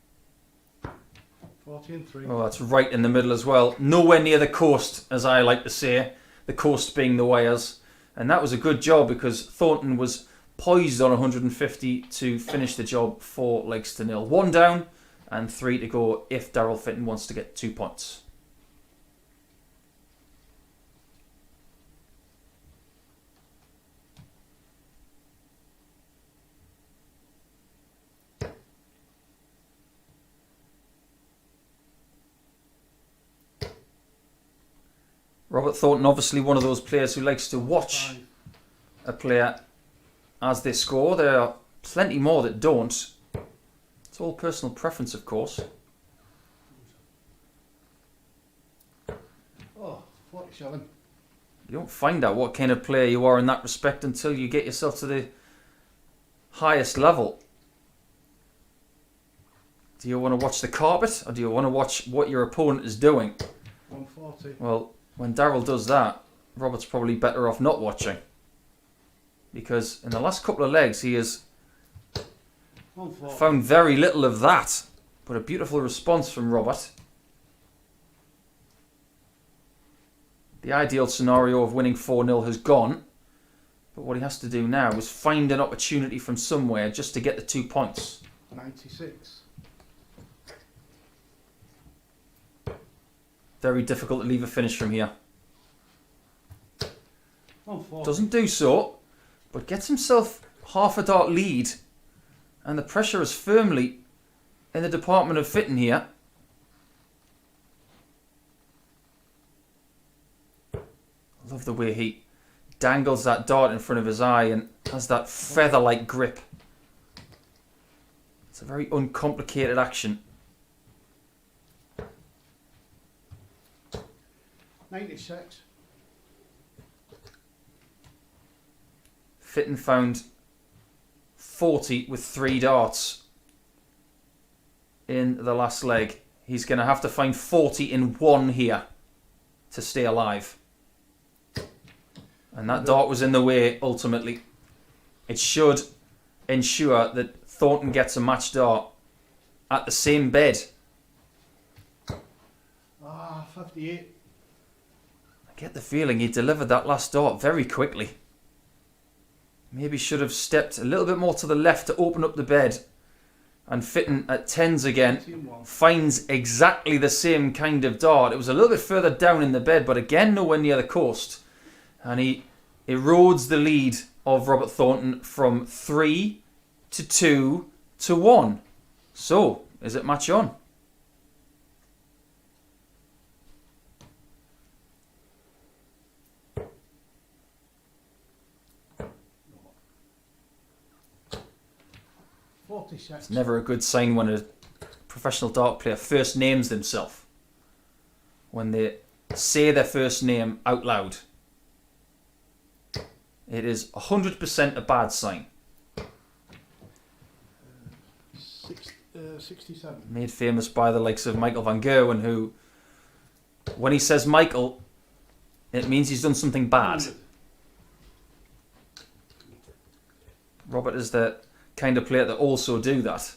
40 and 3. Oh, that's right in the middle as well. Nowhere near the coast, as I like to say. The coast being the wires. And that was a good job because Thornton was poised on 150 to finish the job 4 legs to 0. 1 down and 3 to go if Darryl Fitton wants to get 2 points. Robert Thornton, obviously one of those players who likes to watch a player as they score. There are plenty more that don't. It's all personal preference, of course. Oh, 47. You don't find out what kind of player you are in that respect until you get yourself to the highest level. Do you want to watch the carpet, or do you want to watch what your opponent is doing? 140. Well, when Darryl does that, Robert's probably better off not watching. Because in the last couple of legs, he has 140. found very little of that. But a beautiful response from Robert. The ideal scenario of winning 4-0 has gone. But what he has to do now is find an opportunity from somewhere just to get the 2 points. 96. Very difficult to leave a finish from here. 140. Doesn't do so, but gets himself half a dart lead, and the pressure is firmly in the department of Fitton here. I love the way he dangles that dart in front of his eye and has that feather-like grip. It's a very uncomplicated action. 96. Fitton found 40 with 3 darts in the last leg. He's going to have to find 40 in 1 here to stay alive. And that dart was in the way ultimately. It should ensure that Thornton gets a match dart at the same bed. Ah, 58. I get the feeling he delivered that last dart very quickly. Maybe should have stepped a little bit more to the left to open up the bed. And Fitton at 10s again 18-1. finds exactly the same kind of dart. It was a little bit further down in the bed, but again nowhere near the coast. And he erodes the lead of Robert Thornton from 3 to 2 to 1. So, is it match on? It's never a good sign when a professional dart player first names themselves. When they say their first name out loud. It is 100% a bad sign. 67. Made famous by the likes of Michael van Gerwen, who, when he says Michael, it means he's done something bad. Robert is the kind of player that also do that.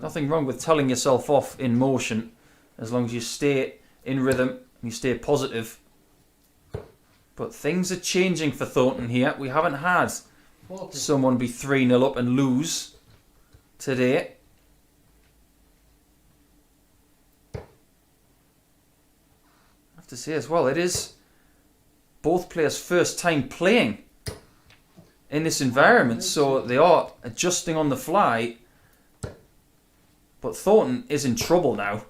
Nothing wrong with telling yourself off in motion, as long as you stay in rhythm and you stay positive. But things are changing for Thornton here. We haven't had 40. someone be 3-0 up and lose today. I have to say as well, it is both players' first time playing in this environment, so they are adjusting on the fly. But Thornton is in trouble now.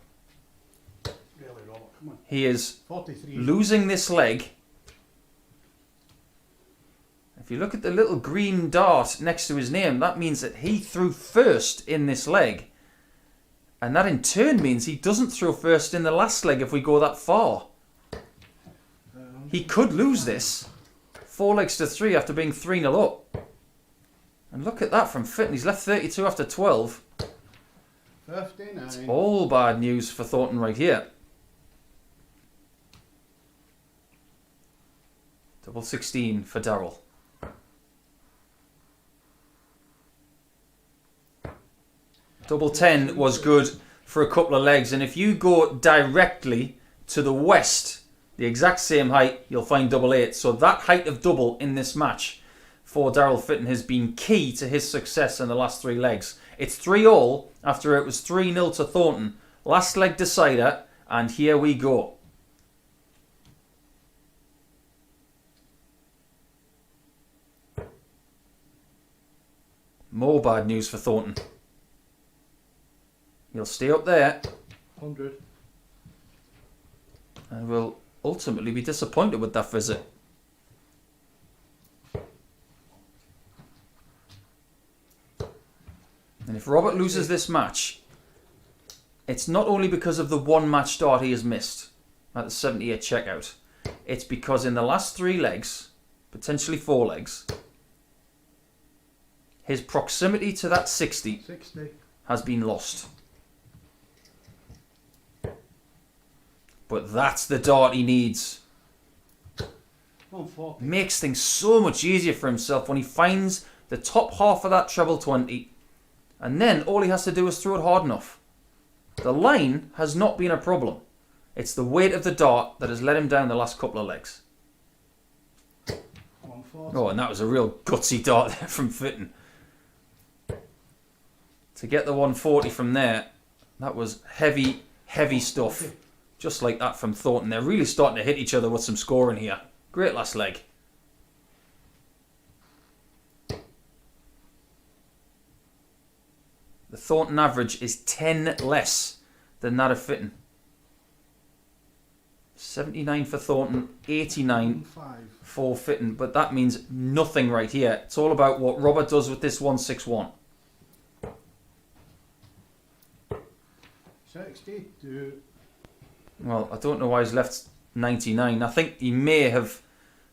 Really, Robert, come on. He is 43. losing this leg. If you look at the little green dart next to his name, that means that he threw first in this leg. And that in turn means he doesn't throw first in the last leg if we go that far. He could lose this. 4 legs to 3 after being 3-0 up. And look at that from Fitton. He's left 32 after 12. 59. It's all bad news for Thornton right here. Double 16 for Darryl. Double 10 was good for a couple of legs, and if you go directly to the west, the exact same height, you'll find double 8. So that height of double in this match for Darryl Fitton has been key to his success in the last 3 legs. It's 3-all after it was 3-0 to Thornton. Last leg decider, and here we go. More bad news for Thornton. He'll stay up there 100. and will ultimately be disappointed with that visit. And if Robert loses this match, it's not only because of the one match start he has missed at the 78 checkout. It's because in the last 3 legs, potentially 4 legs, his proximity to that 60 has been lost. But that's the dart he needs. 140. Makes things so much easier for himself when he finds the top half of that treble 20. And then all he has to do is throw it hard enough. The line has not been a problem. It's the weight of the dart that has let him down the last couple of legs. 140. Oh, and that was a real gutsy dart there from Fitton. To get the 140 from there, that was heavy, heavy stuff. Just like that from Thornton. They're really starting to hit each other with some scoring here. Great last leg. The Thornton average is 10 less than that of Fitton. 79 for Thornton, 89 5. for Fitton. But that means nothing right here. It's all about what Robert does with this 161. 62. Well, I don't know why he's left 99. I think he may have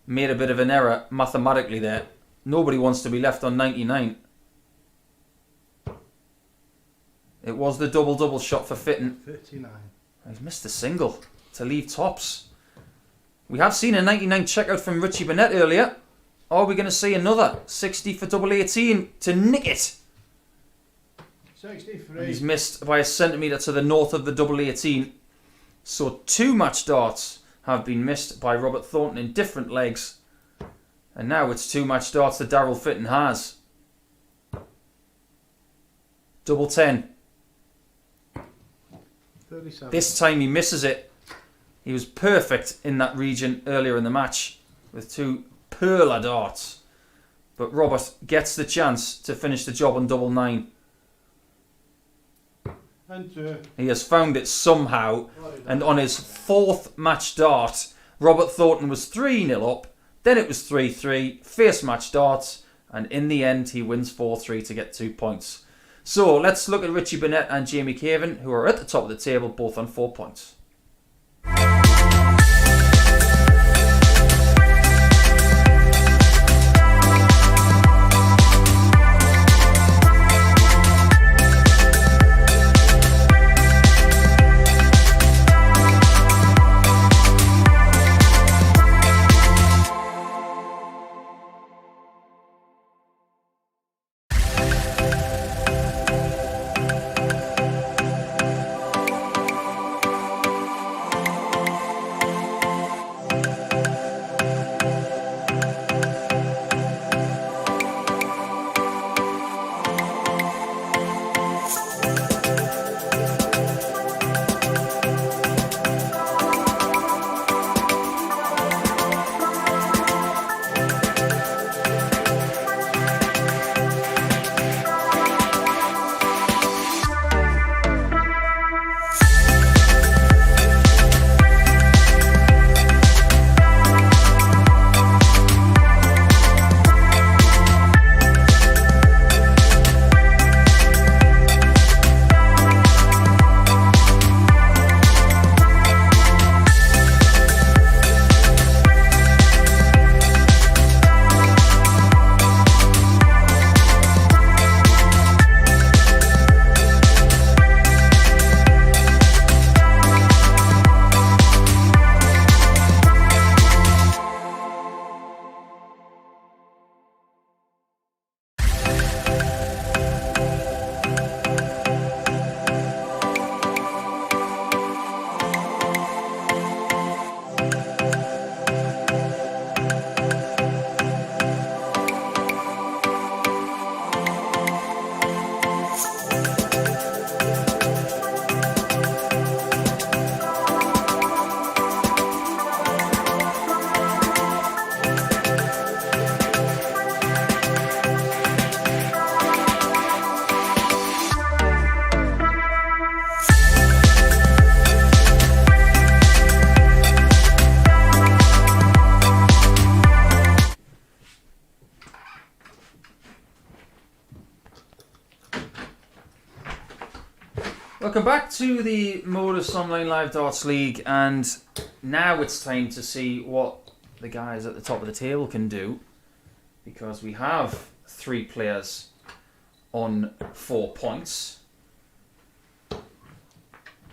made a bit of an error mathematically there. Nobody wants to be left on 99. It was the double-double shot for Fitton. 39. He's missed a single to leave tops. We have seen a 99 checkout from Richie Burnett earlier. Are we going to see another 60 for double 18 to nick it? 63. And he's missed by a centimetre to the north of the double 18. So 2 match darts have been missed by Robert Thornton in different legs. And now it's 2 match darts that Darryl Fitton has. Double 10. 37. This time he misses it. He was perfect in that region earlier in the match with 2 perler darts. But Robert gets the chance to finish the job on double 9. And 2. He has found it somehow. And on his 4th match dart, Robert Thornton was 3-0 up. Then it was 3-3. Fierce match darts. And in the end, he wins 4-3 to get 2 points. So let's look at Richie Burnett and Jamie Caven, who are at the top of the table, both on 4 points. Welcome back to the MODUS Online Live Darts League, and now it's time to see what the guys at the top of the table can do, because we have 3 players on 4 points. But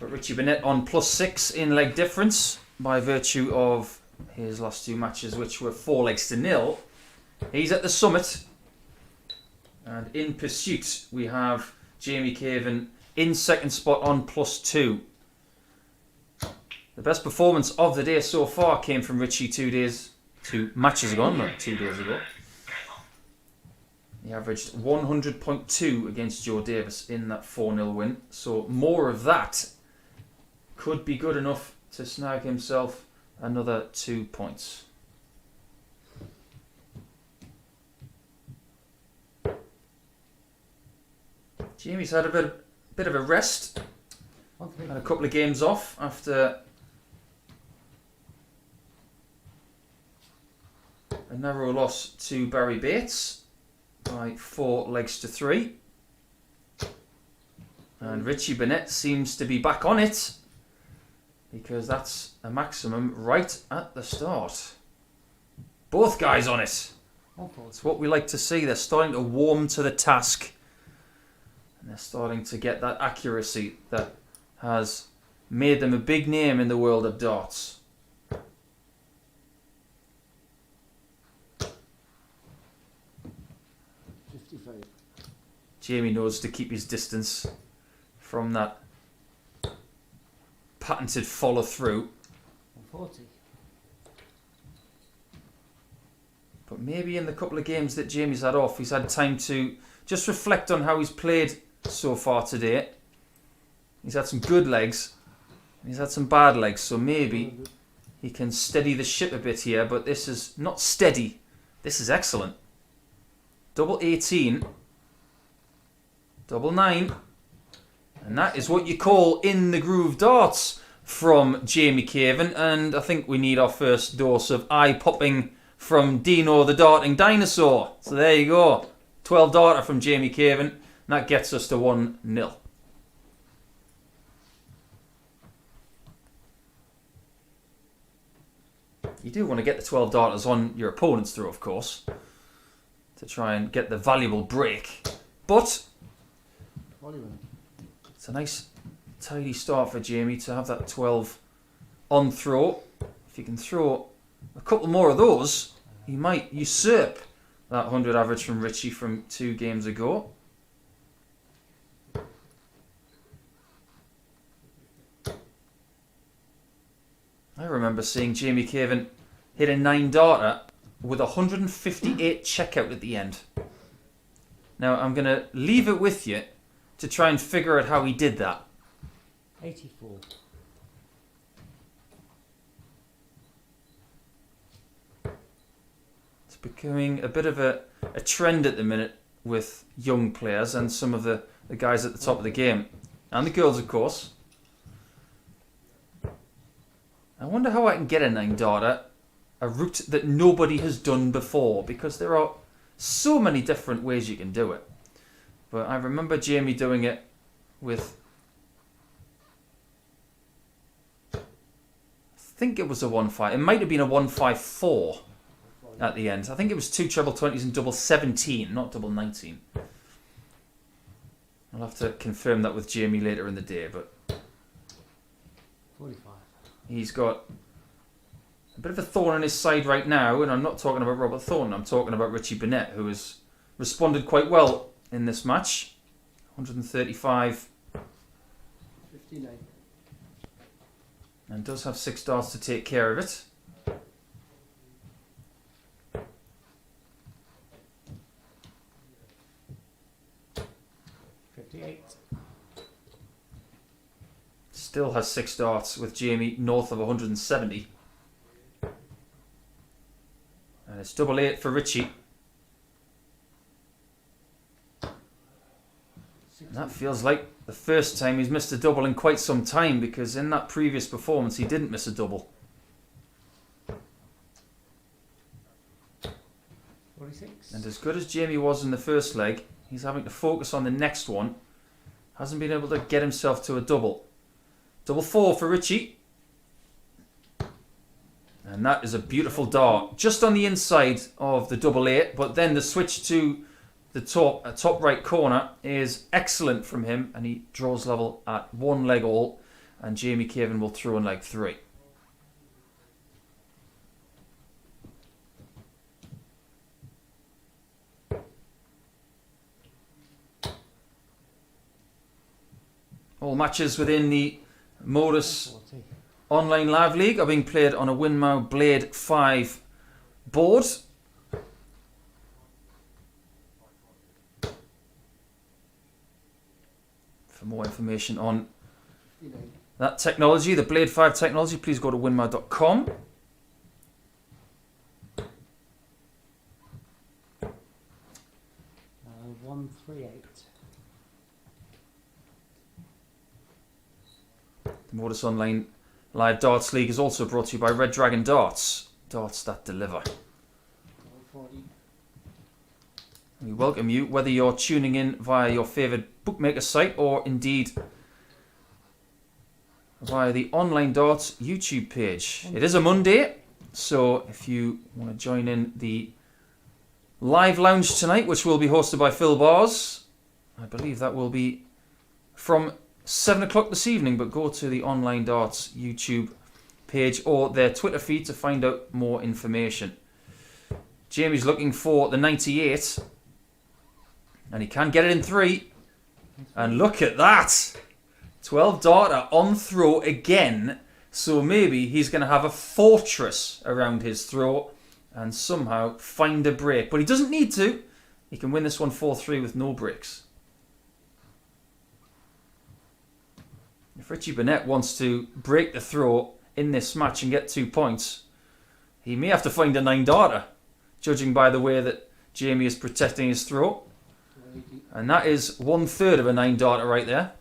Richie Burnett on +6 in leg difference by virtue of his last 2 matches, which were 4 legs to 0. He's at the summit, and in pursuit we have Jamie Caven in second spot on +2. The best performance of the day so far came from Richie 2 matches ago, not 2 days ago. He averaged 100.2 against Joe Davis in that 4-0 win. So more of that could be good enough to snag himself another 2 points. Jamie's had a bit of a rest. Had a couple of games off after a narrow loss to Barrie Bates by 4 legs to 3. And Richie Burnett seems to be back on it, because that's a maximum right at the start. Both guys on it. It's what we like to see. They're starting to warm to the task. And they're starting to get that accuracy that has made them a big name in the world of darts. Jamie knows to keep his distance from that patented follow through. 140. But maybe in the couple of games that Jamie's had off, he's had time to just reflect on how he's played so far today. He's had some good legs. He's had some bad legs, so maybe he can steady the ship a bit here, but this is not steady. This is excellent. Double 18. Double 9. And that is what you call in the groove darts from Jamie Caven. And I think we need our first dose of eye-popping from Dino the Darting Dinosaur. So there you go. 12 darter from Jamie Caven. And that gets us to 1-0. You do want to get the 12 darters on your opponent's throw, of course, to try and get the valuable break. But it's a nice tidy start for Jamie to have that 12 on throw. If you can throw a couple more of those, he might usurp that 100 average from Richie from 2 games ago. I remember seeing Jamie Caven hit a 9 darter with 158 checkout at the end. Now I'm going to leave it with you to try and figure out how he did that. 84. It's becoming a bit of a trend at the minute with young players and some of the guys at the top of the game. And the girls, of course. I wonder how I can get a 9 darter, a route that nobody has done before, because there are so many different ways you can do it. But I remember Jamie doing it with, I think it was a 1-5. It might have been a 1-5-4 at the end. I think it was 2 treble 20s and double 17, not double 19. I'll have to confirm that with Jamie later in the day, but 45. he's got a bit of a thorn on his side right now, and I'm not talking about Robert Thornton, I'm talking about Richie Burnett, who has responded quite well in this match. 135. 59. And does have 6 darts to take care of it. Still has 6 darts with Jamie north of 170. And it's double 8 for Richie. And that feels like the first time he's missed a double in quite some time, because in that previous performance he didn't miss a double. 46. And as good as Jamie was in the first leg, he's having to focus on the next one. Hasn't been able to get himself to a double. Double 4 for Richie. And that is a beautiful dart. Just on the inside of the double 8, but then the switch to the top right corner is excellent from him, and he draws level at 1 leg all, and Jamie Caven will throw in leg 3. All matches within the MODUS 40. Online Live League are being played on a Winmau Blade 5 board. For more information on 59. that technology, the Blade 5 technology, please go to winmau.com. Uh, 138. The MODUS Online Live Darts League is also brought to you by Red Dragon Darts. Darts that deliver. 140. We welcome you, whether you're tuning in via your favoured bookmaker site or indeed via the Online Darts YouTube page. It is a Monday, so if you want to join in the live lounge tonight, which will be hosted by Phil Bars, I believe that will be from 7 o'clock this evening, but go to the Online Darts YouTube page or their Twitter feed to find out more information. Jamie's looking for the 98 And he can get it in 3. And look at that. 12 darter on throw again. So maybe he's going to have a fortress around his throw and somehow find a break. But he doesn't need to. He can win this one 4-3 with no breaks. If Richie Burnett wants to break the throw in this match and get 2 points, he may have to find a 9 darter, judging by the way that Jamie is protecting his throw. And that is 1/3 of a 9 darter right there.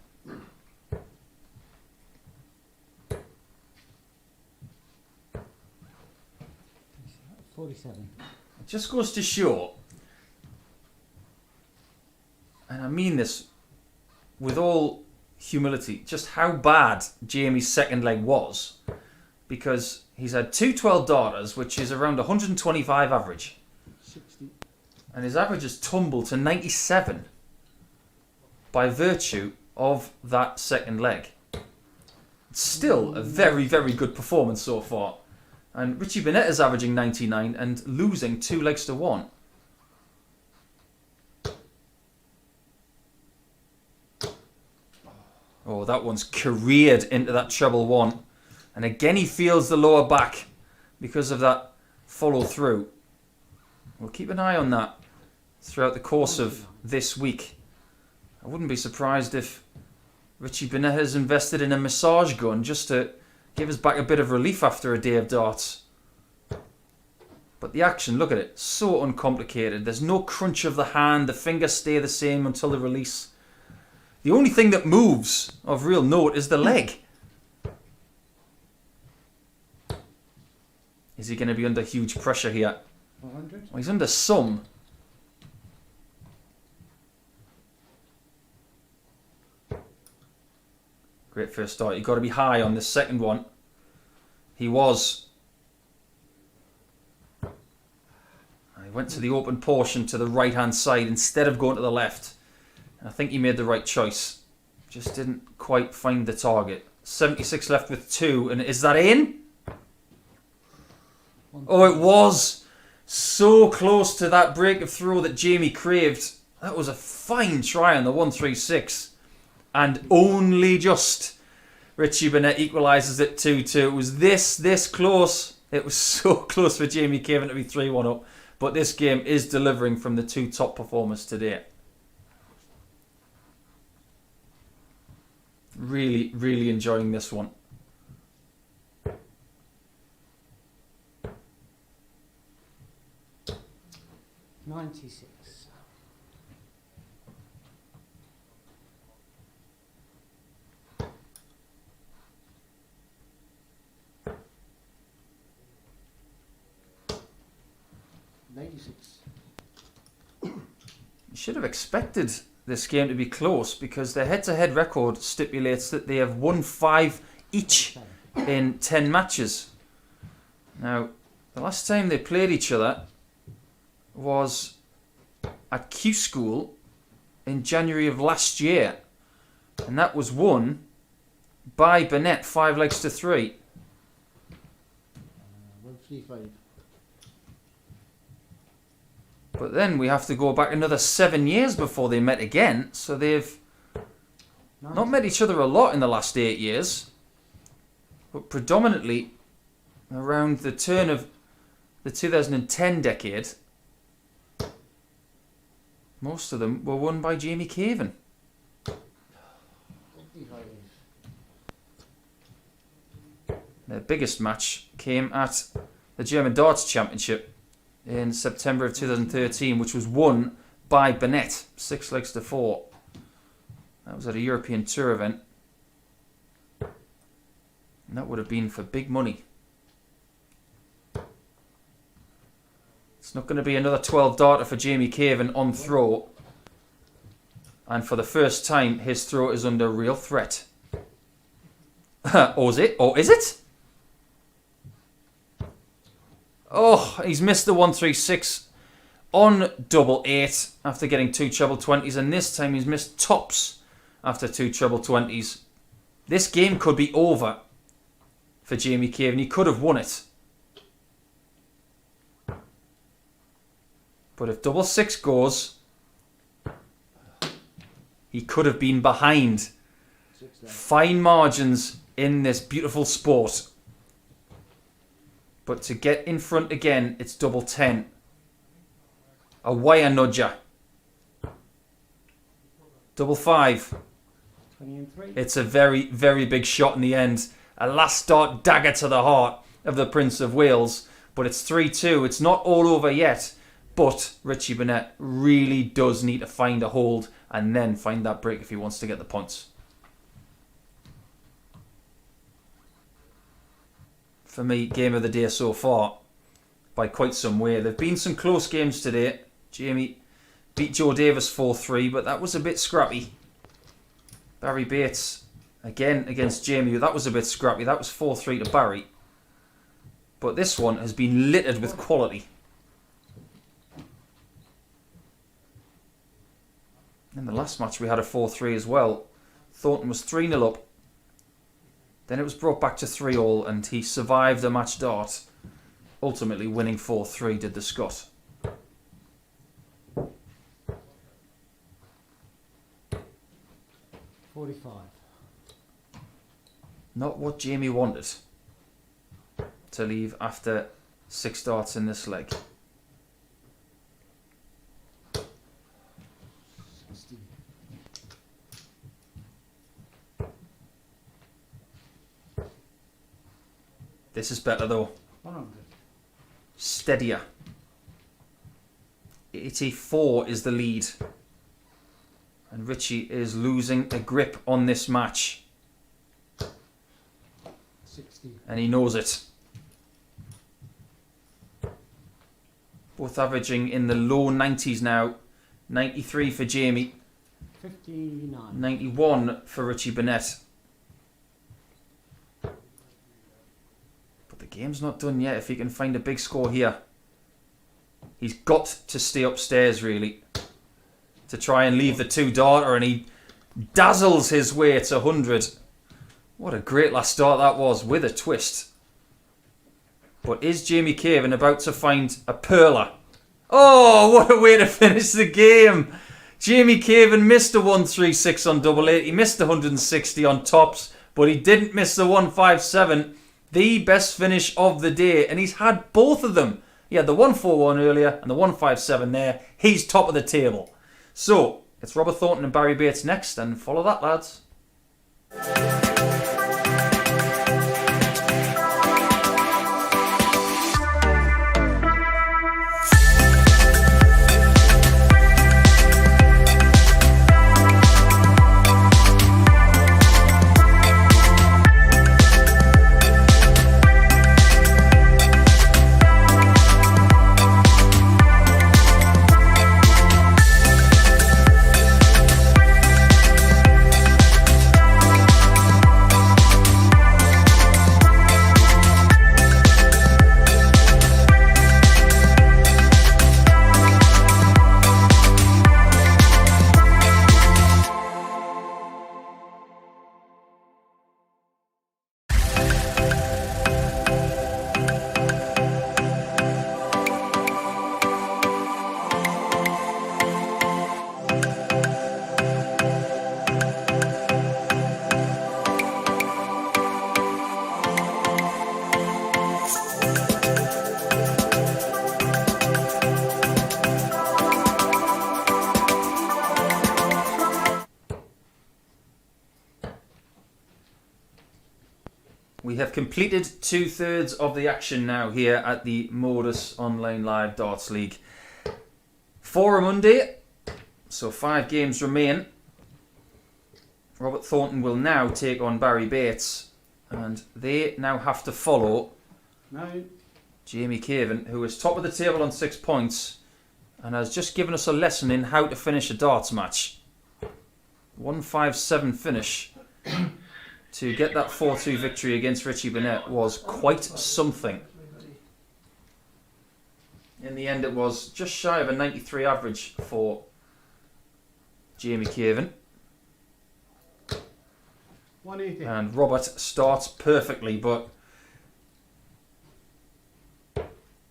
$47. It just goes to show, and I mean this with all humility, just how bad Jamie's second leg was, because he's had 2 12 darters, which is around 125 average. 60. And his average has tumbled to 97 by virtue of that second leg. It's still a very, very good performance so far. And Richie Burnett is averaging 99 and losing 2 legs to 1. Oh, that one's careered into that treble 1. And again he feels the lower back because of that follow through. We'll keep an eye on that throughout the course of this week. I wouldn't be surprised if Richie Burnett has invested in a massage gun just to give his back a bit of relief after a day of darts. But the action, look at it, so uncomplicated. There's no crunch of the hand, the fingers stay the same until the release. The only thing that moves of real note is the leg. Is he going to be under huge pressure here? 100. Well, he's under some. Great first start. You've got to be high on this second one. He was. He went to the open portion to the right hand side instead of going to the left. I think he made the right choice. Just didn't quite find the target. 76 left with 2. And is that in? Oh, it was. So close to that break of throw that Jamie craved. That was a fine try on the 136. And only just Richie Burnett equalises it 2-2. It was this close. It was so close for Jamie Caven to be 3-1 up. But this game is delivering from the 2 top performers today. Really, really enjoying this one. $96. You should have expected this game to be close because their head-to-head record stipulates that they have won 5 each in 10 matches. Now, the last time they played each other was at Q School in January of last year, and that was won by Burnett 5 legs to 3. 135. But then we have to go back another 7 years before they met again, so they've not met each other a lot in the last 8 years, but predominantly around the turn of the 2010 decade. Most of them were won by Jamie Caven. 55. Their biggest match came at the German Darts Championship in September of 2013, which was won by Burnett, 6 legs to 4. That was at a European Tour event. And that would have been for big money. It's not going to be another 12 darter for Jamie Caven on throw. And for the first time, his throw is under real threat. Or is it? Or is it? Oh, he's missed the 136 on double 8 after getting 2 treble 20s, and this time he's missed tops after 2 treble 20s. This game could be over for Jamie Caven. He could have won it. But if double 6 goes, He could have been behind. 16. Fine margins in this beautiful sport. But to get in front again, it's double 10. A wire nudger. Double 5. 20 and 3. It's a very, very big shot in the end. A last start dagger to the heart of the Prince of Wales. But it's 3-2. It's not all over yet. But Richie Burnett really does need to find a hold and then find that break if he wants to get the points. For me, game of the day so far by quite some way. There have been some close games today. Jamie beat Joe Davis 4-3, but that was a bit scrappy. Barrie Bates again against Jamie. That was a bit scrappy. That was 4-3 to Barrie. But this one has been littered with quality. In the last match we had a 4-3 as well. Thornton was 3-0 up. Then it was brought back to 3-3 and he survived a match dart. Ultimately winning 4-3 did the Scot. $45. Not what Jamie wanted to leave after 6 darts in this leg. 60. This is better though. 100. Steadier. 84 is the lead. And Richie is losing a grip on this match. 60. And he knows it. Both averaging in the low 90s now. 93 for Jamie. 59. 91 for Richie Burnett. But the game's not done yet if he can find a big score here. He's got to stay upstairs really to try and leave the 2-darter, and he dazzles his way to 100. What a great last start that was with a twist. But is Jamie Caven about to find a perler? Oh, what a way to finish the game. Jamie Caven missed a 136 on double 8. He missed the 160 on tops, but he didn't miss the 157. The best finish of the day, and he's had both of them. He had the 141 earlier and the 157 there. He's top of the table. So, it's Robert Thornton and Barrie Bates next, and follow that, lads. We have completed 2/3 of the action now here at the MODUS Online Live Darts League. For a Monday, so 5 games remain. Robert Thornton will now take on Barrie Bates, and they now have to follow 9. Jamie Caven, who is top of the table on 6 points and has just given us a lesson in how to finish a darts match. 157 finish. To get that 4-2 victory against Richie Burnett was quite something. In the end, it was just shy of a 93 average for Jamie Caven. 180. And Robert starts perfectly, but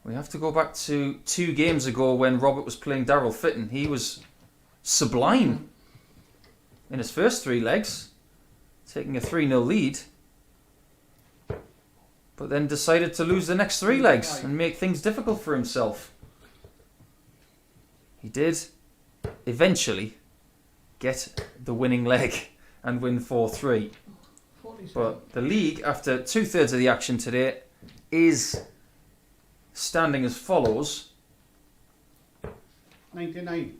we have to go back to 2 games ago when Robert was playing Darryl Fitton. He was sublime. in his first 3 legs, taking a 3-0 lead, but then decided to lose the next 3 legs and make things difficult for himself. He did eventually get the winning leg and win 4-3. 47. But the league, after 2/3 of the action today, is standing as follows. 99.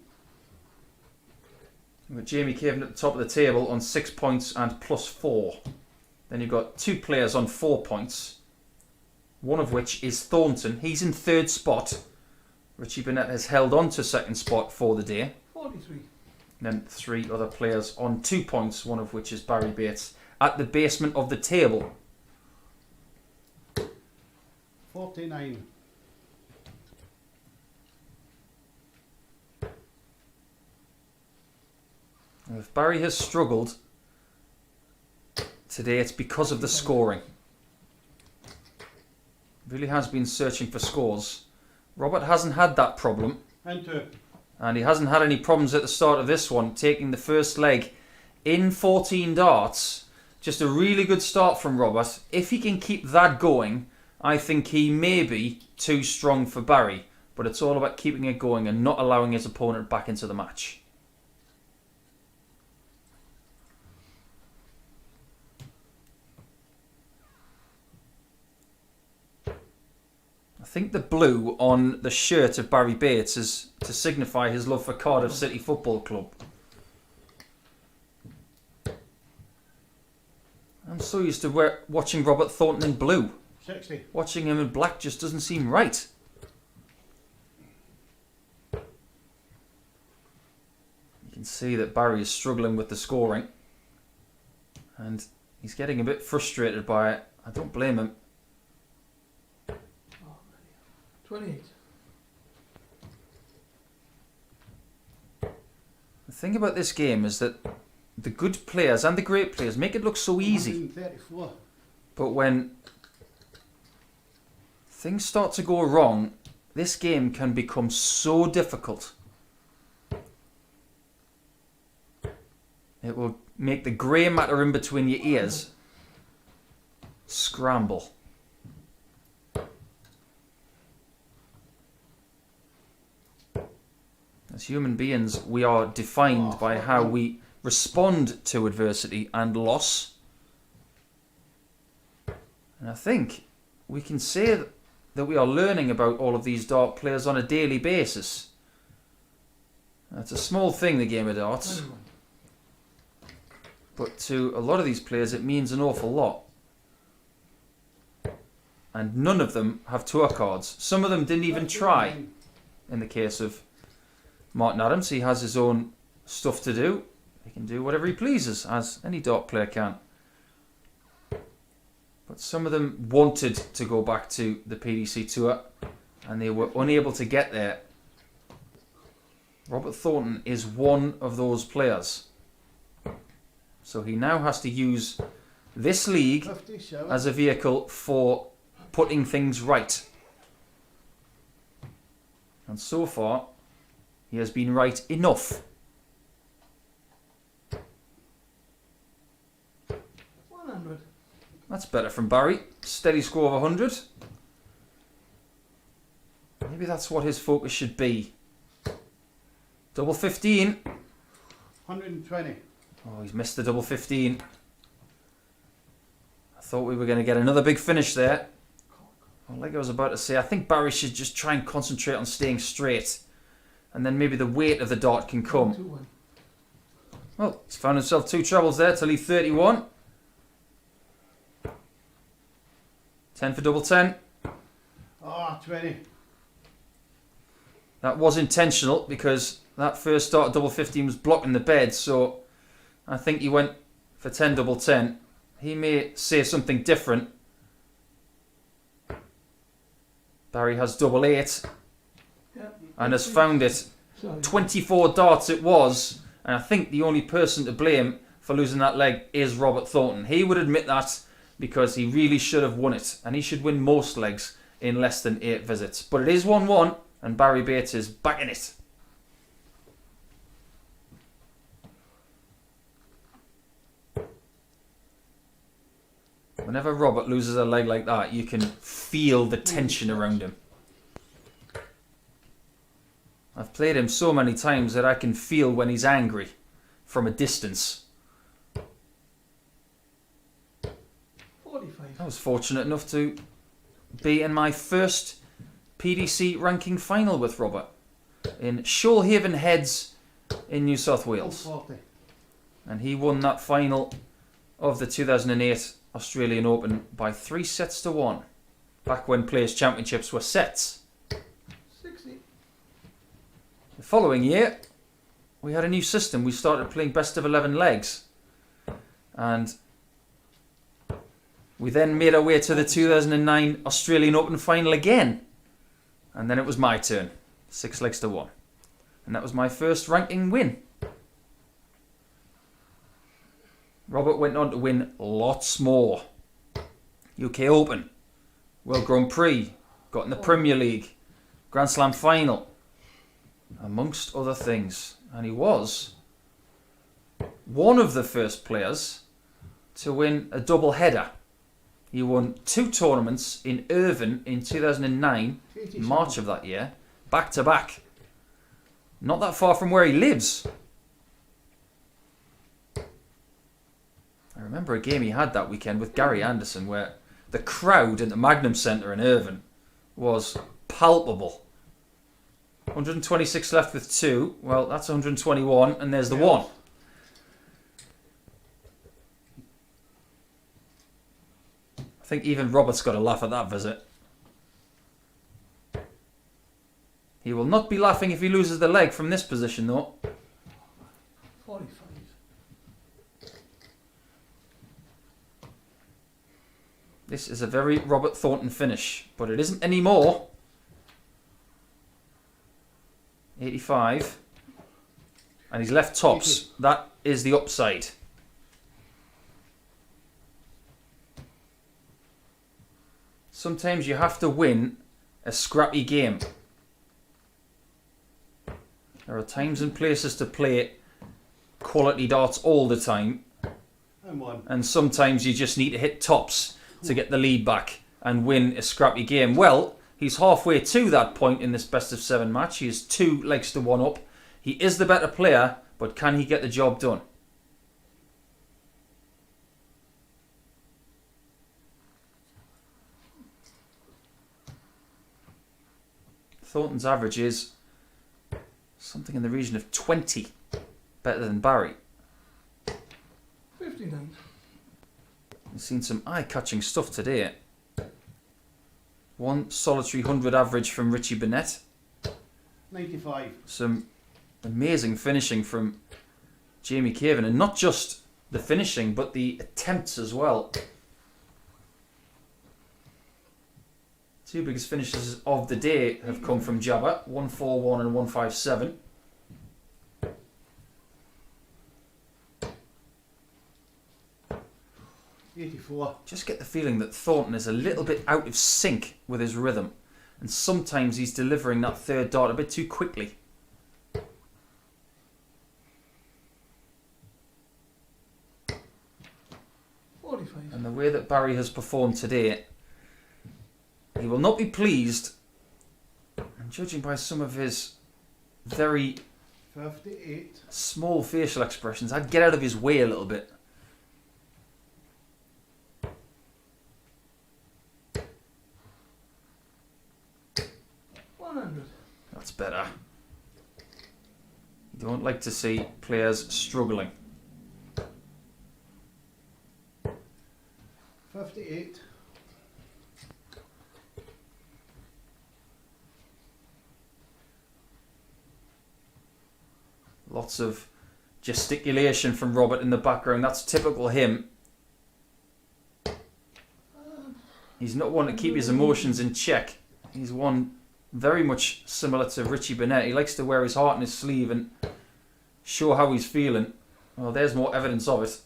We've got Jamie Caven at the top of the table on 6 points and +4. Then you've got 2 players on 4 points, one of which is Thornton. He's in 3rd spot. Richie Burnett has held on to 2nd spot for the day. 43. And then 3 other players on 2 points, one of which is Barrie Bates, at the basement of the table. 49. And if Barrie has struggled today, it's because of the scoring. Really has been searching for scores. Robert hasn't had that problem, Enter. and he hasn't had any problems at the start of this one, taking the first leg in 14 darts. Just a really good start from Robert. If he can keep that going, I think he may be too strong for Barrie, but it's all about keeping it going and not allowing his opponent back into the match. I think the blue on the shirt of Barrie Bates is to signify his love for Cardiff City Football Club. I'm so used to watching Robert Thornton in blue. 60. Watching him in black just doesn't seem right. You can see that Barrie is struggling with the scoring. And he's getting a bit frustrated by it. I don't blame him. 28. The thing about this game is that the good players and the great players make it look so easy. 134. But when things start to go wrong, this game can become so difficult. It will make the grey matter in between your ears scramble. As human beings, we are defined by how we respond to adversity and loss. And I think we can say that we are learning about all of these dart players on a daily basis. It's a small thing, the game of darts. 21. But to a lot of these players, it means an awful lot. And none of them have tour cards. Some of them didn't even try. In the case of Martin Adams, he has his own stuff to do. He can do whatever he pleases, as any dart player can. But some of them wanted to go back to the PDC Tour, and they were unable to get there. Robert Thornton is one of those players. So he now has to use this league 57. as a vehicle for putting things right. And so far, he has been right enough. 100. That's better from Barrie. Steady score of 100. Maybe that's what his focus should be. Double 15. 120. Oh, he's missed the double 15. I thought we were going to get another big finish there. Well, like I was about to say, I think Barrie should just try and concentrate on staying straight. And then maybe the weight of the dart can come. 21. Well, he's found himself 2 trebles there to leave 31. 10 for double 10. Ah, 20. That was intentional because that first start of double 15 was blocking the bed, so I think he went for 10 double 10. He may say something different. Barrie has double 8 Yeah. and has found it. Sorry. 24 darts it was, and I think the only person to blame for losing that leg is Robert Thornton. He would admit that because he really should have won it, and he should win most legs in less than 8 visits. But it is 1-1, and Barrie Bates is back in it. Whenever Robert loses a leg like that, you can feel the tension around him. I've played him so many times that I can feel when he's angry from a distance. 45. I was fortunate enough to be in my first PDC ranking final with Robert in Shoalhaven Heads in New South Wales. 40. And he won that final of the 2008 Australian Open by 3 sets to 1. Back when Players' Championships were sets. 60. The following year, we had a new system. We started playing best of 11 legs. And we then made our way to the 2009 Australian Open final again. And then it was my turn. 6 legs to 1. And that was my first ranking win. Robert went on to win lots more. UK Open, World Grand Prix, got in the Premier League, Grand Slam final, amongst other things. And he was one of the first players to win a double header. He won 2 tournaments in Irvine in 2009, March of that year, back to back. Not that far from where he lives. I remember a game he had that weekend with Gary Anderson where the crowd at the Magnum Centre in Irvine was palpable. 126 left with 2. Well, that's 121, and there's the 1. I think even Robert's got a laugh at that visit. He will not be laughing if he loses the leg from this position, though. 45. This is a very Robert Thornton finish, but it isn't anymore. 85. And he's left tops. That is the upside. Sometimes you have to win a scrappy game. There are times and places to play quality darts all the time. And 1. And sometimes you just need to hit tops to get the lead back and win a scrappy game. Well, he's halfway to that point in this best of 7 match. He is 2 legs to 1 up. He is the better player, but can he get the job done? Thornton's average is something in the region of 20, better than Barrie. 59. We've seen some eye-catching stuff today. 1 solitary 100 average from Richie Burnett. 95. Some amazing finishing from Jamie Caven, and not just the finishing but the attempts as well. 2 biggest finishes of the day have come from Jabba, 141 and 157. Just get the feeling that Thornton is a little bit out of sync with his rhythm, and sometimes he's delivering that third dart a bit too quickly. And the way that Barrie has performed today, he will not be pleased. And judging by some of his very 58. small facial expressions, I'd get out of his way a little bit. That's better. You don't like to see players struggling. 58. Lots of gesticulation from Robert in the background. That's typical him. He's not one to keep his emotions in check. He's one very much similar to Richie Burnett. He likes to wear his heart on his sleeve and show how he's feeling. Well, there's more evidence of it.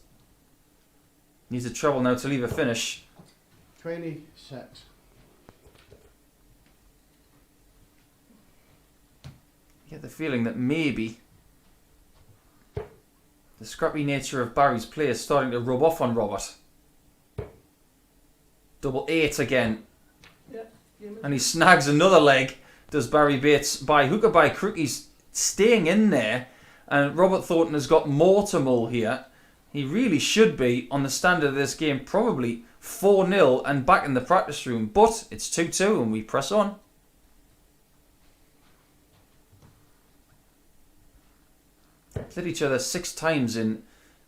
Needs a treble now to leave a finish. 26. You get the feeling that maybe the scrappy nature of Barrie's play is starting to rub off on Robert. Double 8 again. Yeah, game it. And he snags another leg. Does Barrie Bates by hook or by crook? He's staying in there. And Robert Thornton has got more to mull here. He really should be, on the standard of this game, probably 4-0 and back in the practice room. But it's 2-2 and we press on. Played each other 6 times in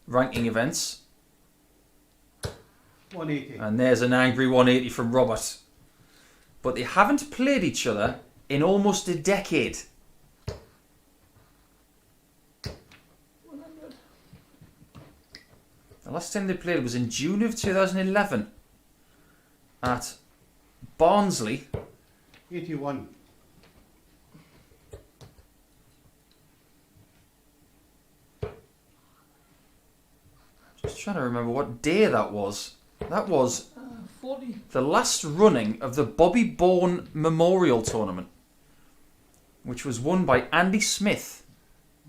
ranking events. 180. And there's an angry 180 from Robert. But they haven't played each other in almost a decade. 100. The last time they played was in June of 2011 at Barnsley. 81. Just trying to remember what day that was. That was 40. the last running of the Bobby Bourne Memorial Tournament, which was won by Andy Smith.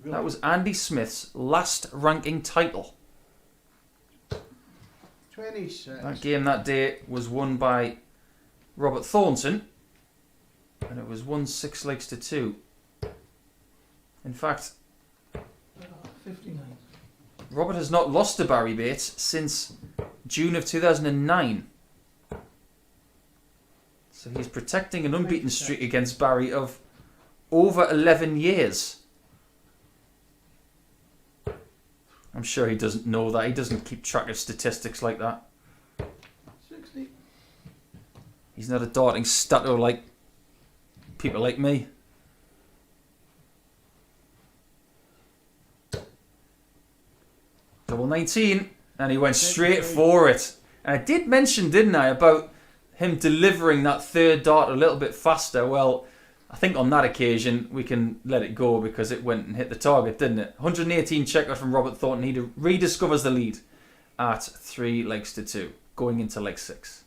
That was Andy Smith's last ranking title. 26. That game that day was won by Robert Thornton, and it was won 6 legs to 2. In fact, 59. Robert has not lost to Barrie Bates since June of 2009. So he's protecting an unbeaten streak against Barrie of over 11 years. I'm sure he doesn't know that. He doesn't keep track of statistics like that. 60. He's not a darting stato like people like me. Double 19, and he went straight for it. And I did mention, didn't I, about him delivering that third dart a little bit faster. Well, I think on that occasion we can let it go because it went and hit the target, didn't it? 118 checker from Robert Thornton. He rediscovers the lead at 3 legs to 2, going into leg 6.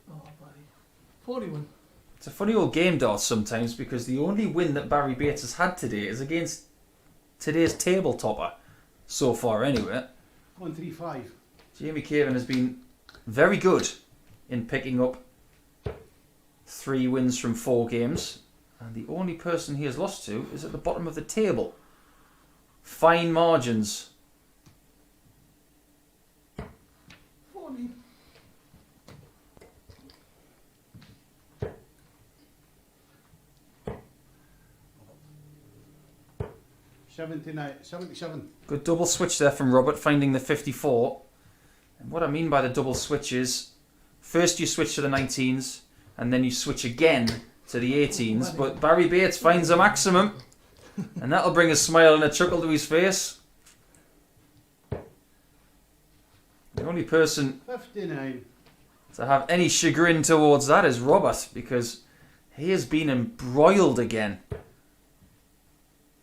Oh, buddy. 41. It's a funny old game, darts, sometimes, because the only win that Barrie Bates has had today is against today's table topper, so far anyway. 135. Jamie Caven has been very good in picking up 3 wins from 4 games, and the only person he has lost to is at the bottom of the table. Fine margins. 40. 77. Good double switch there from Robert, finding the 54. And what I mean by the double switch is, first you switch to the 19s, and then you switch again to the 18s. But Barrie Bates finds a maximum, and that'll bring a smile and a chuckle to his face. The only person 59. to have any chagrin towards that is Robert, because he has been embroiled again.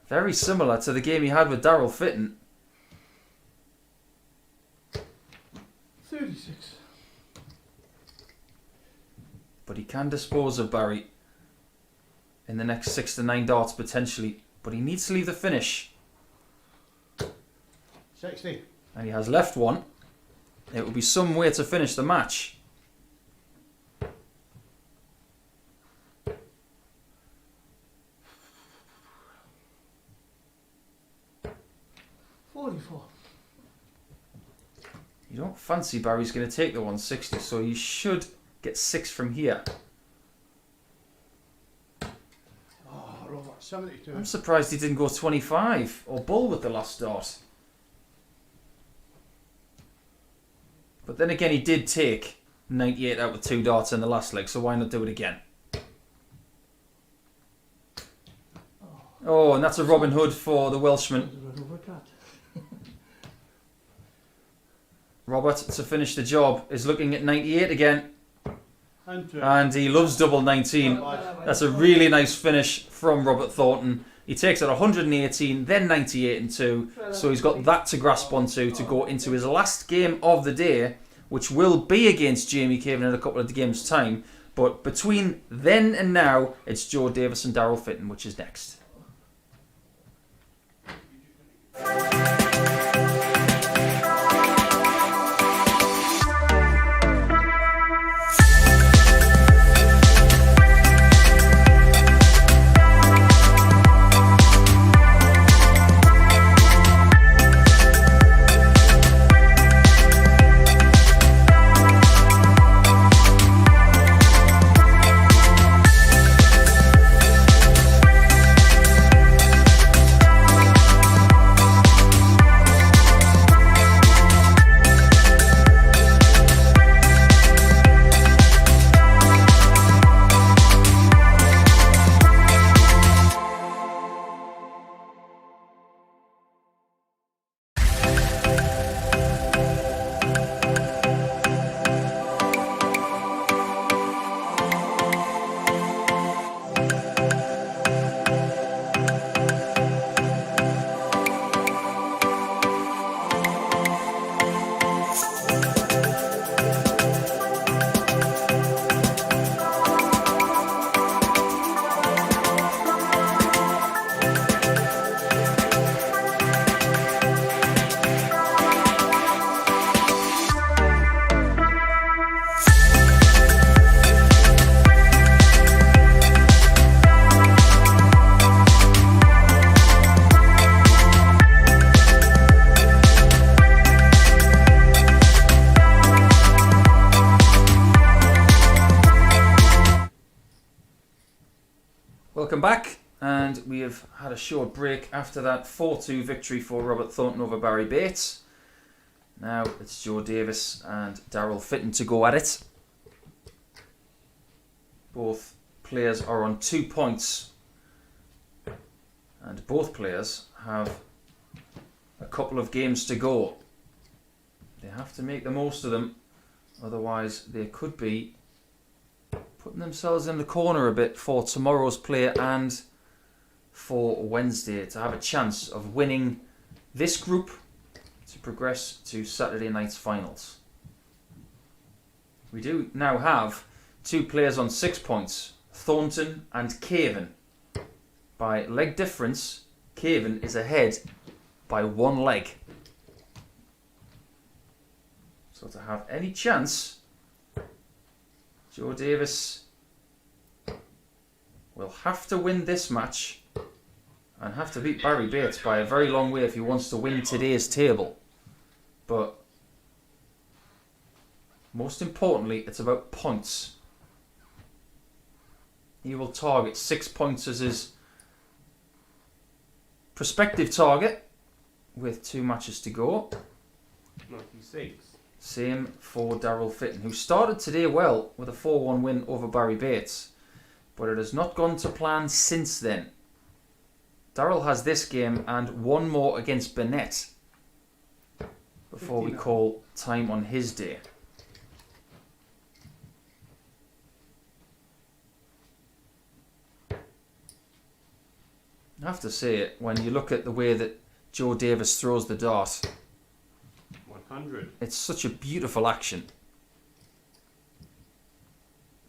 Very similar to the game he had with Darryl Fitton. 36. But he can dispose of Barrie in the next 6 to 9 darts potentially. But he needs to leave the finish. 60. And he has left one. It will be some way to finish the match. 44. You don't fancy Barrie's going to take the 160, so you should get 6 from here. Oh, Robert, 72. I'm surprised he didn't go 25 or bull with the last dart. But then again, he did take 98 out with 2 darts in the last leg, so why not do it again? Oh, and that's a Robin Hood for the Welshman. Robert, to finish the job, is looking at 98 again. And he loves double 19. That's a really nice finish from Robert Thornton. He takes it 118, then 98 and 2. So he's got that to grasp onto to go into his last game of the day, which will be against Jamie Caven in a couple of games' time. But between then and now, it's Joe Davis and Darryl Fitton, which is next. Welcome back, and we have had a short break after that 4-2 victory for Robert Thornton over Barrie Bates. Now it's Joe Davis and Darryl Fitton to go at it. Both players are on 2 points, and both players have a couple of games to go. They have to make the most of them, otherwise they could be putting themselves in the corner a bit for tomorrow's play and for Wednesday to have a chance of winning this group to progress to Saturday night's finals. We do now have 2 players on 6 points, Thornton and Caven. By leg difference, Caven is ahead by 1 leg. So to have any chance, Joe Davis will have to win this match and have to beat Barrie Bates by a very long way if he wants to win today's table. But most importantly, it's about points. He will target 6 points as his prospective target with 2 matches to go. 96. Same for Darryl Fitton, who started today well with a 4-1 win over Barrie Bates, but it has not gone to plan since then. Darryl has this game and 1 more against Burnett before we call time on his day. I have to say it, when you look at the way that Joe Davis throws the dart, 100. it's such a beautiful action.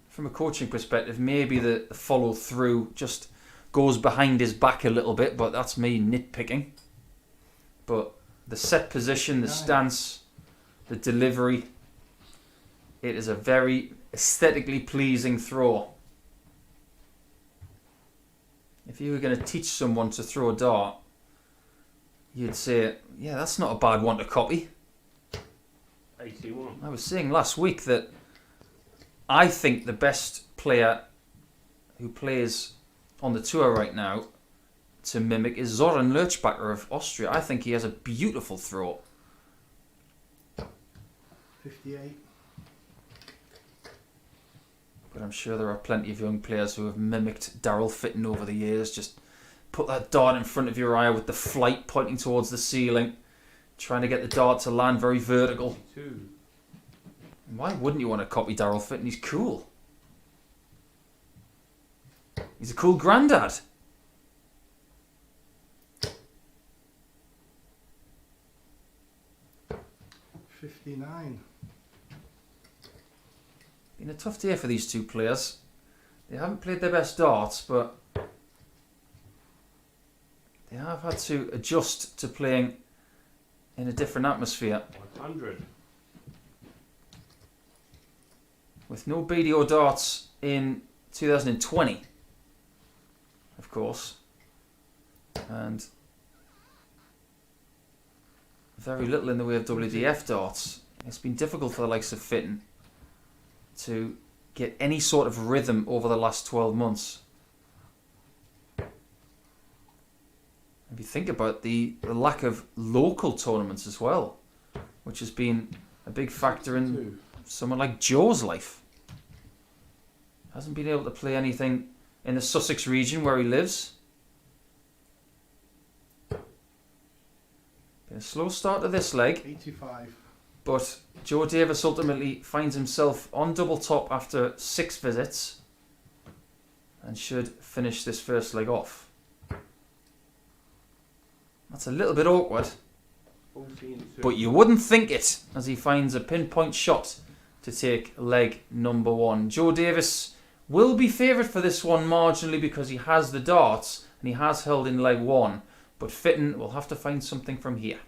From a coaching perspective, maybe the follow through just goes behind his back a little bit, but that's me nitpicking. But the set position, the stance, the delivery, it is a very aesthetically pleasing throw. If you were going to teach someone to throw a dart, you'd say, yeah, that's not a bad one to copy. 81. I was saying last week that I think the best player who plays on the tour right now to mimic is Zoran Lerchbacher of Austria. I think he has a beautiful throw. 58. But I'm sure there are plenty of young players who have mimicked Darryl Fitton over the years. Just put that dart in front of your eye with the flight pointing towards the ceiling, trying to get the dart to land very vertical. 2. Why wouldn't you want to copy Darryl Fitton? He's cool. He's a cool granddad. Been a tough day for these two players. They haven't played their best darts, but they have had to adjust to playing in a different atmosphere. 100. With no BDO darts in 2020, of course, and very little in the way of WDF darts. It's been difficult for the likes of Fitton to get any sort of rhythm over the last 12 months. If you think about the lack of local tournaments as well, which has been a big factor in someone like Joe's life. Hasn't been able to play anything in the Sussex region where he lives. Been a slow start to this leg. 85. But Joe Davis ultimately finds himself on double top after 6 visits and should finish this first leg off. That's a little bit awkward, 14. but you wouldn't think it as he finds a pinpoint shot to take leg number 1. Joe Davis will be favoured for this one marginally because he has the darts and he has held in leg 1, but Fitton will have to find something from here.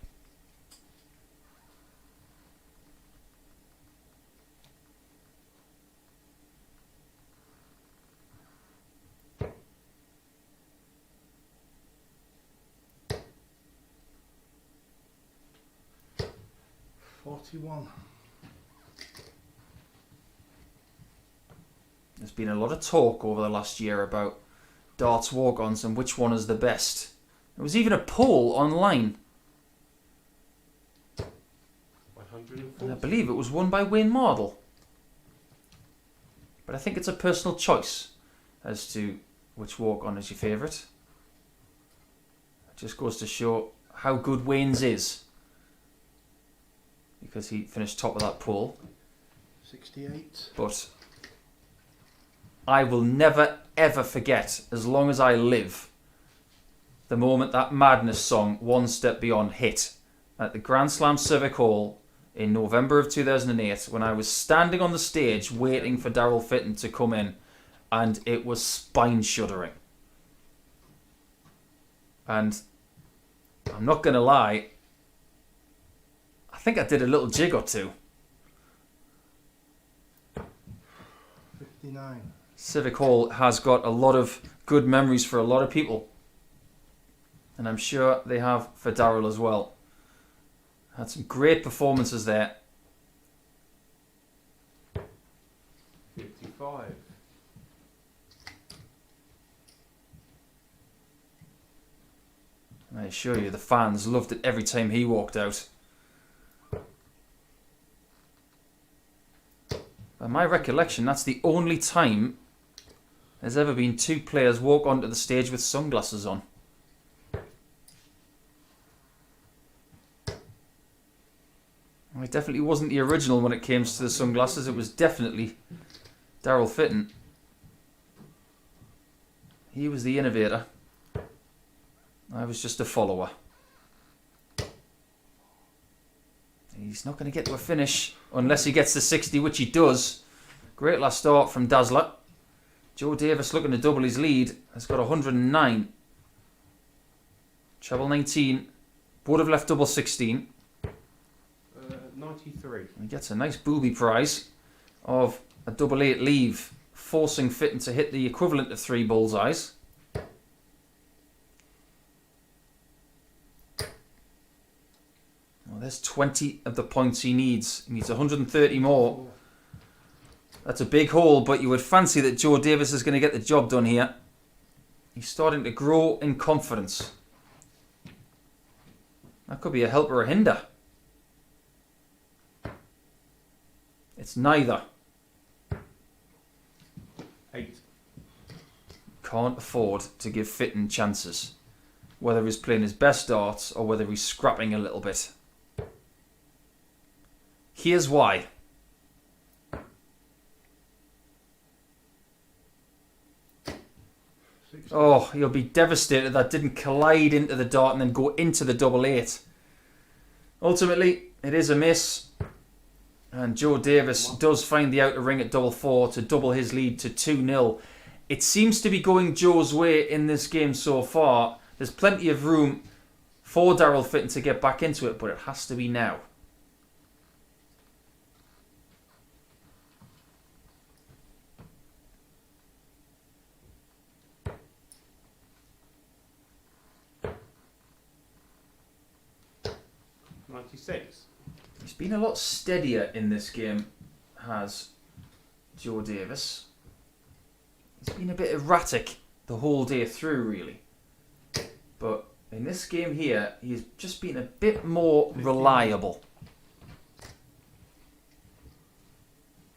$41. There's been a lot of talk over the last year about darts walk-ons and which one is the best. There was even a poll online, 140. and I believe it was won by Wayne Mardle. But I think it's a personal choice as to which walk-on is your favourite. It just goes to show how good Wayne's is, because he finished top of that poll. 68. But I will never ever forget, as long as I live, the moment that Madness song One Step Beyond hit at the Grand Slam Civic Hall in November of 2008, when I was standing on the stage waiting for Darryl Fitton to come in, and it was spine shuddering. And I'm not going to lie, I think I did a little jig or two. 59. Civic Hall has got a lot of good memories for a lot of people, and I'm sure they have for Darryl as well. Had some great performances there. 55. And I assure you, the fans loved it every time he walked out. By my recollection, that's the only time there's ever been 2 players walk onto the stage with sunglasses on. It definitely wasn't the original when it came to the sunglasses. It was definitely Darryl Fitton. He was the innovator. I was just a follower. He's not going to get to a finish unless he gets the 60, which he does. Great last start from Dazzler. Joe Davis, looking to double his lead, has got 109. Treble 19. Would have left double 16. 93. He gets a nice booby prize of a double 8 leave, forcing Fitton to hit the equivalent of 3 bullseyes. Well, there's 20 of the points he needs. He needs 130 more. That's a big hole, but you would fancy that Joe Davis is going to get the job done here. He's starting to grow in confidence. That could be a help or a hinder. It's neither. 8. Can't afford to give Fitton chances, whether he's playing his best darts or whether he's scrapping a little bit. Here's why. Oh, he'll be devastated that didn't collide into the dart and then go into the double 8. Ultimately, it is a miss. And Joe Davis does find the outer ring at double 4 to double his lead to 2-0. It seems to be going Joe's way in this game so far. There's plenty of room for Darryl Fitton to get back into it, but it has to be now. He's been a lot steadier in this game, has Joe Davis. He's been a bit erratic the whole day through, really. But in this game here, he's just been a bit more reliable.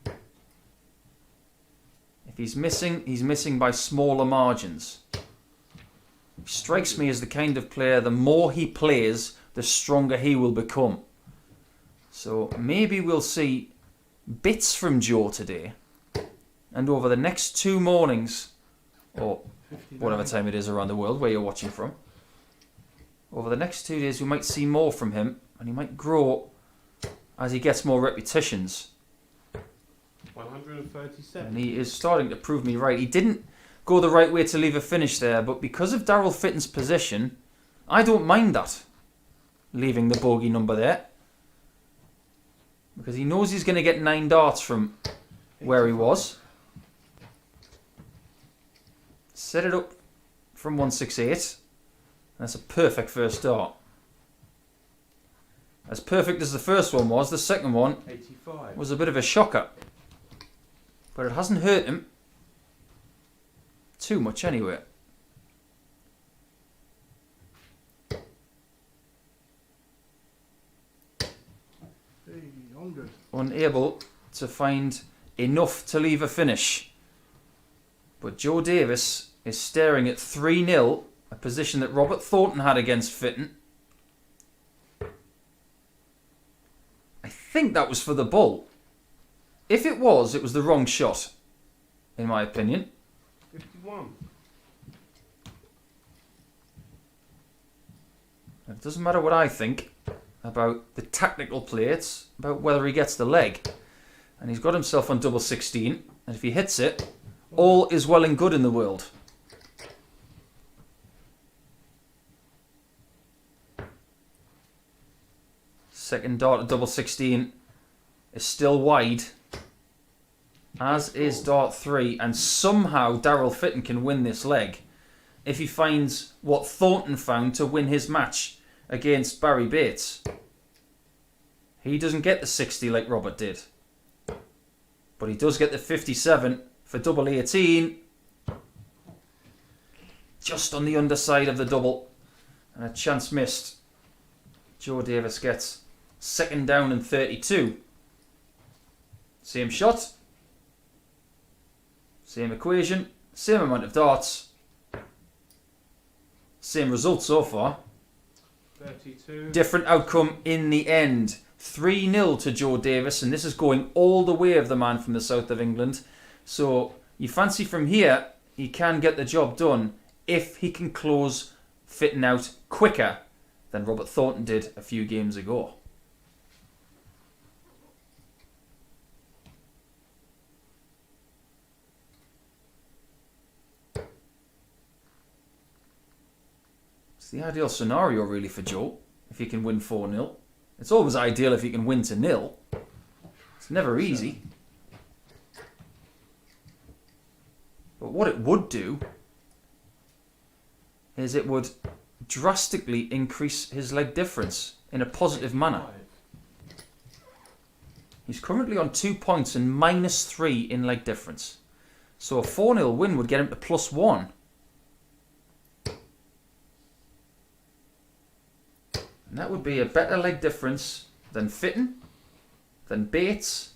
If he's missing by smaller margins. He strikes me as the kind of player, the more he plays, the stronger he will become. So maybe we'll see bits from Joe today. And over the next 2 mornings, or whatever time it is around the world where you're watching from, over the next 2 days we might see more from him, and he might grow as he gets more repetitions. 137. And he is starting to prove me right. He didn't go the right way to leave a finish there, but because of Darryl Fitton's position, I don't mind that, leaving the bogey number there. Because he knows he's going to get 9 darts from where he was. Set it up from 168. That's a perfect first dart. As perfect as the first one was, the second one 85. was a bit of a shocker. But it hasn't hurt him too much anyway. Unable to find enough to leave a finish. But Joe Davis is staring at 3-0, a position that Robert Thornton had against Fitton. I think that was for the bull. If it was the wrong shot, in my opinion. 51. It doesn't matter what I think about the tactical play, it's about whether he gets the leg. And he's got himself on double 16, and if he hits it, all is well and good in the world. Second dart at double 16 is still wide, as is dart 3, and somehow Darryl Fitton can win this leg if he finds what Thornton found to win his match against Barrie Bates. He doesn't get the 60 like Robert did, but he does get the 57 for double 18, just on the underside of the double, and a chance missed. Joe Davis gets second down and 32. Same shot, same equation, same amount of darts, same result so far. 32. Different outcome in the end. 3-0 to Joe Davis, and this is going all the way of the man from the south of England. So you fancy from here he can get the job done if he can close Fitton out quicker than Robert Thornton did a few games ago. It's the ideal scenario really for Joe, if he can win 4-0. It's always ideal if he can win to 0. It's never easy. But what it would do is it would drastically increase his leg difference in a positive manner. He's currently on 2 points and -3 in leg difference. So a 4-0 win would get him to +1. And that would be a better leg difference than Fitton, than Bates,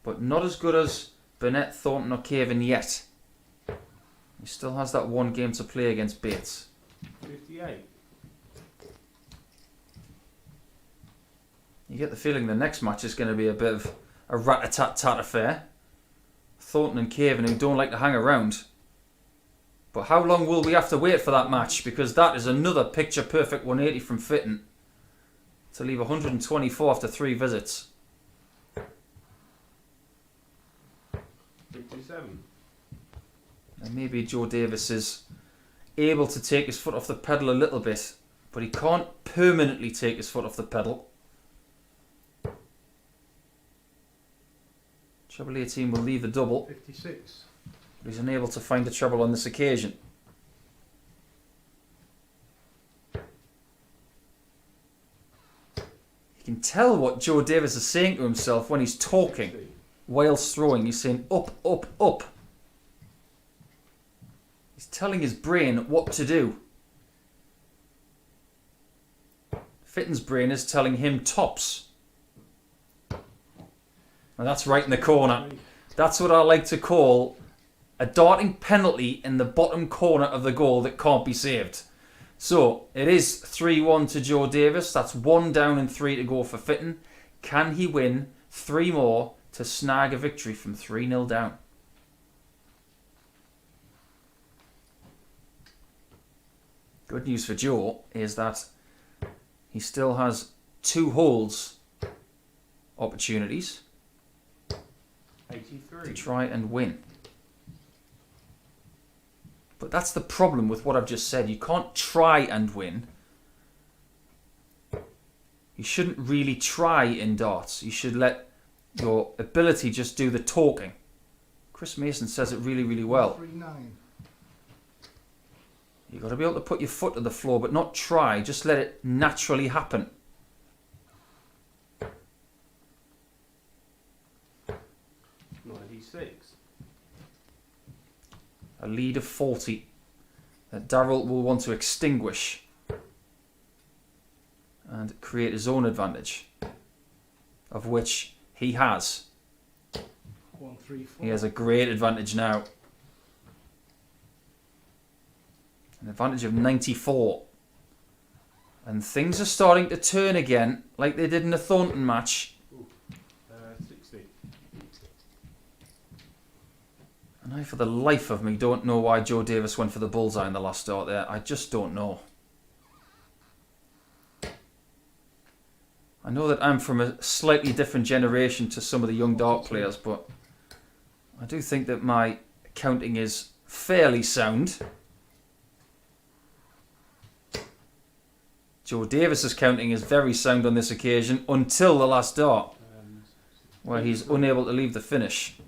but not as good as Burnett, Thornton or Caven yet. He still has that 1 game to play against Bates. 58. You get the feeling the next match is going to be a bit of a rat-a-tat-tat affair. Thornton and Caven, who don't like to hang around. But how long will we have to wait for that match? Because that is another picture-perfect 180 from Fitton to leave 124 after 3 visits. 47. And maybe Joe Davis is able to take his foot off the pedal a little bit, but he can't permanently take his foot off the pedal. Treble 18 will leave the double, 56. but he's unable to find the treble on this occasion. You can tell what Joe Davis is saying to himself when he's talking whilst throwing. He's saying up, up, up. He's telling his brain what to do. Fitton's brain is telling him tops. And that's right in the corner. That's what I like to call a darting penalty in the bottom corner of the goal that can't be saved. So it is 3-1 to Joe Davis. That's 1 down and 3 to go for Fitton. Can he win 3 more to snag a victory from 3-0 down? Good news for Joe is that he still has 2 holes opportunities 83. to try and win. But that's the problem with what I've just said. You can't try and win. You shouldn't really try in darts. You should let your ability just do the talking. Chris Mason says it really, really well. 39. You've got to be able to put your foot to the floor, but not try. Just let it naturally happen. A lead of 40 that Darryl will want to extinguish and create his own advantage, of which he has. 1, 3, 4. He has a great advantage now. An advantage of 94. And things are starting to turn again, like they did in the Thornton match. 60. And I, for the life of me, don't know why Joe Davis went for the bullseye in the last start there. I just don't know. I know that I'm from a slightly different generation to some of the young dart players, but I do think that my counting is fairly sound. Joe Davis's counting is very sound on this occasion until the last dart, where he's unable to leave the finish.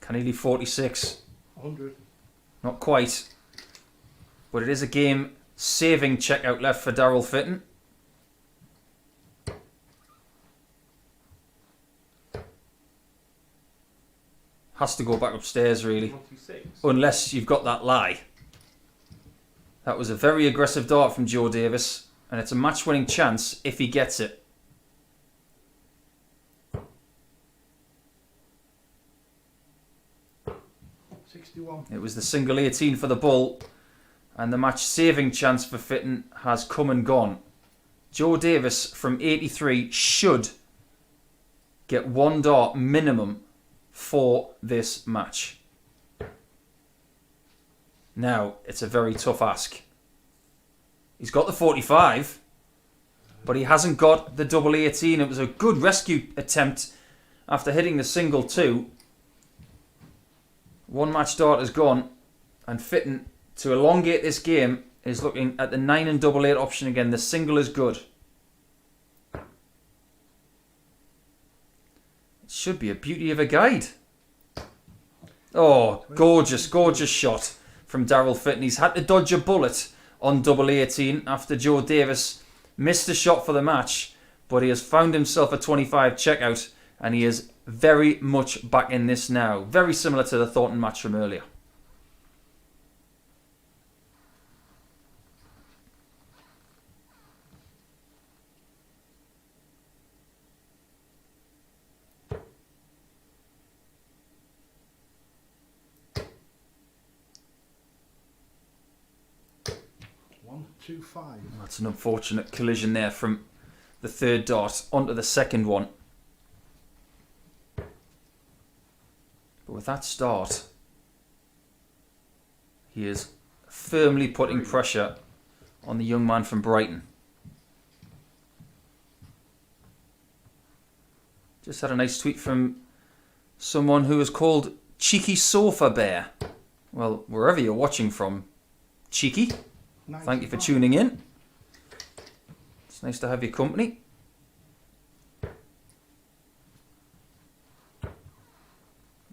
Can he leave 46? 100. Not quite. But it is a game saving checkout left for Darryl Fitton. Has to go back upstairs, really. 46. Unless you've got that lie. That was a very aggressive dart from Joe Davis, and it's a match-winning chance if he gets it. It was the single 18 for the bull, and the match-saving chance for Fitton has come and gone. Joe Davis from 83 should get 1 dart minimum for this match. Now, it's a very tough ask. He's got the 45, but he hasn't got the double 18. It was a good rescue attempt after hitting the single 2. 1 match dart is gone, and Fitton, to elongate this game, is looking at the 9 and double 8 option again. The single is good. It should be a beauty of a guide. Oh, gorgeous, gorgeous shot from Darryl Fitton. He's had to dodge a bullet on double 18 after Joe Davis missed a shot for the match, but he has found himself a 25 checkout, and he is very much back in this now. Very similar to the Thornton match from earlier. One, 2, 5. That's an unfortunate collision there from the third dart onto the second one. But with that start, he is firmly putting pressure on the young man from Brighton. Just had a nice tweet from someone who is called Cheeky Sofa Bear. Well, wherever you're watching from, Cheeky, thank you for tuning in. It's nice to have your company.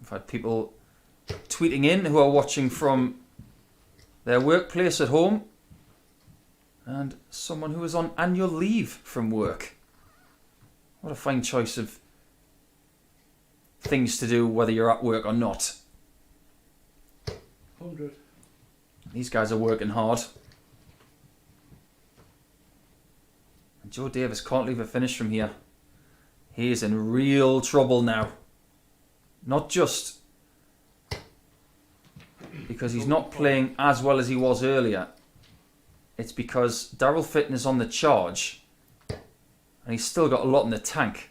I've had people tweeting in who are watching from their workplace at home, and someone who is on annual leave from work. What a fine choice of things to do whether you're at work or not. 100. These guys are working hard. And Joe Davis can't leave a finish from here. He is in real trouble now. Not just because he's not playing as well as he was earlier. It's because Darryl Fitton is on the charge and he's still got a lot in the tank.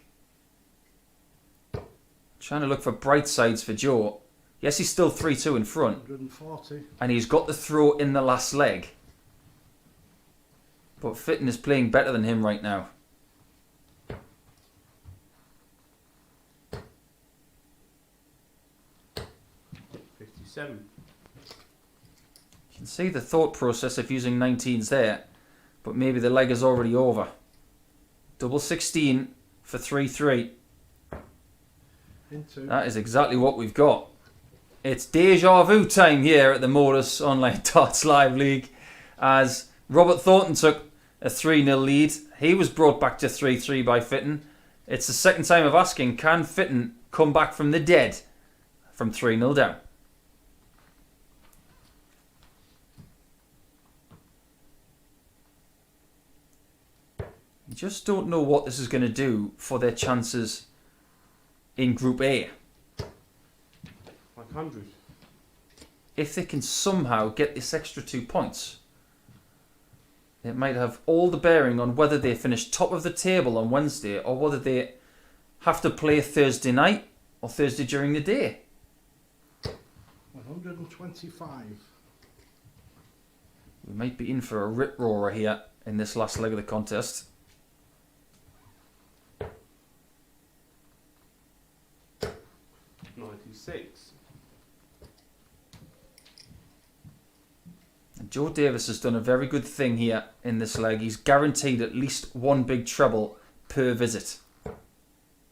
Trying to look for bright sides for Joe. Yes, he's still 3-2 in front. 140. And he's got the throw in the last leg. But Fitton is playing better than him right now. $57. You can see the thought process of using 19s there, but maybe the leg is already over. Double 16 for 3-3. Into. That is exactly what we've got. It's deja vu time here at the MODUS Online Darts Live League, as Robert Thornton took a 3-0 lead. He was brought back to 3-3 by Fitton. It's the second time of asking, can Fitton come back from the dead from 3-0 down? You just don't know what this is going to do for their chances in Group A. 500. If they can somehow get this extra 2 points, it might have all the bearing on whether they finish top of the table on Wednesday or whether they have to play Thursday night or Thursday during the day. 125. We might be in for a rip-roarer here in this last leg of the contest. $96. And Joe Davis has done a very good thing here in this leg. He's guaranteed at least one big treble per visit.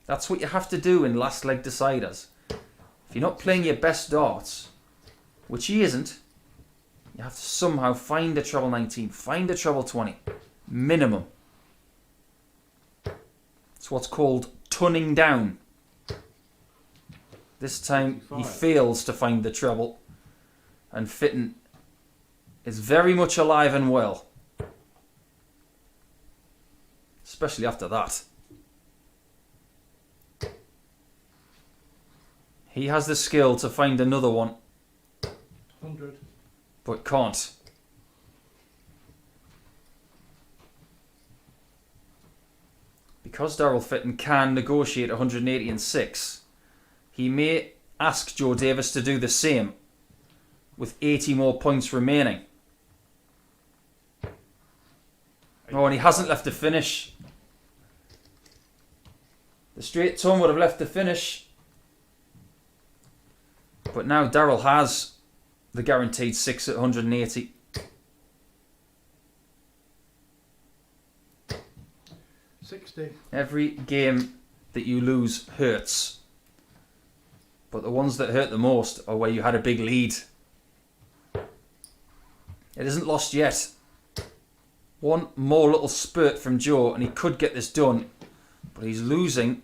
That's what you have to do in last leg deciders. If you're not playing your best darts, which he isn't, you have to somehow find a treble 19, find a treble 20, minimum. It's what's called tunning down. This time he fails to find the treble, and Fitton is very much alive and well, especially after that. He has the skill to find another one, 100. but can't. Because Darryl Fitton can negotiate 180 and 6, he may ask Joe Davis to do the same with 80 more points remaining. Oh, and he hasn't left the finish. The straight ton would have left the finish. But now Darryl has the guaranteed 6 at 180. $60. Every game that you lose hurts. But the ones that hurt the most are where you had a big lead. It isn't lost yet. One more little spurt from Joe and he could get this done. But he's losing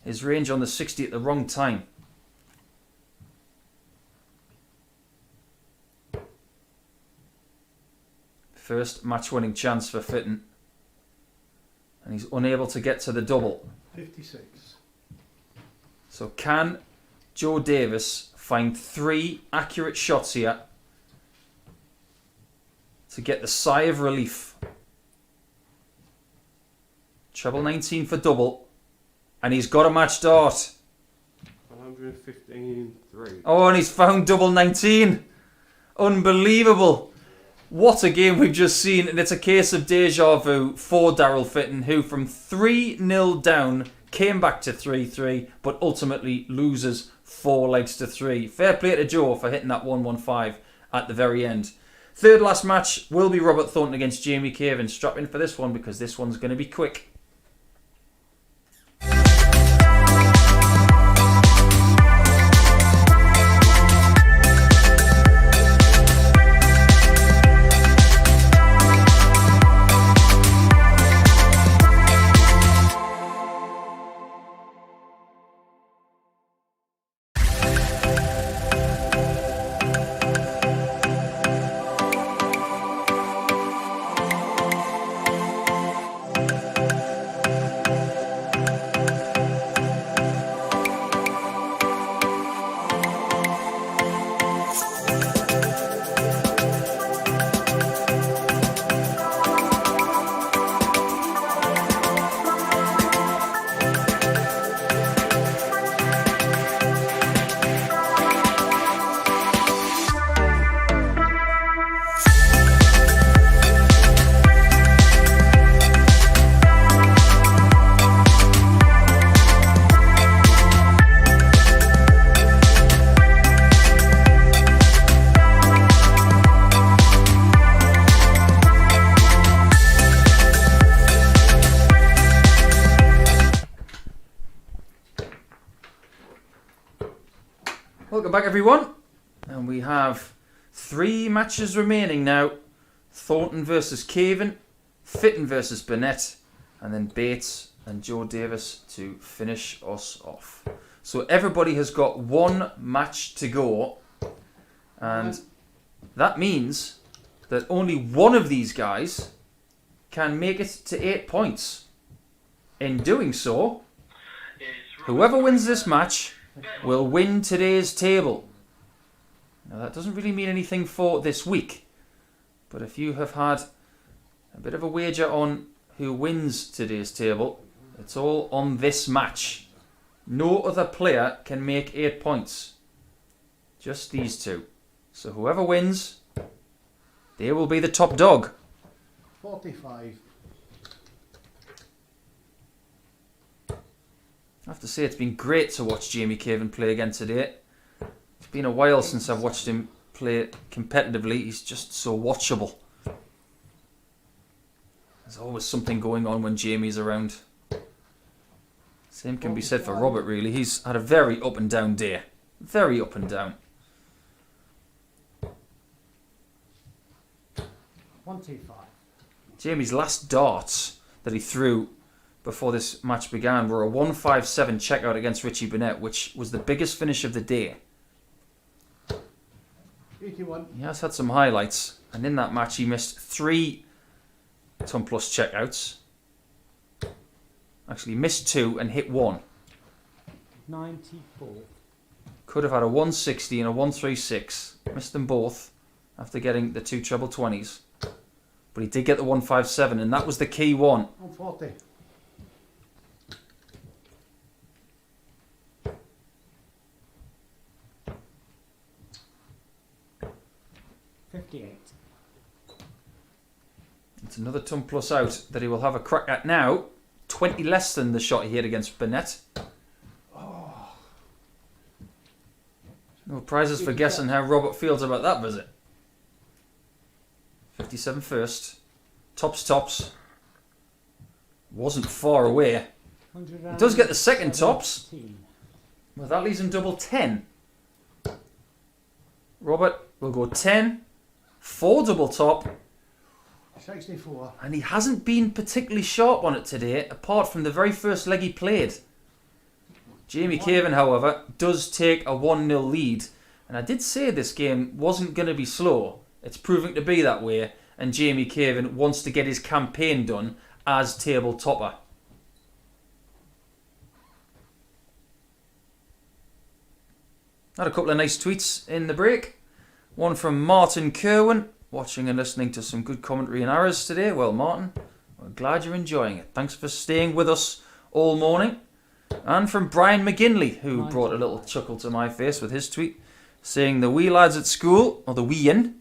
his range on the 60 at the wrong time. First match-winning chance for Fitton. And he's unable to get to the double. 56. So can Joe Davis find 3 accurate shots here to get the sigh of relief? Treble 19 for double. And he's got a match dart. 115.3. Oh, and he's found double 19. Unbelievable. What a game we've just seen, and it's a case of deja vu for Darryl Fitton, who from 3-0 down came back to 3-3, but ultimately loses 4 legs to 3. Fair play to Joe for hitting that 1-1-5 at the very end. Third last match will be Robert Thornton against Jamie Caven. Strap in for this one because this one's going to be quick. Welcome back, everyone. And we have 3 matches remaining now. Thornton versus Caven, Fitton versus Burnett, and then Bates and Joe Davis to finish us off. So everybody has got 1 match to go. And that means that only one of these guys can make it to 8 points. In doing so, whoever wins this match will win today's table. Now that doesn't really mean anything for this week, but if you have had a bit of a wager on who wins today's table, it's all on this match. No other player can make 8 points. Just these 2. So whoever wins, they will be the top dog. 45. I have to say it's been great to watch Jamie Caven play again today. It's been a while since I've watched him play competitively. He's just so watchable. There's always something going on when Jamie's around. Same can be said for Robert, really. He's had a very up and down day. Very up and down. 125. Jamie's last darts that he threw before this match began were a 157 checkout against Richie Burnett, which was the biggest finish of the day. 81. He has had some highlights, and in that match he missed 3 ton plus checkouts. Actually missed 2 and hit 1. 94. Could have had a 160 and a 136. Missed them both after getting the 2 treble 20s. But he did get the 157, and that was the key one. 140. 58. It's another ton plus out that he will have a crack at now. 20 less than the shot he hit against Burnett. Oh. No prizes for guessing how Robert feels about that visit. 57 first. Tops. Wasn't far away. He does get the second tops. Well, that leaves him double 10. Robert will go 10. 4 double top. 64. And he hasn't been particularly sharp on it today, apart from the very first leg he played. Jamie Caven, however, does take a 1-0 lead. And I did say this game wasn't going to be slow. It's proving to be that way. And Jamie Caven wants to get his campaign done as table topper. Had a couple of nice tweets in the break. One from Martin Kerwin, watching and listening to some good commentary in ours today. Well, Martin, we're glad you're enjoying it. Thanks for staying with us all morning. And from Brian McGinley, who brought a little chuckle to my face with his tweet, saying the wee lads at school, or the wee-in,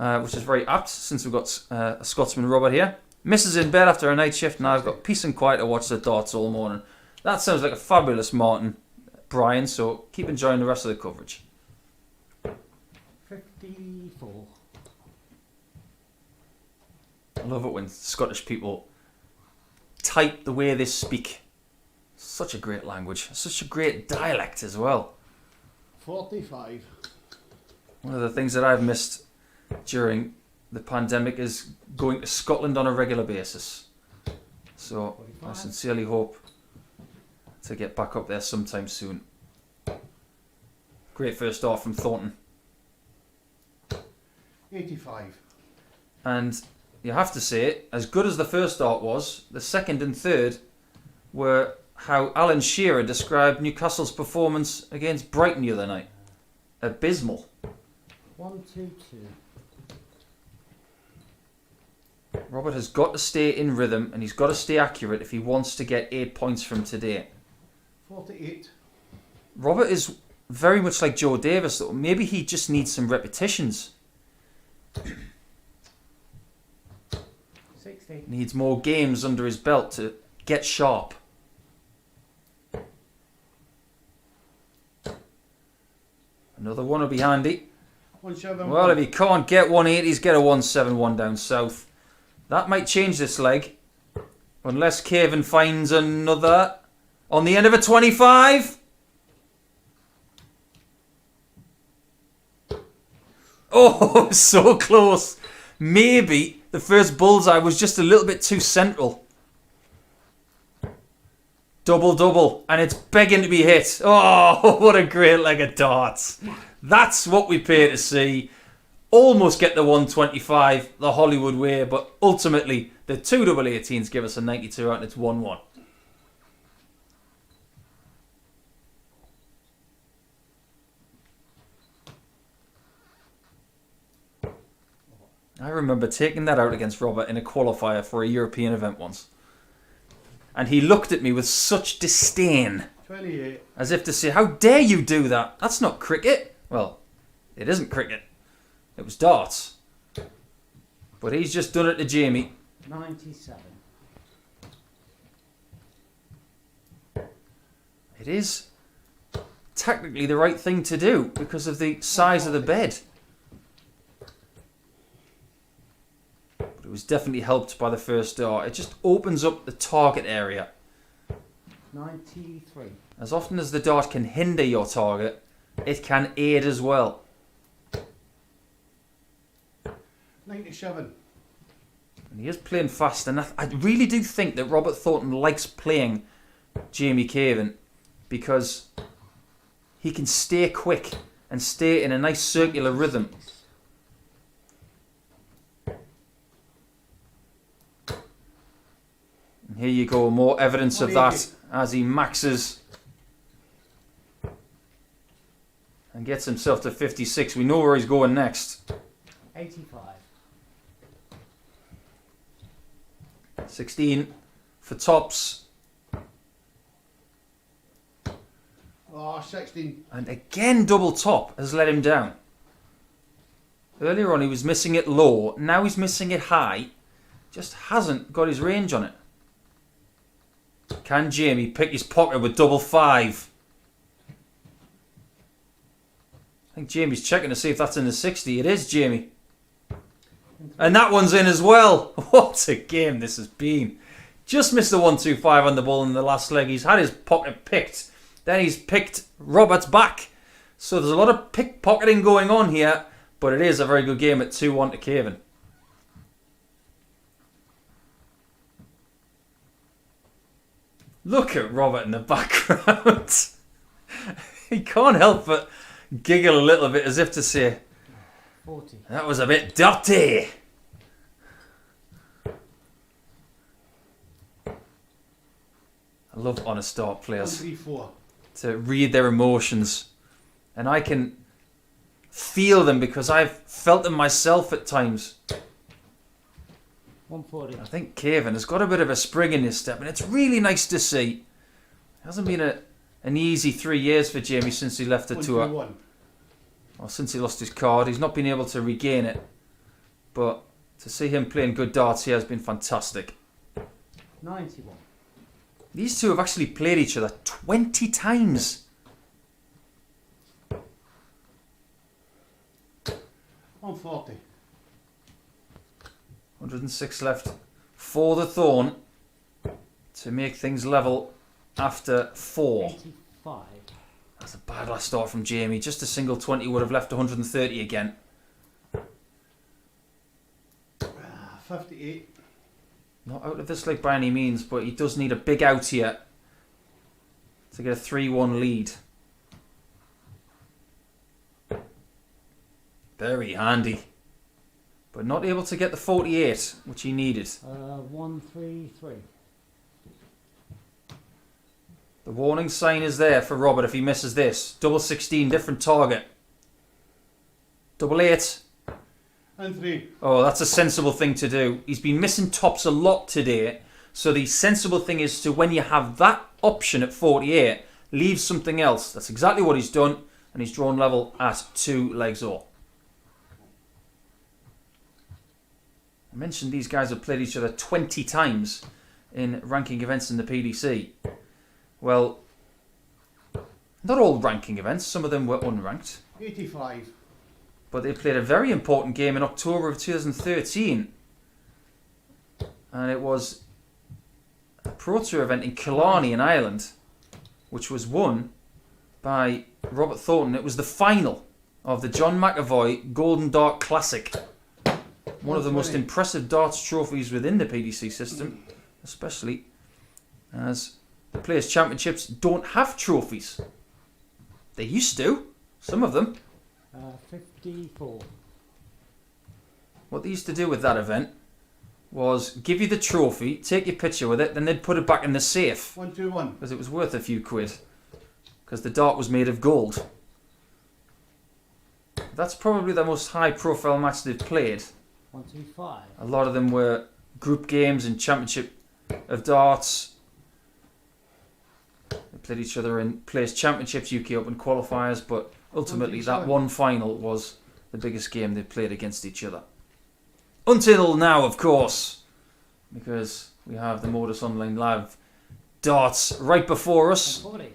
which is very apt since we've got a Scotsman Robert here. Mrs. in bed after a night shift, and I've got peace and quiet to watch the darts all morning. That sounds like a fabulous Martin, Brian, so keep enjoying the rest of the coverage. 54. I love it when Scottish people type the way they speak. Such a great language. Such a great dialect as well. 45. One of the things that I've missed during the pandemic is going to Scotland on a regular basis. So I sincerely hope to get back up there sometime soon. Great first start from Thornton. 85. And you have to say, as good as the first start was, the second and third were how Alan Shearer described Newcastle's performance against Brighton the other night. Abysmal. 122. Robert has got to stay in rhythm and he's got to stay accurate if he wants to get 8 points from today. 48. Robert is very much like Joe Davis, though. Maybe he just needs some repetitions. 60. Needs more games under his belt to get sharp. Another one will be handy. 171. Well, if he can't get 180s, get a 171 down south. That might change this leg. Unless Caven finds another on the end of a 25. Oh, so close. Maybe the first bullseye was just a little bit too central. Double, and it's begging to be hit. Oh, what a great leg of darts. That's what we pay to see. Almost get the 125 the Hollywood way, but ultimately the two double 18s give us a 92 out and it's 1-1. I remember taking that out against Robert in a qualifier for a European event once. And he looked at me with such disdain. 28. As if to say, how dare you do that? That's not cricket. Well, it isn't cricket. It was darts. But he's just done it to Jamie. 97. It is technically the right thing to do because of the size of the bed. But it was definitely helped by the first dart. It just opens up the target area. 93. As often as the dart can hinder your target, it can aid as well. 97. And he is playing fast, and I really do think that Robert Thornton likes playing Jamie Caven because he can stay quick and stay in a nice circular rhythm. And here you go, more evidence of that as he maxes and gets himself to 56. We know where he's going next. 85. 16 for tops. Oh, 16. And again, double top has let him down. Earlier on he was missing it low, now he's missing it high. Just hasn't got his range on it. Can Jamie pick his pocket with double 5? I think Jamie's checking to see if that's in the 60. It is, Jamie. And that one's in as well. What a game this has been. Just missed the 125 on the ball in the last leg. He's had his pocket picked. Then he's picked Robert's back. So there's a lot of pickpocketing going on here. But it is a very good game at 2-1 to Caven. Look at Robert in the background. He can't help but giggle a little bit as if to say, 40. that was a bit dirty. I love honest dart players 134. to read their emotions. And I can feel them because I've felt them myself at times. 140. I think Caven has got a bit of a spring in his step, and it's really nice to see. It hasn't been an easy 3 years for Jamie since he left the tour. 121. Well, since he lost his card, he's not been able to regain it. but to see him playing good darts here has been fantastic. 91. These two have actually played each other 20 times. 140. 106 left for the Thorn to make things level after 4. 85. That's a bad last start from Jamie. Just a single 20 would have left 130 again. 58. Not out of this like by any means, but he does need a big out here to get a 3-1 lead. Very handy. But not able to get the 48, which he needed. 133. The warning sign is there for Robert if he misses this. Double 16, different target. Double 8. And 3. Oh, that's a sensible thing to do. He's been missing tops a lot today. So the sensible thing is to, when you have that option at 48, leave something else. That's exactly what he's done. And he's drawn level at 2 legs all. I mentioned these guys have played each other 20 times in ranking events in the PDC. Well, not all ranking events. Some of them were unranked. 85. But they played a very important game in October of 2013. And it was a Pro Tour event in Killarney in Ireland, which was won by Robert Thornton. It was the final of the John McAvoy Golden Dart Classic. One of the most impressive darts trophies within the PDC system, especially as the Players' Championships don't have trophies. They used to, some of them. 54. What they used to do with that event was give you the trophy, take your picture with it, then they'd put it back in the safe. 121. Because it was worth a few quid. Because the dart was made of gold. That's probably the most high profile match they've played. 125. A lot of them were group games and championship of darts. They played each other in Players' Championships, UK Open qualifiers, but ultimately that one final was the biggest game they played against each other. Until now, of course, because we have the MODUS Online Live darts right before us. 40.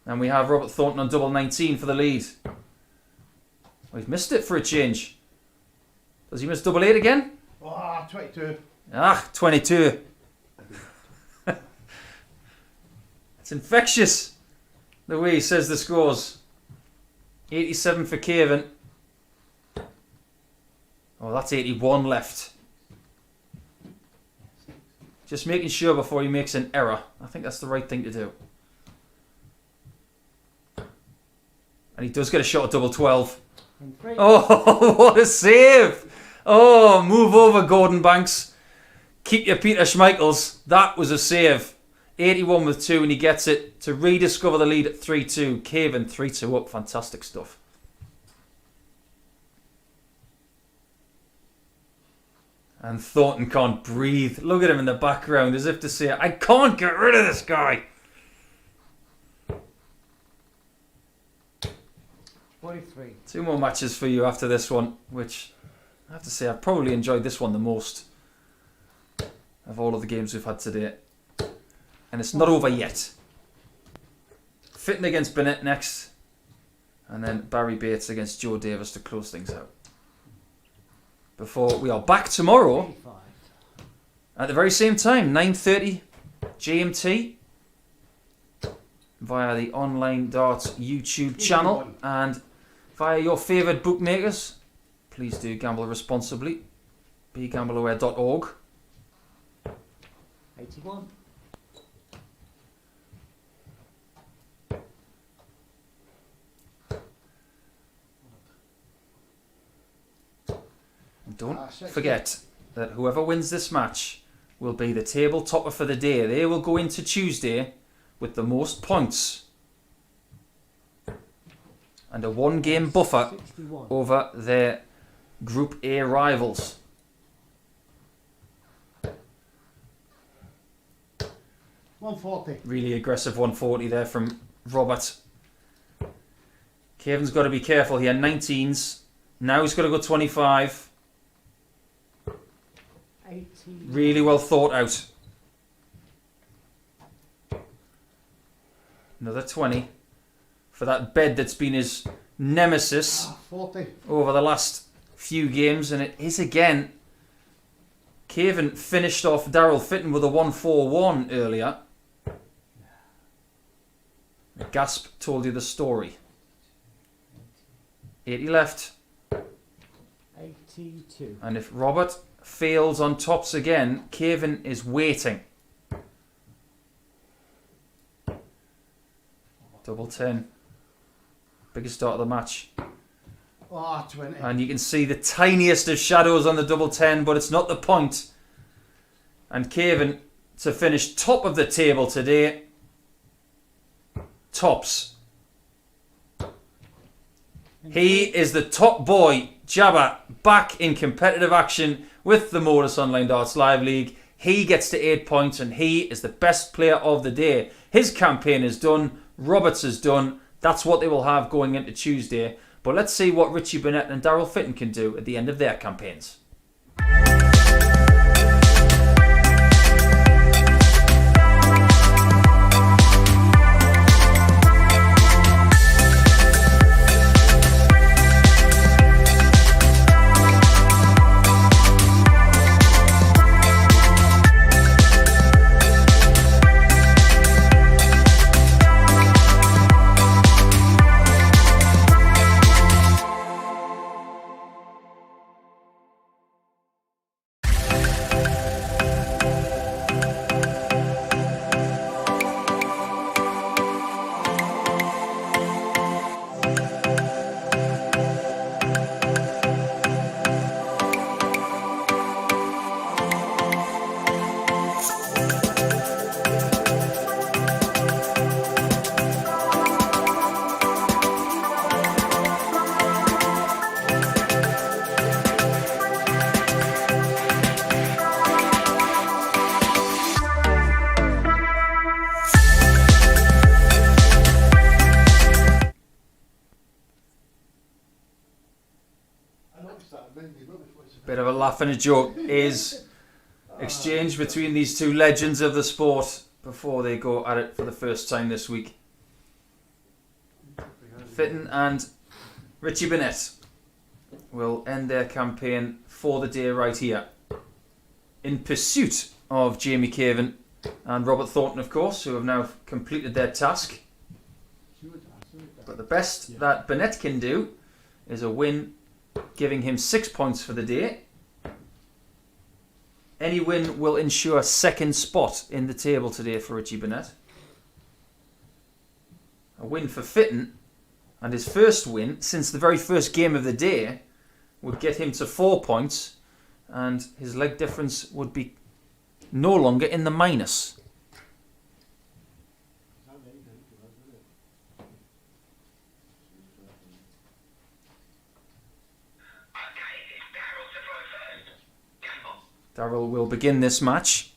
And we have Robert Thornton on double 19 for the lead. Oh, he's missed it for a change. Does he miss double 8 again? 22. 22. It's infectious, the way he says the scores. 87 for Caven. Oh, that's 81 left. Just making sure before he makes an error. I think that's the right thing to do. And he does get a shot at double 12. Oh, what a save! Oh, move over, Gordon Banks. Keep your Peter Schmeichels. That was a save. 81 with 2, and he gets it to rediscover the lead at 3-2. Caven 3-2 up. Fantastic stuff. And Thornton can't breathe. Look at him in the background as if to say, I can't get rid of this guy. 43. 2 more matches for you after this one, which I have to say I've probably enjoyed this one the most of all of the games we've had today. And it's not over yet. Fitton against Burnett next. And then Barrie Bates against Joe Davis to close things out. Before we are back tomorrow 85. at the very same time, 9:30 GMT. Via the Online Darts YouTube channel. And via your favoured bookmakers. Please do gamble responsibly. BeGambleAware.org. 81. Don't forget that whoever wins this match will be the table topper for the day. They will go into Tuesday with the most points and a 1-game buffer 61. over their Group A rivals. 140. Really aggressive 140 there from Robert. Caven's got to be careful here. 19s. Now he's got to go 25. Really well thought out. Another 20 for that bed that's been his nemesis 40. over the last few games, and it is again. Caven finished off Darryl Fitton with a 1-4-1 earlier. Gasp told you the story. 80 left. 82. And if Robert fails on tops again, Caven is waiting. Double 10. Biggest start of the match. Oh, 20. And you can see the tiniest of shadows on the double 10, but it's not the point. And Caven to finish top of the table today. Tops. He is the top boy, Jabba, back in competitive action with the MODUS Online Darts Live League. He gets to 8 points and he is the best player of the day. His campaign is done. Roberts is done. That's what they will have going into Tuesday. But let's see what Richie Burnett and Darryl Fitton can do at the end of their campaigns. Bit of a laugh and a joke is exchanged between these two legends of the sport before they go at it for the first time this week. Fitton and Richie Burnett will end their campaign for the day right here in pursuit of Jamie Caven and Robert Thornton, of course, who have now completed their task. But the best that Burnett can do is a win, giving him 6 points for the day. Any win will ensure second spot in the table today for Richie Burnett. A win for Fitton, and his first win since the very first game of the day would get him to 4 points, and his leg difference would be no longer in the minus. Darryl will begin this match.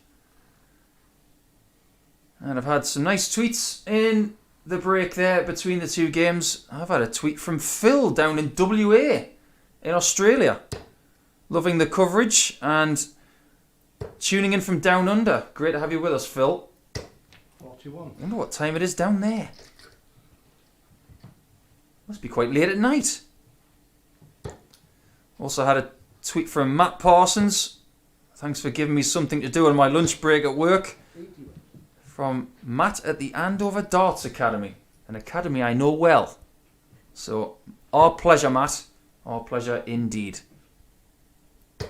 And I've had some nice tweets in the break there between the two games. I've had a tweet from Phil down in WA in Australia. Loving the coverage and tuning in from down under. Great to have you with us, Phil. 41. I wonder what time it is down there. Must be quite late at night. Also had a tweet from Matt Parsons. Thanks for giving me something to do on my lunch break at work. From Matt at the Andover Darts Academy. An academy I know well. So, our pleasure, Matt. Our pleasure indeed. I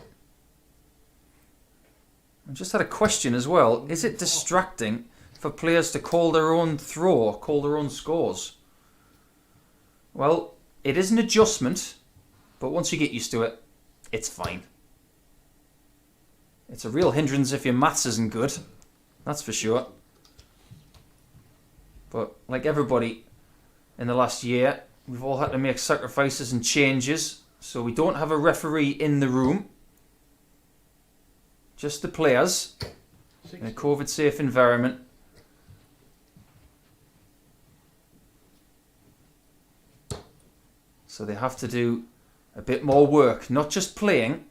just had a question as well. Is it distracting for players to call their own throw or call their own scores? Well, it is an adjustment, but once you get used to it, it's fine. It's a real hindrance if your maths isn't good, that's for sure. But like everybody in the last year, we've all had to make sacrifices and changes, so we don't have a referee in the room. Just the players in a COVID-safe environment. So they have to do a bit more work, not just playing,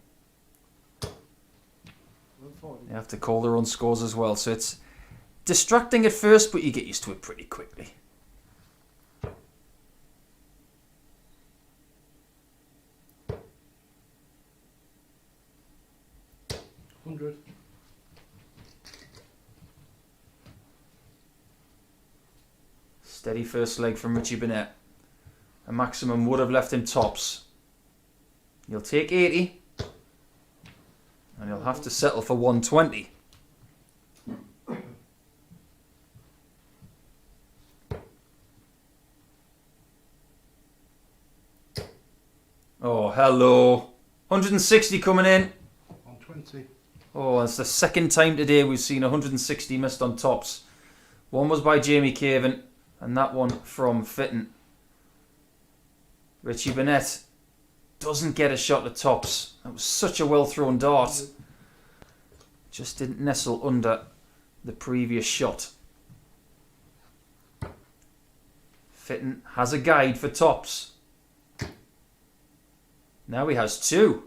40. They have to call their own scores as well. So it's distracting at first, but you get used to it pretty quickly. $100. Steady first leg from Richie Burnett. A maximum would have left him tops. He'll take 80. And he'll have to settle for 120. Oh, hello. 160 coming in. 120. Oh, it's the second time today we've seen 160 missed on tops. One was by Jamie Caven, and that one from Fitton. Richie Burnett doesn't get a shot at tops. That was such a well thrown dart. Just didn't nestle under the previous shot. Fitton has a guide for tops. Now he has two.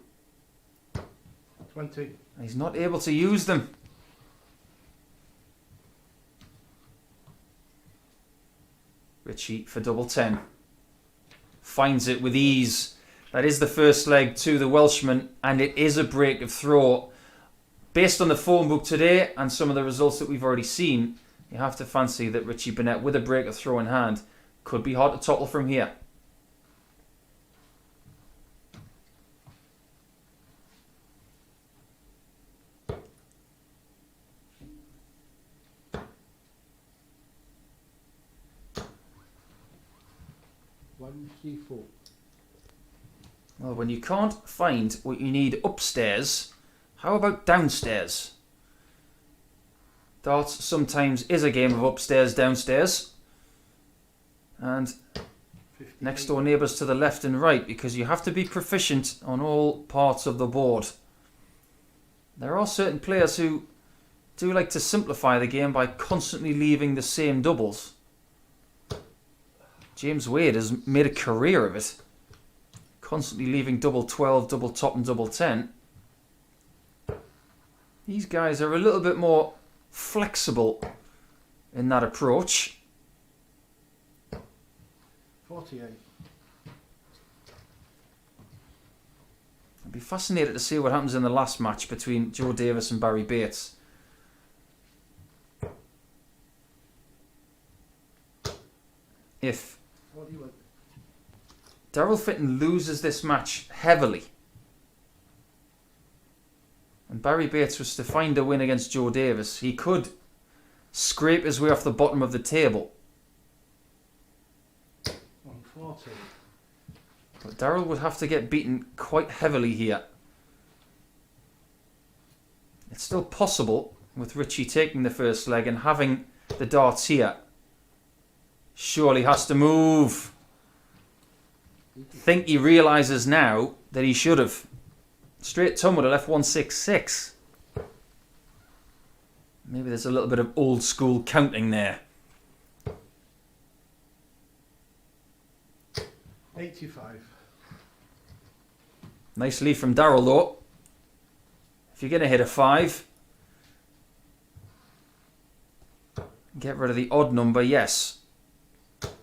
20. He's not able to use them. Richie for double 10. Finds it with ease. That is the first leg to the Welshman, and it is a break of throw. Based on the form book today and some of the results that we've already seen, you have to fancy that Richie Burnett, with a break of throw in hand, could be hard to topple from here. $134. Well, when you can't find what you need upstairs, how about downstairs? Darts sometimes is a game of upstairs, downstairs. And next door neighbours to the left and right, because you have to be proficient on all parts of the board. There are certain players who do like to simplify the game by constantly leaving the same doubles. James Wade has made a career of it. Constantly leaving double 12, double top and double 10. These guys are a little bit more flexible in that approach. 48. I'd be fascinated to see what happens in the last match between Joe Davis and Barrie Bates. If 41. Darryl Fitton loses this match heavily, and Barrie Bates was to find a win against Joe Davis, he could scrape his way off the bottom of the table. 140. But Darryl would have to get beaten quite heavily here. It's still possible with Richie taking the first leg and having the darts here. Surely has to move. Think he realises now that he should have. Straight ton would have left 166. Maybe there's a little bit of old school counting there. 85. Nice lead from Darryl though. If you're going to hit a 5, get rid of the odd number, yes,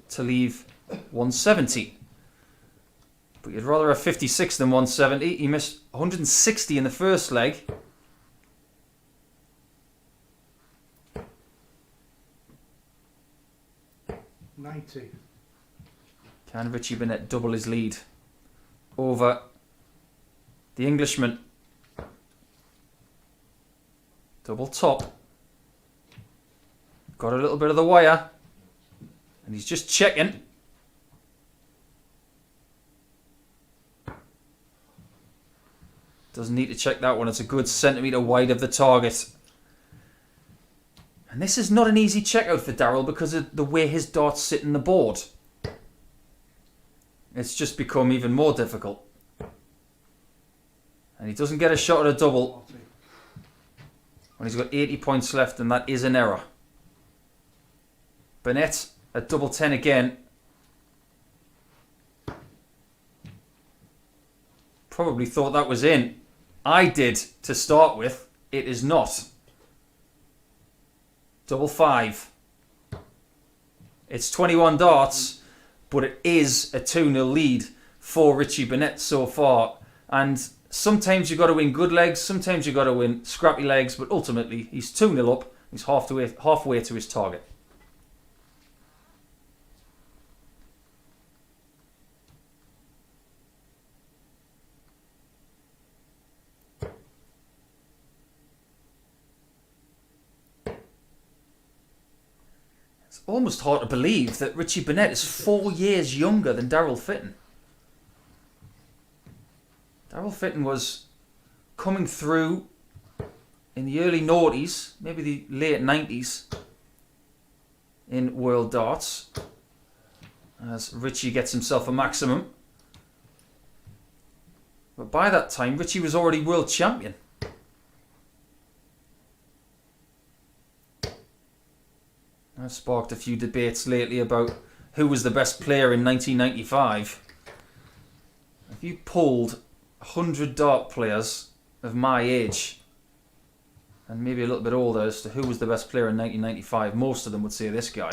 to leave 170. But you'd rather have 56 than 170. He missed 160 in the first leg. $90. Can Richie Burnett double his lead over the Englishman? Double top. Got a little bit of the wire. And he's just checking. Doesn't need to check that one. It's a good centimetre wide of the target. And this is not an easy checkout for Darryl because of the way his darts sit in the board. It's just become even more difficult. And he doesn't get a shot at a double 40. when he's got 80 points left, and that is an error. Burnett at double 10 again. Probably thought that was in. I did to start with. It is not. Double 5. It's 21 darts, but it is a 2-0 lead for Richie Burnett so far. And sometimes you've got to win good legs, sometimes you've got to win scrappy legs, but ultimately he's 2-0 up. He's halfway to his target. It's almost hard to believe that Richie Burnett is 4 years younger than Darryl Fitton. Darryl Fitton was coming through in the early noughties, maybe the late 90s in World Darts, as Richie gets himself a maximum. But by that time, Richie was already world champion. I've sparked a few debates lately about who was the best player in 1995. If you pulled 100 dart players of my age, and maybe a little bit older, as to who was the best player in 1995, most of them would say this guy.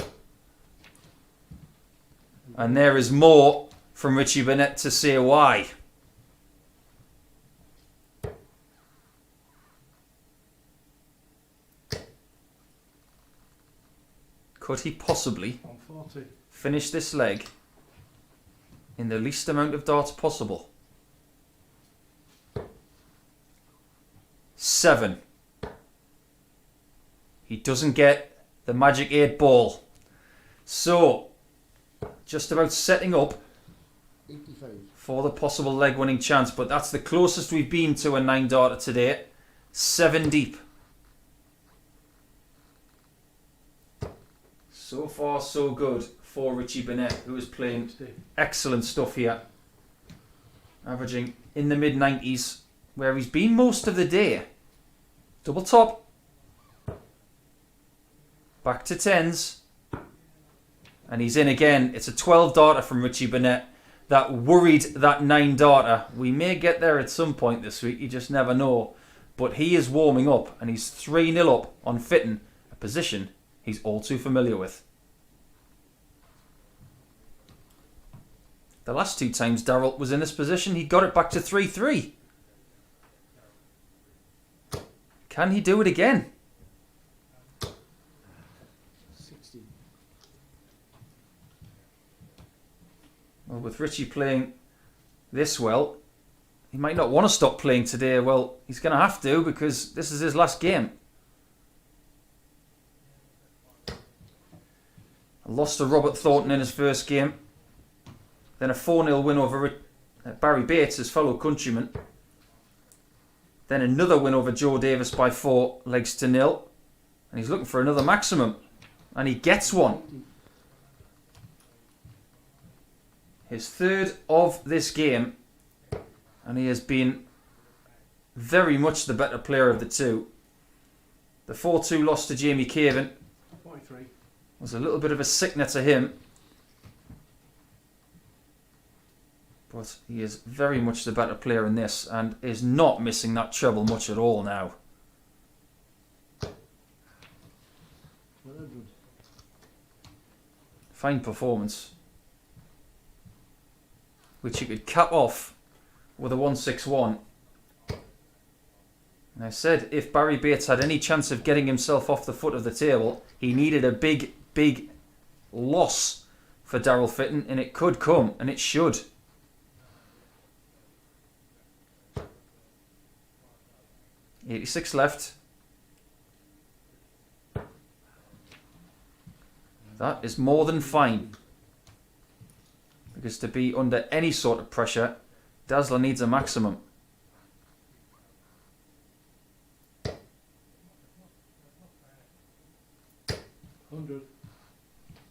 And there is more from Richie Burnett to say why. Could he possibly 140. finish this leg in the least amount of darts possible? 7. He doesn't get the magic 8 ball. So, just about setting up 85. for the possible leg winning chance, but that's the closest we've been to a 9 darter today. 7 deep. So far, so good for Richie Burnett, who is playing excellent stuff here. Averaging in the mid-90s, where he's been most of the day. Double top. Back to 10s. And he's in again. It's a 12 darter from Richie Burnett. That worried that 9 darter. We may get there at some point this week, you just never know. But he is warming up, and he's 3-0 up on Fitton, a position he's all too familiar with. The last 2 times Darryl was in this position, he got it back to 3-3. Can he do it again? 60. Well, with Richie playing this well, he might not want to stop playing today. Well, he's going to have to, because this is his last game. Lost to Robert Thornton in his first game. Then a 4-0 win over Barrie Bates, his fellow countryman. Then another win over Joe Davis by 4 legs to 0. And he's looking for another maximum. And he gets one. His 3rd of this game. And he has been very much the better player of the 2. The 4-2 loss to Jamie Caven 43. was a little bit of a sickener to him. But he is very much the better player in this, and is not missing that treble much at all now. 100. Fine performance, which you could cap off with a 161. And I said if Barrie Bates had any chance of getting himself off the foot of the table, he needed a big, big loss for Darryl Fitton, and it could come, and it should. .86 left. That is more than fine. Because to be under any sort of pressure, Dazzler needs a maximum.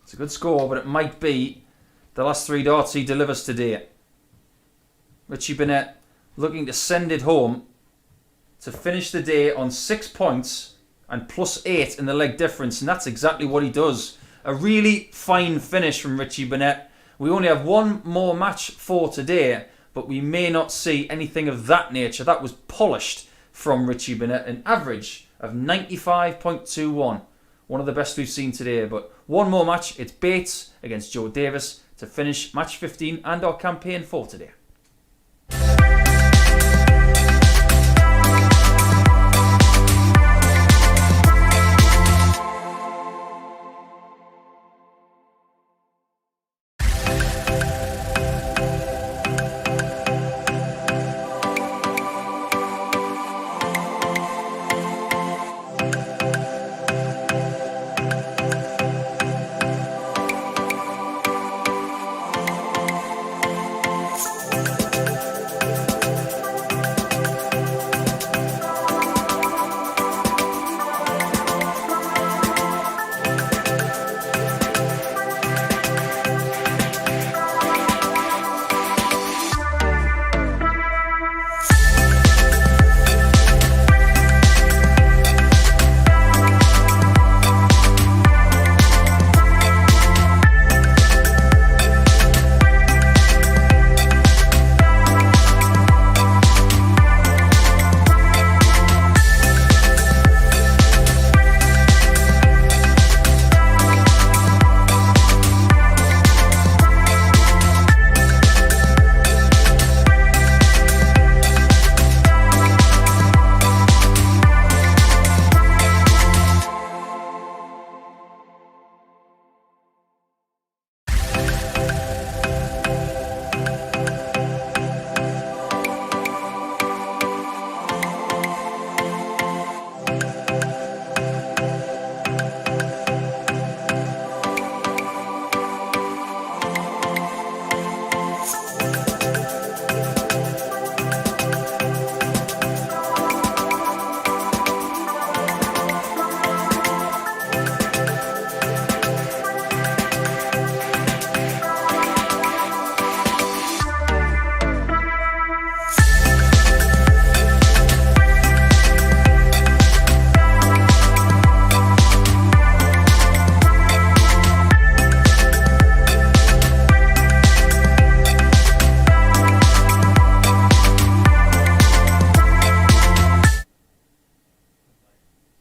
It's a good score, but it might be the last 3 darts he delivers today. Richie Burnett looking to send it home to finish the day on 6 points and +8 in the leg difference, and that's exactly what he does. A really fine finish from Richie Burnett. We only have 1 more match for today, but we may not see anything of that nature. That was polished from Richie Burnett, an average of 95.21. One of the best we've seen today. But one more match, it's Bates against Joe Davis to finish match 15 and our campaign for today.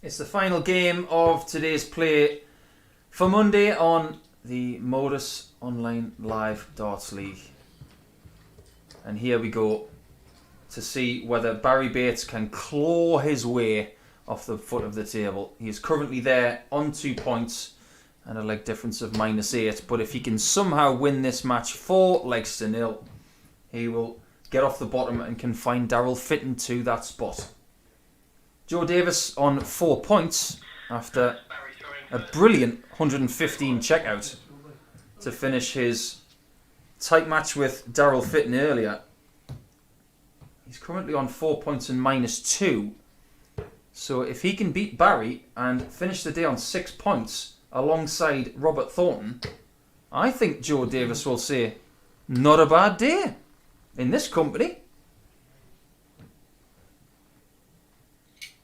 It's the final game of today's play for Monday on the MODUS Online Live Darts League. And here we go to see whether Barrie Bates can claw his way off the foot of the table. He is currently there on 2 points and a leg difference of -8. But if he can somehow win this match 4-0, he will get off the bottom and can find Darryl Fitton to that spot. Joe Davis on 4 points after a brilliant 115 checkout to finish his tight match with Darryl Fitton earlier. He's currently on 4 points and -2. So if he can beat Barrie and finish the day on 6 points alongside Robert Thornton, I think Joe Davis will say, not a bad day in this company.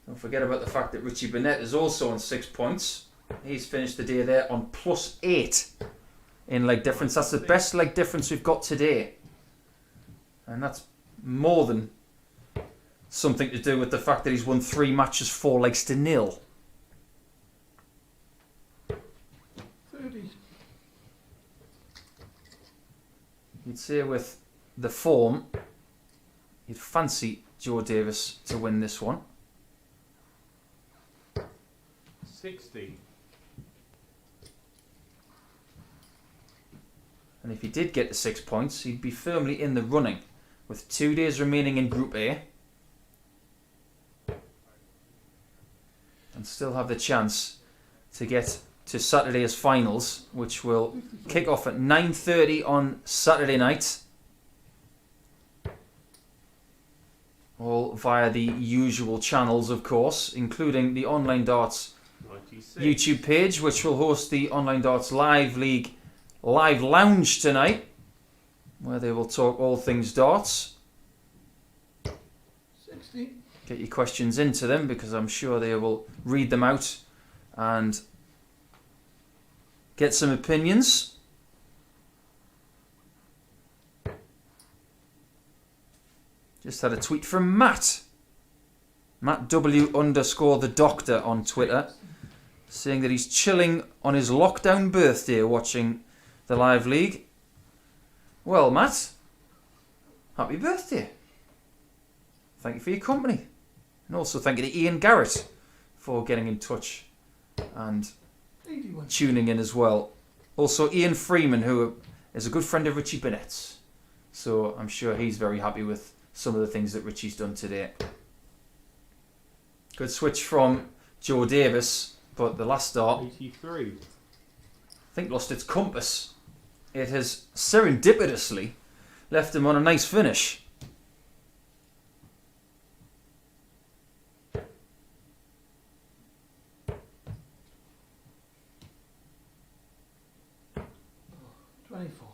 Don't forget about the fact that Richie Burnett is also on 6 points. He's finished the day there on +8 in leg difference. That's the best leg difference we've got today. And that's more than something to do with the fact that he's won 3 matches 4-0. 30. You'd say with the form, you'd fancy Joe Davis to win this one. 60. And if he did get to 6 points, he'd be firmly in the running with 2 days remaining in Group A and still have the chance to get to Saturday's finals, which will kick off at 9:30 on Saturday night, all via the usual channels, of course, including the Online Darts 96. YouTube page, which will host the Online Darts Live League Live Lounge tonight, where they will talk all things darts. 60. Get your questions into them, because I'm sure they will read them out and get some opinions. Just had a tweet from Matt. Matt W _ the doctor on Twitter, saying that he's chilling on his lockdown birthday watching the live league. Well, Matt, happy birthday. Thank you for your company. And also thank you to Ian Garrett for getting in touch and 81. tuning in as well. Also Ian Freeman, who is a good friend of Richie Burnett's. So I'm sure he's very happy with some of the things that Richie's done today. Good switch from Joe Davis, but the last start, 83. I think, lost its compass. It has serendipitously left him on a nice finish. Oh, 24.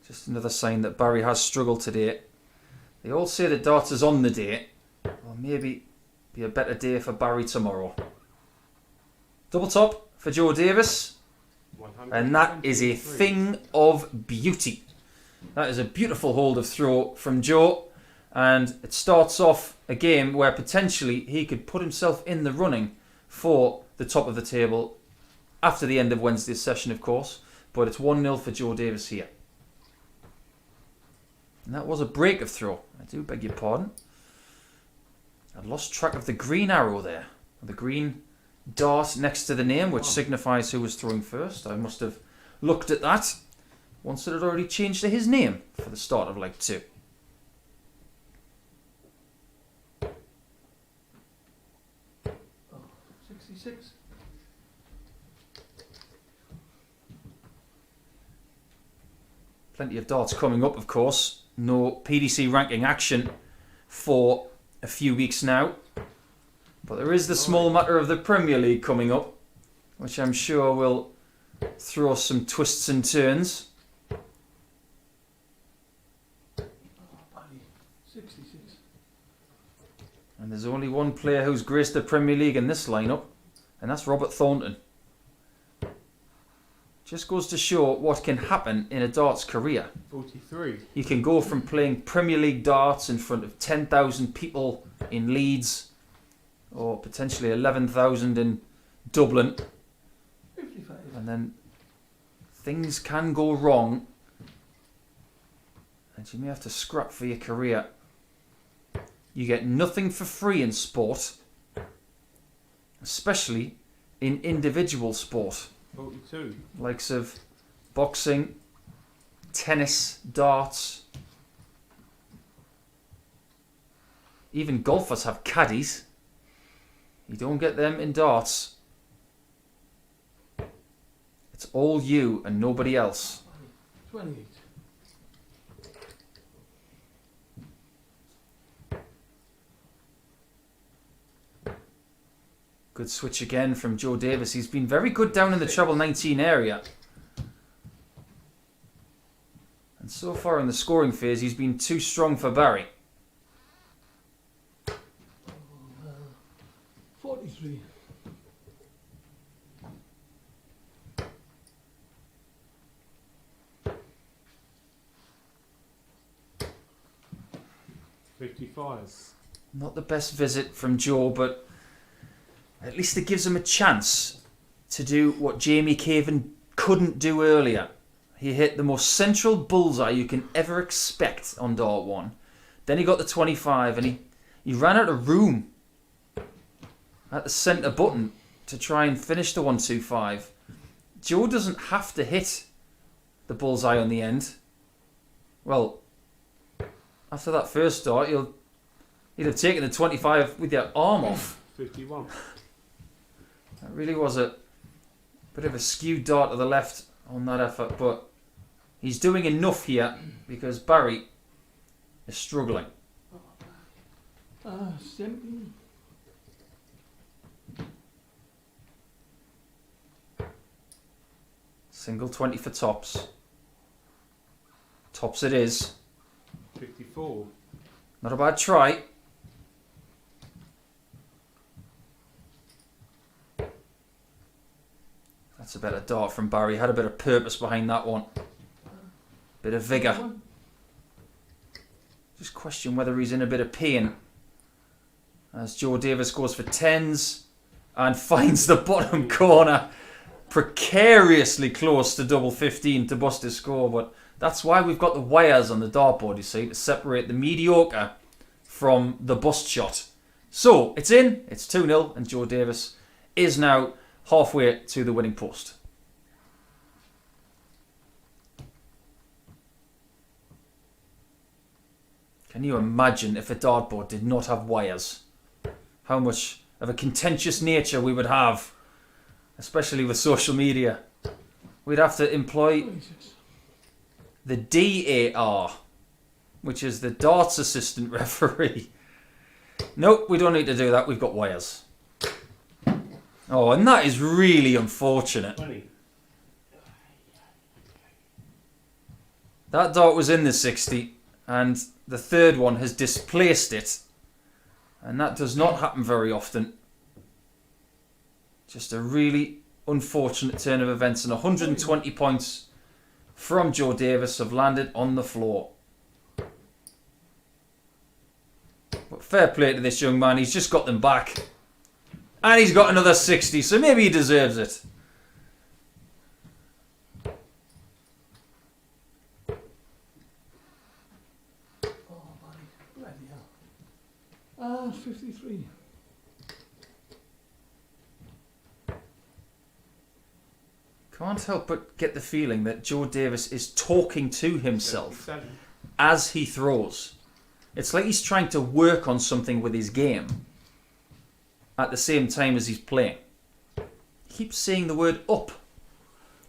Just another sign that Barrie has struggled today. They all say that darts is on the day. Well, maybe be a better day for Barrie tomorrow. Double top for Joe Davis. And that is a thing of beauty. That is a beautiful hold of throw from Joe. And it starts off a game where potentially he could put himself in the running for the top of the table after the end of Wednesday's session, of course. But it's 1-0 for Joe Davis here. And that was a break of throw. I do beg your pardon. I lost track of the green arrow there. The green dart next to the name, which signifies who was throwing first. I must have looked at that once it had already changed to his name for the start of leg 2. Oh, 66. Plenty of darts coming up, of course. No PDC ranking action for a few weeks now. But there is the small matter of the Premier League coming up, which I'm sure will throw some twists and turns. Oh, buddy. 66. And there's only one player who's graced the Premier League in this lineup, and that's Robert Thornton. Just goes to show what can happen in a darts career. 43. You can go from playing Premier League darts in front of 10,000 people in Leeds, or potentially 11,000 in Dublin, 55. and then things can go wrong, and you may have to scrap for your career. You get nothing for free in sport, especially in individual sport. 42. Likes of boxing, tennis, darts. Even golfers have caddies. You don't get them in darts. It's all you and nobody else. 28. Good switch again from Joe Davis. He's been very good down in the treble 19 area. And so far in the scoring phase, he's been too strong for Barrie. 43. Not the best visit from Joe, but at least it gives him a chance to do what Jamie Caven couldn't do earlier. He hit the most central bullseye you can ever expect on dart 1. Then he got the 25 and he ran out of room at the centre button to try and finish the 125. Joe doesn't have to hit the bullseye on the end. Well, after that first dart, you'd have taken the 25 with your arm off. 51. That really was a bit of a skewed dart to the left on that effort, but he's doing enough here because Barrie is struggling. 17. Single 20 for tops. Tops it is. 54. Not a bad try. That's a better dart from Barrie. Had a bit of purpose behind that one. Bit of vigour. Just question whether he's in a bit of pain as Joe Davis goes for 10s and finds the bottom corner precariously close to double 15 to bust his score. But that's why we've got the wires on the dartboard, you see, to separate the mediocre from the bust shot. So it's in, it's 2-0, and Joe Davis is now halfway to the winning post. Can you imagine if a dartboard did not have wires? How much of a contentious nature we would have, especially with social media. We'd have to employ the DAR, which is the darts assistant referee. Nope, we don't need to do that. We've got wires. Oh, and that is really unfortunate. 20. That dart was in the 60, and the third one has displaced it. And that does not happen very often. Just a really unfortunate turn of events, and 120 points from Joe Davis have landed on the floor. But fair play to this young man, he's just got them back. And he's got another 60, so maybe he deserves it. Oh, buddy. Bloody hell. 53. Can't help but get the feeling that Joe Davis is talking to himself 77. as he throws. It's like he's trying to work on something with his game at the same time as he's playing. He keeps saying the word up,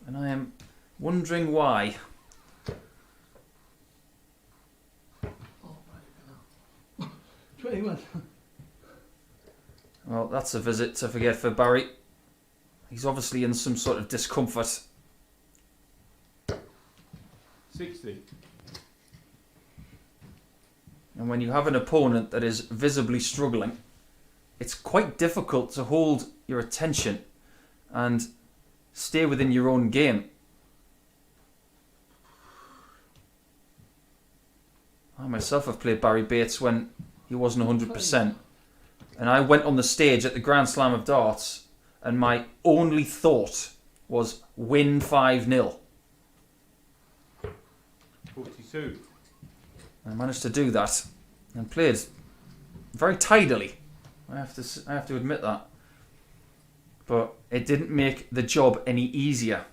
and I am wondering why. Oh, bloody hell. 21. Well, that's a visit to forget for Barrie. He's obviously in some sort of discomfort. 60. And when you have an opponent that is visibly struggling, it's quite difficult to hold your attention and stay within your own game. I myself have played Barrie Bates when he wasn't 100%. And I went on the stage at the Grand Slam of Darts, and my only thought was win 5-0. 42. I managed to do that and played very tidily. I have to admit that. But it didn't make the job any easier.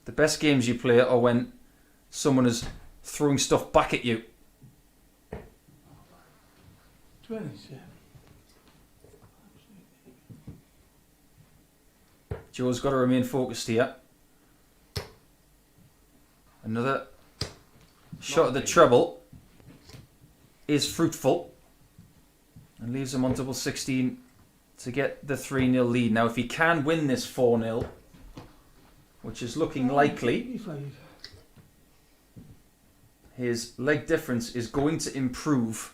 The best games you play are when someone is throwing stuff back at you. 27. Joe's got to remain focused here. Another shot at the treble is fruitful and leaves him on double 16 to get the 3-0 lead. Now, if he can win this 4-0, which is looking likely, 55. his leg difference is going to improve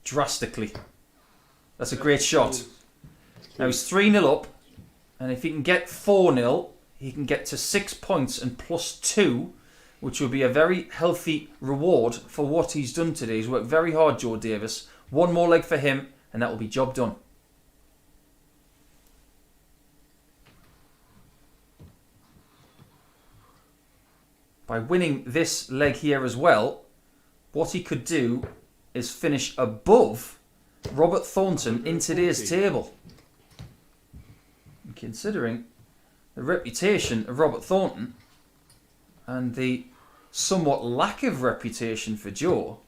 drastically. That's a great shot. Now he's 3-0 up, and if he can get 4-0, he can get to 6 points and +2, which will be a very healthy reward for what he's done today. He's worked very hard, Joe Davis. One more leg for him, and that will be job done. By winning this leg here as well, what he could do is finish above Robert Thornton in today's table. And considering the reputation of Robert Thornton and the somewhat lack of reputation for Joe,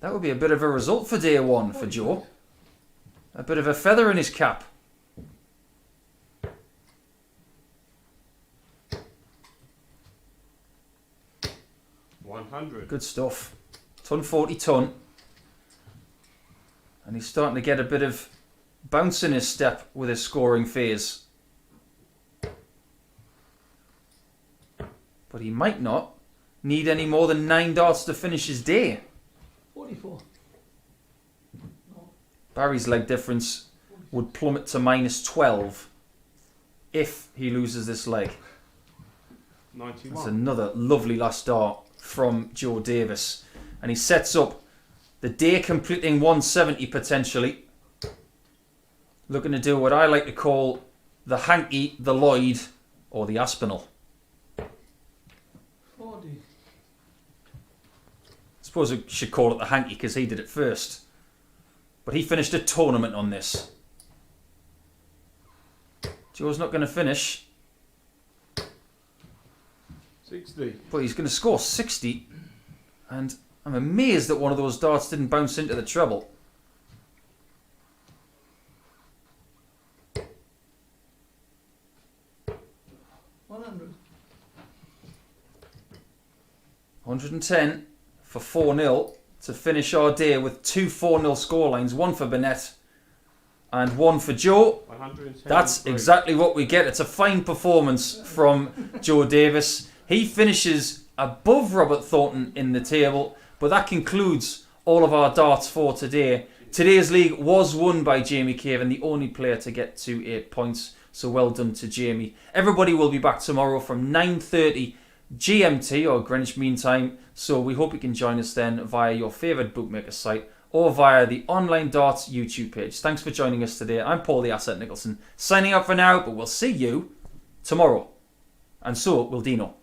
that would be a bit of a result for day one for Joe. A bit of a feather in his cap. Good stuff. Ton 40 ton. And he's starting to get a bit of bounce in his step with his scoring phase. But he might not need any more than 9 darts to finish his day. 44. Barrie's leg difference would plummet to -12 if he loses this leg. 91. That's another lovely last dart from Joe Davis. And he sets up the The day completing 170 potentially. Looking to do what I like to call the Hanky, the Lloyd, or the Aspinall. 40. Suppose I should call it the Hanky because he did it first. But he finished a tournament on this. Joe's not going to finish. 60. But he's going to score 60. And I'm amazed that one of those darts didn't bounce into the treble. $100. 110 for 4-0 to finish our day with 2 4-0 scorelines. One for Burnett and one for Joe. 173. That's exactly what we get. It's a fine performance from Joe Davis. He finishes above Robert Thornton in the table, but that concludes all of our darts for today. Today's league was won by Jamie Caven, the only player to get to 8 points. So well done to Jamie. Everybody will be back tomorrow from 9:30 GMT or Greenwich Mean Time. So we hope you can join us then via your favourite bookmaker site or via the Online Darts YouTube page. Thanks for joining us today. I'm Paul the Asset Nicholson, signing up for now, but we'll see you tomorrow. And so will Dino.